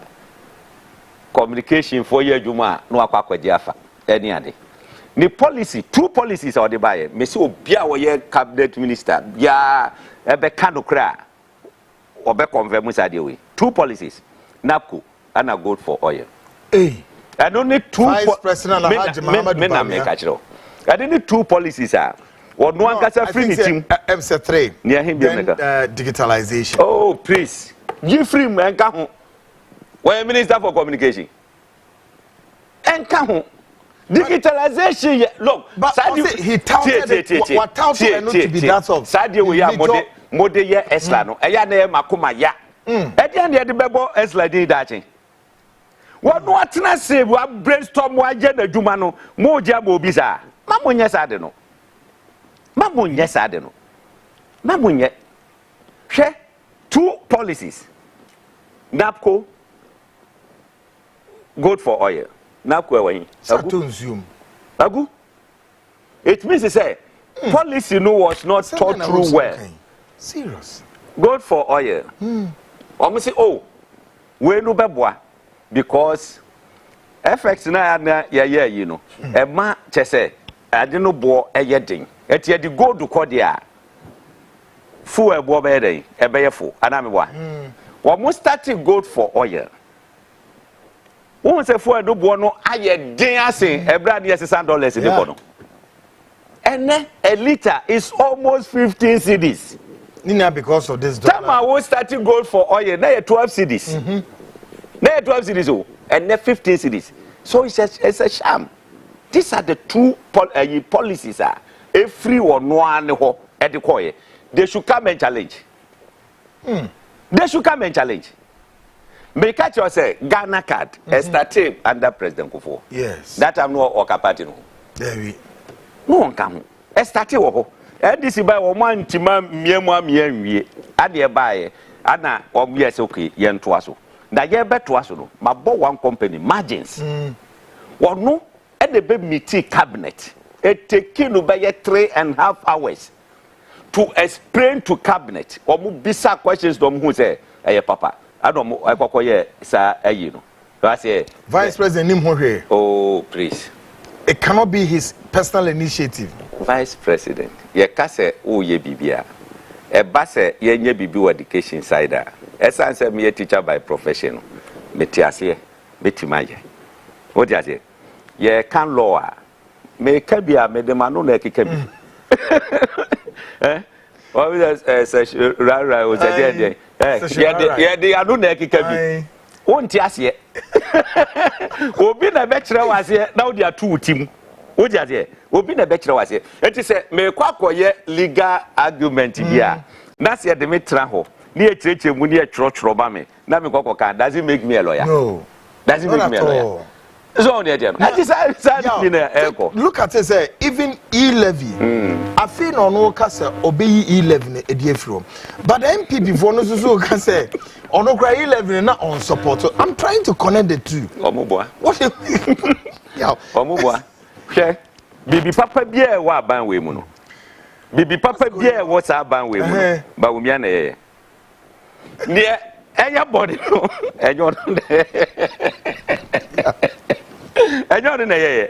communication for ye adwuma no akwakoje afa any ade The policy, two policies are the buyer. Me say obia wo cabinet minister, ya ebe kanokra, obe confirm we. Two policies, NAPCO and a Gold for oil. Hey, and only two. Vice President Alhaji Muhammadu Bawumia. I didn't two policies are. Or no one gets a free meeting. MC3. Near him, digitalization. Oh, please. You free man, come. Why Minister for Communication? And come. Digitalization, look, but he touted what touted to be that of Sadio we are mode ye eslano eya na makoma ya edia na de bebo esla din dachi what no atena say we brainstorm wa je na dwuma no mo je ma obi sa mamonye sa de no mamonye hwe two policies NAPCO Gold for oil NAPCO ewen agu it means to say policy no was not thought through well. Serious. Gold for oil. Almost say, oh, we no beboa because effects na ya you know. E ma chese ade no bo eyedin. Eti the gold ko dia. Fu ebo be den, e be yefo ana me boa. Almost starting gold for oil. Won say fu edo bo no aye den asen e bra dey $600 in the bono. And a liter is almost 15 cedis. Nina, because of this dollar. Time I was starting gold for oil, now 12 cedis. Now 12 cedis, oh, and now 15 cedis. So it's a sham. These are the two policies. Every one at the coin. They should come and challenge. They should come and challenge. Make catch yourself, Ghana card, started under President Kufuor. Yes. That I'm not Oka party. There we. No one come. Started wo. This is by one tima mienwie. Ade buy ana obvious okay yen to aso. Na ye beto aso no. Ma bo one company margins. Wono e de be meeting cabinet. It take no by 3.5 hours to explain to cabinet. Omo bisa questions to who say papa. Adom ekokoye sa ayi no. I say Vice President Nimhohe. Oh, please. It cannot be his personal initiative. Vice President, ye kase o ye bibia. E ba se ye nye bibi education side. Esan se me teacher by profession. Me ti ase, me ti maye. What you say? Ye kan law a. Me ka bia me de manu na ekeka bi. What is ra o se de. Ye de anu na ekeka bi. Won't ase. Obi na be kire wase na wo dia tu tim. Wo dia se obi na be kire wase. Enti se me kwakoye legal argument bia. Na se de me tra ho. Na e kireche mu na e choro ba me. Na me kwakoka does it make me a lawyer? No. Does it make me a lawyer? So on the idea. Look at it, say even E-levy. I feel no kase obey E-levy e die from. But the MPP for no so kase ono kra E-levy na on support. I'm trying to connect the two. Omoboa. What? Yeah. Omoboa. Hwe. Bibi papa bia e wa ban we mu no. Bibi papa bia e wo sa ban we mu no. Ba umia na ye. Ne enya body no. Enyo enyo na ye.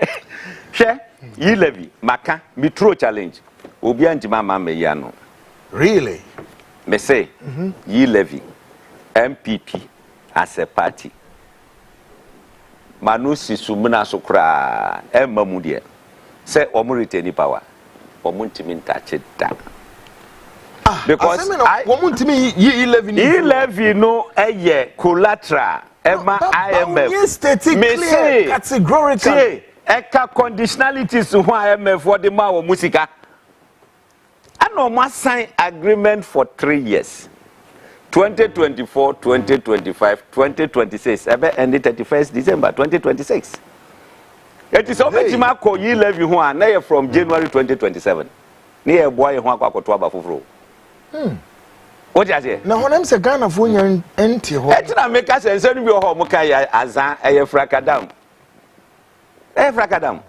Hwe. E-levy maka metro challenge. Obi anjima ma me ya no. Really? Me say E-levy MPP as a party. Manu sisumuna sokra emamu de. Say omu retain power. Omu ntimi ntache da. Because omu ntimi E-levy no eye collateral ema IMF. Me say categorically. Eka conditionalities who IMF for the ma wo musika. Ano ma sign agreement for 3 years. 2024, 2025, 2026. Ebe end 31st December 2026. It is obetima ko E-levy ho an na from January 2027. Na ye boy ho akwakoto aba foforo. What you say? Na honem se Ghana fo nya enti ho. E tina make us ense no bi ho mo kai azan eye frakadam. Frakadam.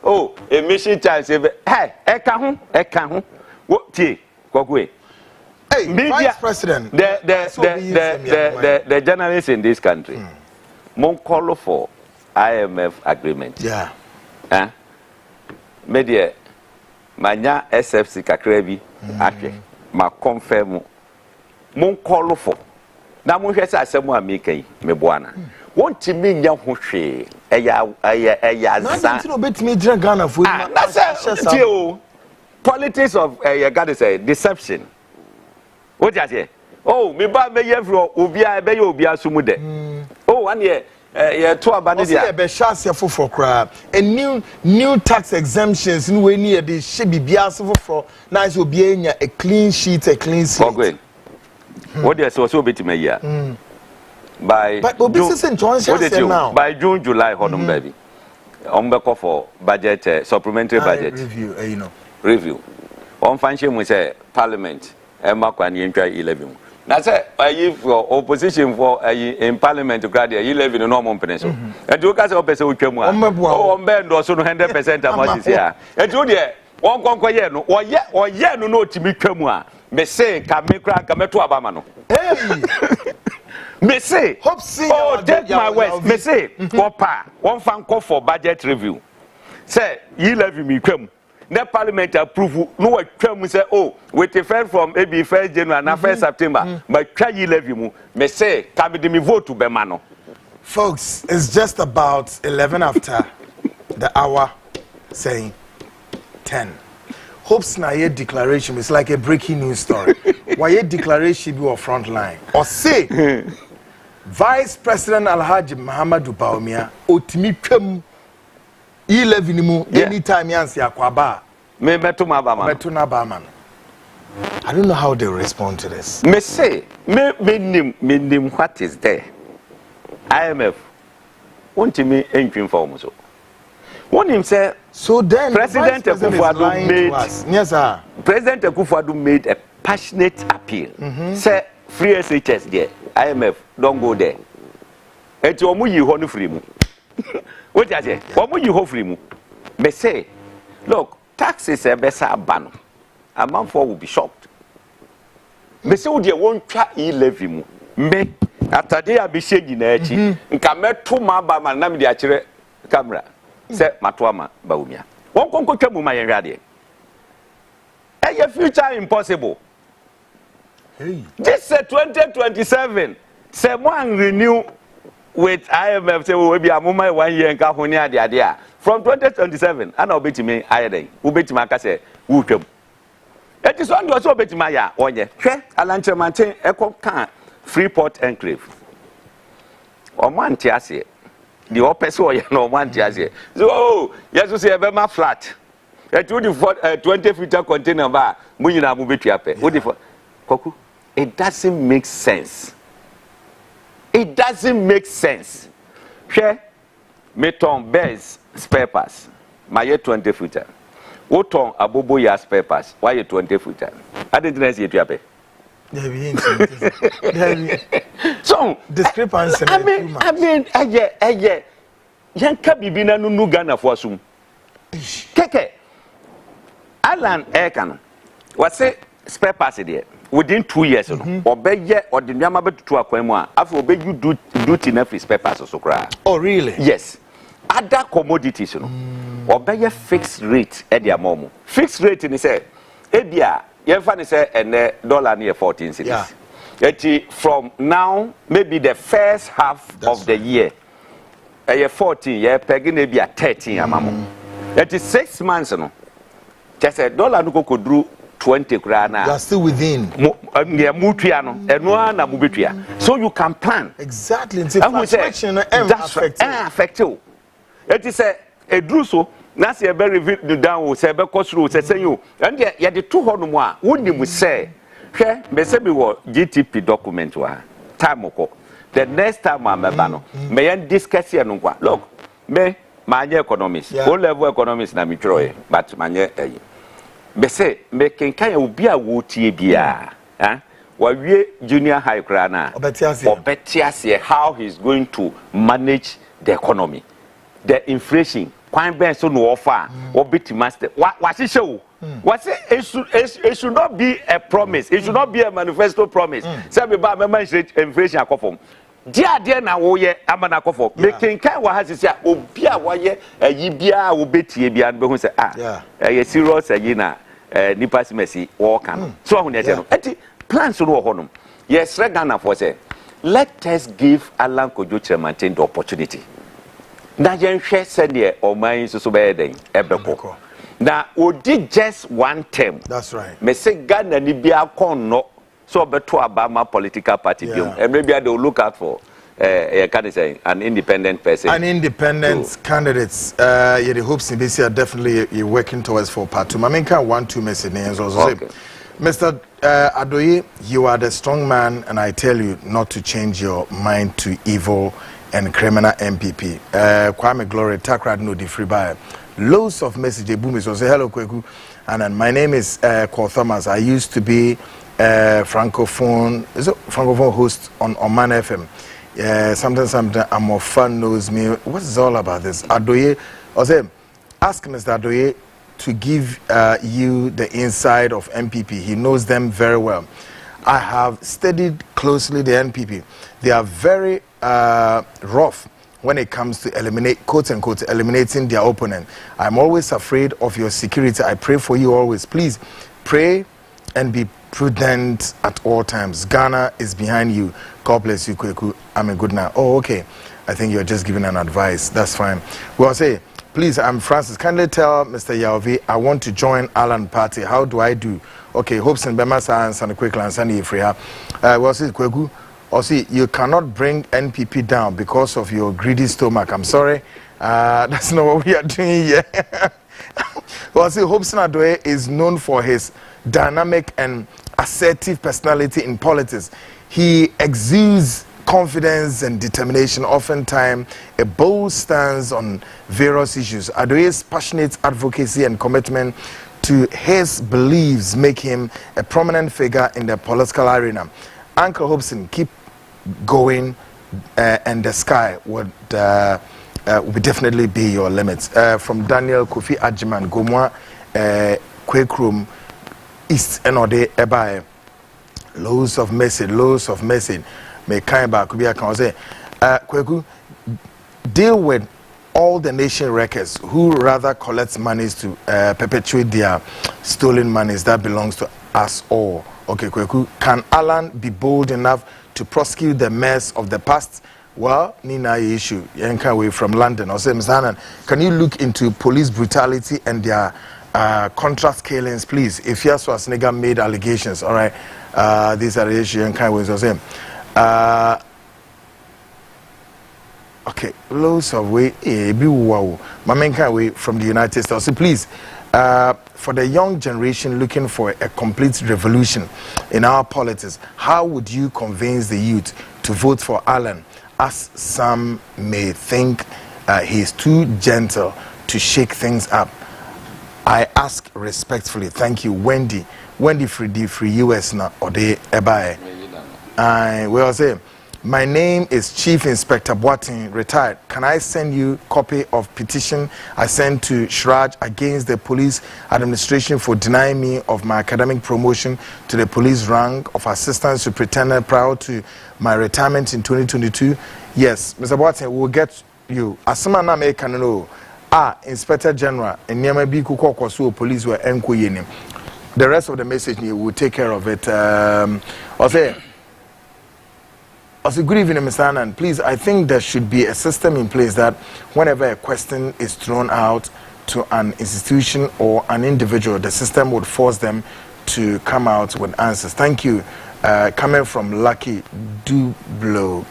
Oh, emission chance hey, eka ho. What tie kokwe. Hey, Vice President. The journalists in this country, mon call for IMF agreement. Yeah. media manya SFC kakrebi ahwe ma confirm mon call for na mo hwe say asemu american me boana wonti me nya ho hwe eya na didn't no bet me drink Ghana for na politics of God say deception what you say oh me ba me yefro obia be ye obia sumu de oh one year to abane dia be shase foforo kra a new tax exemptions in we near the she bibia foforo na is obia nya a clean sheet a clean slate okay what you say so betima ya by but business in now by June July hodom baby call for budget supplementary budget review you know review on function we say parliament makwa ni ntwa 11 na say for opposition for in parliament to grade 11 no mo mpene so and you ka say opese otwam a o mbe ndo so no 100% amount here and you there won konkɔ ye no oye no no otimi twam a me say ka me kra ka meto abama no hey me say Hopson oh take my words me say kopa won fan call for budget review say 11 mi twam the parliament approve no what say oh with effect from maybe 1st January and 1st September but try you levy mu me say can be me vote to be mano folks it's just about 11 after the hour saying 10 hopes na your declaration is like a breaking news story why your declaration be of Frontline or say Vice President Alhaji Muhammadu Bawumia otimi twam 11 mu anytime yansi akwaba me beto ma ba man I don't know how they respond to this me say me nim what is there IMF want me entwin for mu so one him say so then President Akufo-Addo made yes sir President Akufo-Addo made a passionate appeal say free SHS there IMF don't go there eti omu yi ho no free mu what you say omu yi ho free mu me say look taxes e be sa ban a man for will be shocked me say wo de won twa e-levy mu me atade a be shegi na achi nka meto ma ba man na me de a kire camera say mato ama Bawumia won konko twa mu ma yen hwade e future impossible hey this 2027 say one renew with IMF say we be amoma 1 year nka honi ade from 2027 ana obetimi ayeden obetimi aka say wo twam it is one so obetimi ya onye hwe alanchemanten ekọ kan Freeport enclave o man ti ase the opese o ye no man ti ase so oh yes say be ma flat et wo di 20 feet container ba mu nyina mu betua pe wo di koku it doesn't make sense. It doesn't make sense. Share meton Bez spare parts. My 20 footer. Woton abobo ya spare parts. Why you 20 footer? I didn't know you have so discrepancy. I mean, yanka bibina no Ghana for sum. Keke Alan Ekan was say spare parts there. Within 2 years, obey or the Yamaba to Aquema, after obey you do duty free spare parts or so cry. Oh, really? Yes. Other commodities, obey a fixed rate at their moment. Fixed rate in the say, Ebia, Yanfan say, and $1 near 14 cities. Yeah. From now, maybe the first half of the year, a year 14, yeah, pegging maybe 13, amamo. That is 6 months, no. Just $1 no could do 20 krana. You are still within. So you can plan. Exactly. It's a fraction affect you. It is a druso. Nasi a very down say be kosru say you. And ya the 200 more. Wouldn't we say? Okay, me say be what GTP document wa. Time oko. The next time I'm a may discuss here no. Look, me my economics. O level economics na me try, but my be say making kind of be a wotie bia we junior high crana obetiase how he's going to manage the economy, the inflation kwan ben so no offer obeti master what show what say it should not be a promise, it should not be a manifesto promise say be ba inflation akofom dia na wo ye amana kofo making kai wa has say obi a wo ye ayi bia wo betie bia no be hu say ye serious ayi na nipa simesi wo kan so ho ne no enti plans no wo honom yes Ghana for say let us give Alan Kojo Chirmanten the opportunity na yen hwe se de oman so be den ebeko na odi just one term. That's right. Me say Ghana ni bia kon no so beto abama political party biom and maybe they will look out for can I say an independent person. An independent candidates the hopes in this year definitely you're working towards for part 2. Mamenka 1-2 messages also. Okay. Mr. Adoryi, you are the strong man and I tell you not to change your mind to evil and criminal MPP. Kwame Glory Takrad no free by loads of messages boom so say hello Kweku and my name is Cole Thomas. I used to be francophone host on Oman FM. Sometimes I'm more fun knows me. What is all about this? Adoryi, or say, ask Mr. Adoryi to give you the inside of MPP. He knows them very well. I have studied closely the NPP. They are very rough when it comes to eliminate, quote unquote, eliminating their opponent. I'm always afraid of your security. I pray for you always. Please pray and be prudent at all times. Ghana is behind you. God bless you, Kweku. I'm a good night. Oh, okay. I think you're just giving an advice. That's fine. Well, say, please, I'm Francis. Kindly tell Mr. Yaovi I want to join Alan Party. How do I do? Okay, Hopson Bema Science and a quick answer. Well, say, Kweku. Or see, you cannot bring NPP down because of your greedy stomach. I'm sorry. That's not what we are doing here. Well, see, Hopson Adoryi is known for his dynamic and assertive personality in politics. He exudes confidence and determination, oftentimes a bold stance on various issues. Adoryi's passionate advocacy and commitment to his beliefs make him a prominent figure in the political arena. Uncle Hopson, keep going, and the sky would definitely be your limits. From Daniel Kofi Ajiman, Gomwa, Kwekrum, East Enode Ebae, loads of message. May kind back be a can say, Kweku, deal with all the nation wreckers who rather collect monies to perpetuate their stolen monies that belongs to us all. Okay, Kweku, can Alan be bold enough to prosecute the mess of the past? Well, Nina issue, Yanka way from London. Or say, Mr. Hanan, can you look into police brutality and their contract killings, please? If Fias Schwarzenegger made allegations, all right, these are the issues Yanka ways or same. Okay, loads of way, be wow. Mamenka way from the United States. So please, for the young generation looking for a complete revolution in our politics, how would you convince the youth to vote for Alan, as some may think he is too gentle to shake things up? I ask respectfully. Thank you, Wendy. Wendy free U.S. na ode ebae. I will say, my name is Chief Inspector Boatin, retired. Can I send you copy of petition I sent to Shraj against the police administration for denying me of my academic promotion to the police rank of assistant superintendent prior to my retirement in 2022? Yes, Mr. Boatin, we'll get you. Asama na me kanano. Inspector General, and Yamabi Kuko police were enquiring. The rest of the message we will take care of it. Also, good evening, Mr. Anand. Please, I think there should be a system in place that whenever a question is thrown out to an institution or an individual, the system would force them to come out with answers. Thank you. Coming from Lucky Dublo.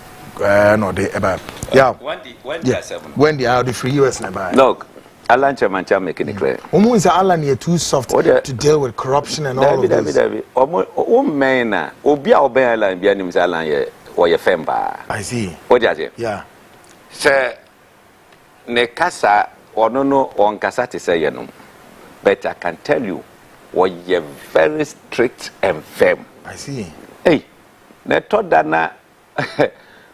Wendy, I'll be free US nearby. Look, Alan Chamancha making it clear. Almost Alan, you're too soft to deal with corruption and all of this. Mena, Obia Obela and Bianim Alan, or your femba. I see. What does it? Yeah. Sir, ne casa or no on Casati say, but I can tell you, what you're very strict and firm. I see. Hey, ne todana.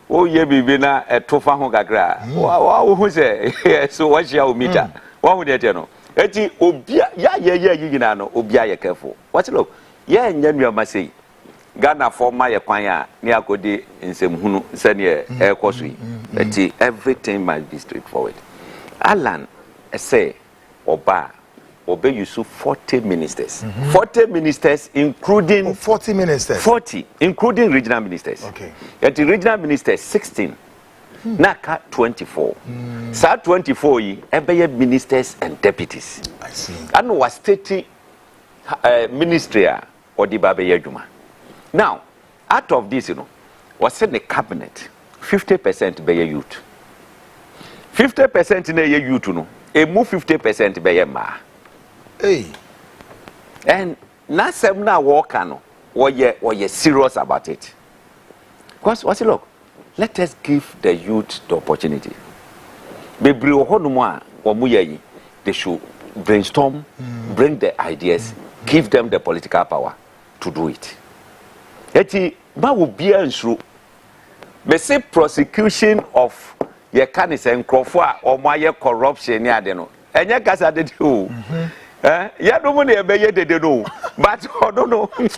Oh, ye be na a tofa hongagra. Wow, who say, so what's your meter? What would you know? Eti Obia, ya, you know, Obia, careful. What's look? Yeah, and then you must say, Ghana former Yakwanya, Niakodi in Semhunu, Senior Air Cosui. Everything must be straightforward. Alan, say, Oba, obey you 40 ministers. 40 ministers, including 40 ministers. 40, including regional ministers. Okay. At the regional ministers, 16. Naka 24. Sa 24 ye, ministers and deputies. I see. And was state ministry or the Babe Juma. Now, out of this, was in the cabinet, 50% be youth. 50% in a youth, a move 50% be ma. Hey. And now semna walk or ye serious about it. Because what's it look? Let us give the youth the opportunity. They should brainstorm, bring the ideas, give them the political power to do it. Eti ba will be ensure. Me say prosecution of ye canis and crofwa or my corruption ya de no. Enye kasa de do. Ya do money e be ye de no. But I don't know. Me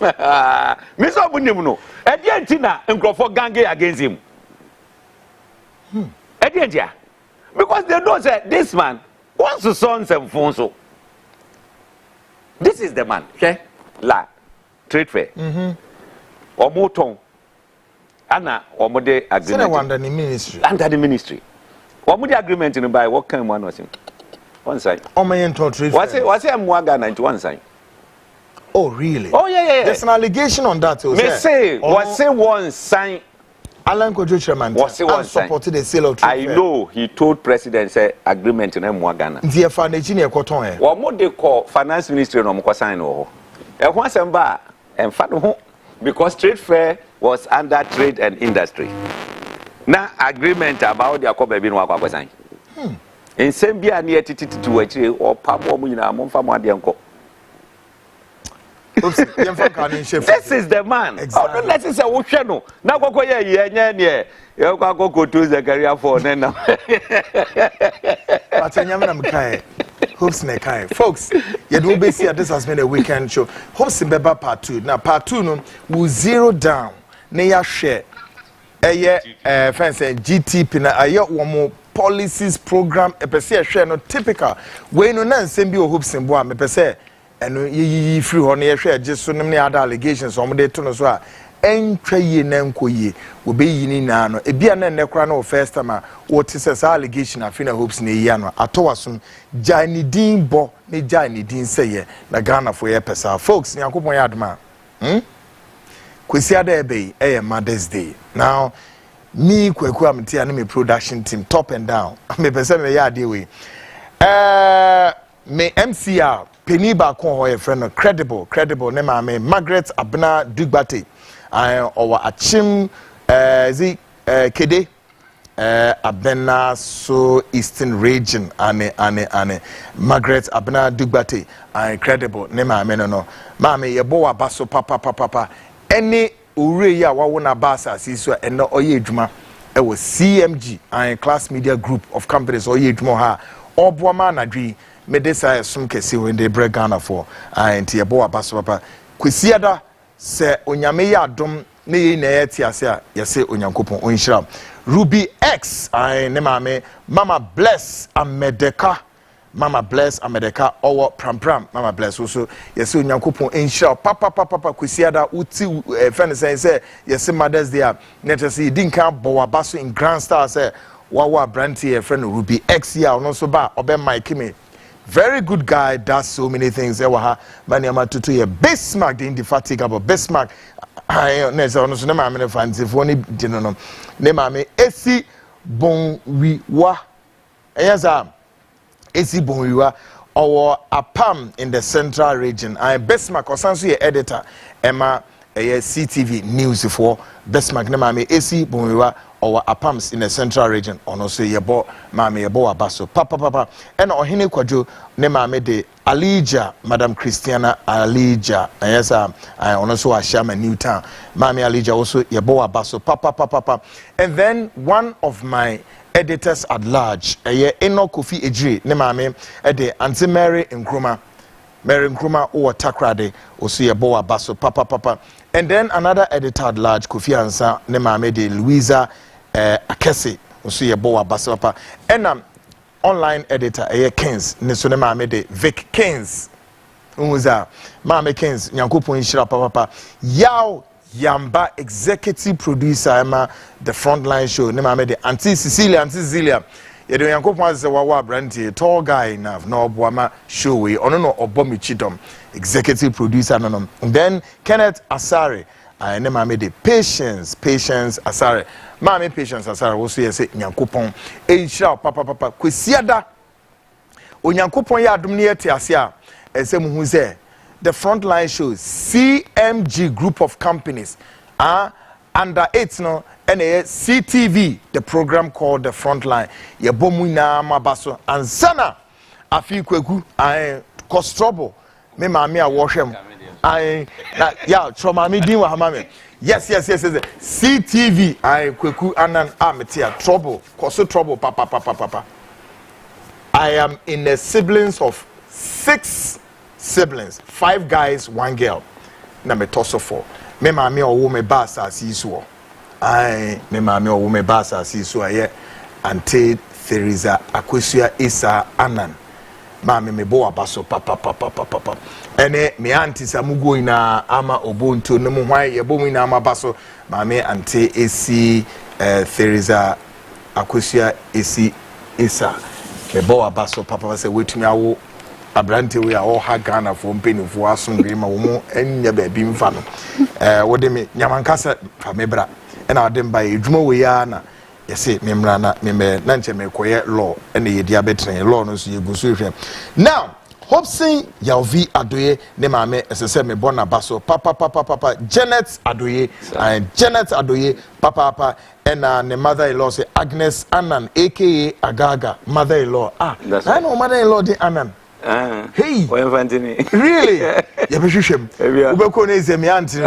so bunim no. E de antina crofwa gange against him. Because they know that this man wants to son some fonso. This is the man, okay? La trade fair. Omoton. Anna Omode agreement. Under the ministry. Under the ministry. Omode agreement in by what kind one was him? One side. Trade was it Mwaga 91 side? Oh really? Oh yeah. There's an allegation on that. Me say was it one sign. Alan Kojo Chairman was supported the sale of trade. I know he told president say agreement in Mwagana. The foundation e koton e. What more they call finance ministry no mo sign o. E ho asamba en fa ho because trade fair was under trade and industry. Now agreement about the akoba bi no akwa sign. In same bia na tititi to achire o pamo mo nyina mo fa mo ade enko. This is the man. Exactly. Oh, no, let's say we share no. Now go ye. You go to the career for now. Folks, you do be see this has been a weekend show. Hopson Beba part 2. Now part 2 no will zero down. Na share. Fence GTP na ayo womo policies program e pese share no typical. We no na nsem bi o Hopson bo a me pese and ye free on your share just so many other allegations on the tunnel so entry ye nanko ye will be yin no a be an necra no first time what is allegation I feel hopes ne yano atowasum jani din bo ne jani din say na Ghana for your pesa folks yakopon yadma kwesi ada ebe Mother's Day now me kweku amti and me production team top and down me pesa me ya dey we me MCR Penny ba kon ho ye friend no credible ne ma me Margaret Abna Dugbate or achim kede Abena so Eastern region ane Margaret Abna Dugbate credible ne ma me no ma me ye bo wa baso papa any ure ya wa wona basa siso eno oye adwuma e wo CMG class media group of companies oye adwuma ha oboama nadwi medesa sum kesi when they break Ghana for and tie bo abaso papa kwesiada se onyame ya adom ne ye na yeti ase a yese onyankopon onhira Ruby X ne mama Mama Bless Amedeka owo pram Mama Bless also yese onyankopon onhira papa kwesiada uti friend say yese Mother's Day net say dinka bo abaso in grand style say wawa brandy friend Ruby X ya no so ba obe Mike me very good guy, does so many things. Banyama tutu ye Bismarck, the indefatigable Bismarck. I no name fancy for any dinner. Name Esi Bonwiwa. Yes, Esi Bonwiwa or Apam in the central region. I Bismarck or Sansu editor Emma CTV news for Bismarck. Name Esi Bonwiwa. Or Apams in the central region, or no say yabo, Mammy Yabo Abaso, Papa, and Ohini Kwajo, ne Mammy de Alija, Madam Christiana Alija, yes, I also a Shama Newtown, Mammy Alija also Yabo Abaso, Papa, and then one of my editors at large, Eno Kofi Ejiri, ne Mammy, de Auntie Mary Nkrumah or Takrade, also Yabo Abaso, Papa, And then another editor at large, Kofi Ansa, ne maame de Louisa Akese, also ye boa basapa. And online editor, Kings, ne so ne maame de Vic Kings. Umuza, maame Kings, nyankopon shira papa. Yaw Yamba executive producer Emma the Frontline show. Ne maame de Auntie Cecilia. Ye do yankopon se wawa brandy tall guy enough no boama show we ono no obomi chidom executive producer no. And then Kenneth Asare ne maame de Patience Asare. Maame Patience Asare wo so ye se yankopon enhira papa kwesiada onyankopon ya adom ne yete ase a ese mu hu se the Frontline shows CMG group of companies under 8 no and CTV the program called the Frontline ye bomu na mabaso ansana afi kwaku cause trouble me maame a wo hwem ya trauma me din wa hamame yes CTV kwaku anan metia trouble cause trouble papa I am in the siblings of 6 siblings, 5 guys, 1 girl. Na me tosso 4. Me maame owo me ba asasi so. Me maame owo me ba asasi so aye Auntie Theresa Akwesua Isa Anan. Maame me bo abaso papa. Ene me auntie samugo ina ama obonto no mu hwan ye bo mu ina ama baso. Maame Auntie Esi Theresa Akwesua Esi Isa. Me bo abaso papa se wetumi awo abrante we all ha Ghana for mpenifu asomdwe ma wo mu enya ba bi mfa no wode me nyamankasa fa mebra ena wode mba edwuma we ya na yese memra na me na nche me koye law ena ye dia betre law no so ye gusu hwem now Hopson Adoryi ne maame esese me bona baso papa Janet Adoryi and Janet Adoryi papa ena ne mother-in-law say Agnes Anan aka Agaga mother-in-law I know mother-in-law di Anan. Hey, really? You be shushem. Ube ko ne zemi anti.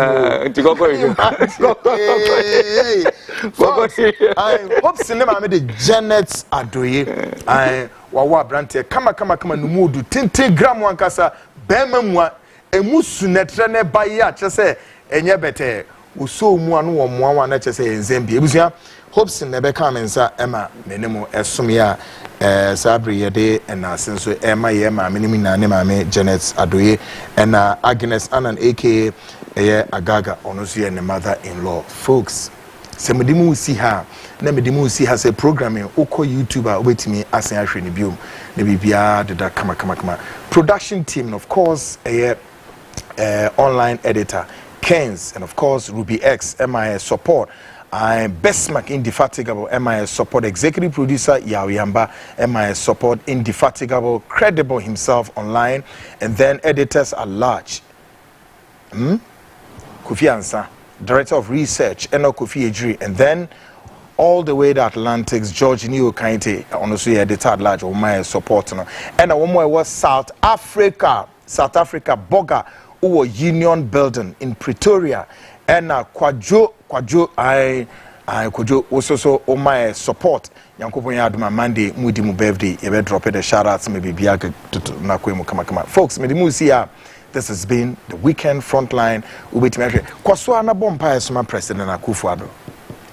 I hope cinema me the Janet Adoryi. I wawa brante kama numudu tinti gram wankasa bema mwa emu sunetre ne baya chese enye bete uso mu anu wo mwa na chese enzembi ebusia Hopson ne be kamensa ema menemu esomya sabri yede na senso ema ye ma menemi na ne maame Janet Adoryi na Agnes Anan aka Agaga ono so ye ne mother-in-law folks se medimu si ha na medimu si ha se programming oko YouTuber obetimi asen ahwe ne biom ne bibia deda kama production team of course online editor Kens and of course Ruby X MIS support Bestmark Indefatigable MIS support executive producer Yamba MIS support Indefatigable Credible himself online and then editors at large Kofi Ansa director of research Eno Kofi Adoryi and then all the way to Atlantics George Neo Kainte honestly editor at large MIS support no and one more was South Africa Boga who Union Building in Pretoria and Kwajo Kwajo also my support Yankopon Yaduma Monday mudi mu birthday you better drop it the shout outs maybe biaga na kwemu kama folks me mu see this has been the weekend Frontline ubetime kwaso na bompa esoma president Akufo-Addo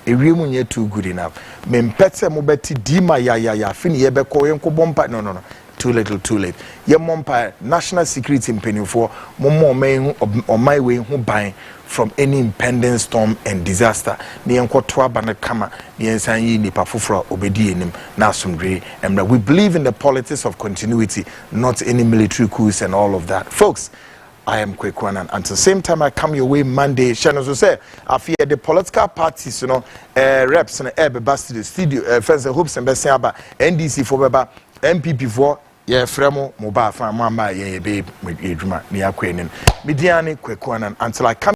ewiemu nye too good enough mempete mo beti dima ya fini ye beko yenko bompa no too little too late ye mompa national security mpenifo mo my way hu ban from any impending storm and disaster ne enkoto abana kama ne ensan yi nipa foforo obedi enim na asomdwe and we believe in the politics of continuity not any military coups and all of that folks. I am Kwekwanan. Until the same time I come your way Monday. Shannon so say I fear the political parties, reps and best to the studio. Friends, hopes and best about NDC for beba, MPP for fremo mobile farm mama ye babe with Edruma near Queen. Midiani Kwekwanan until I come.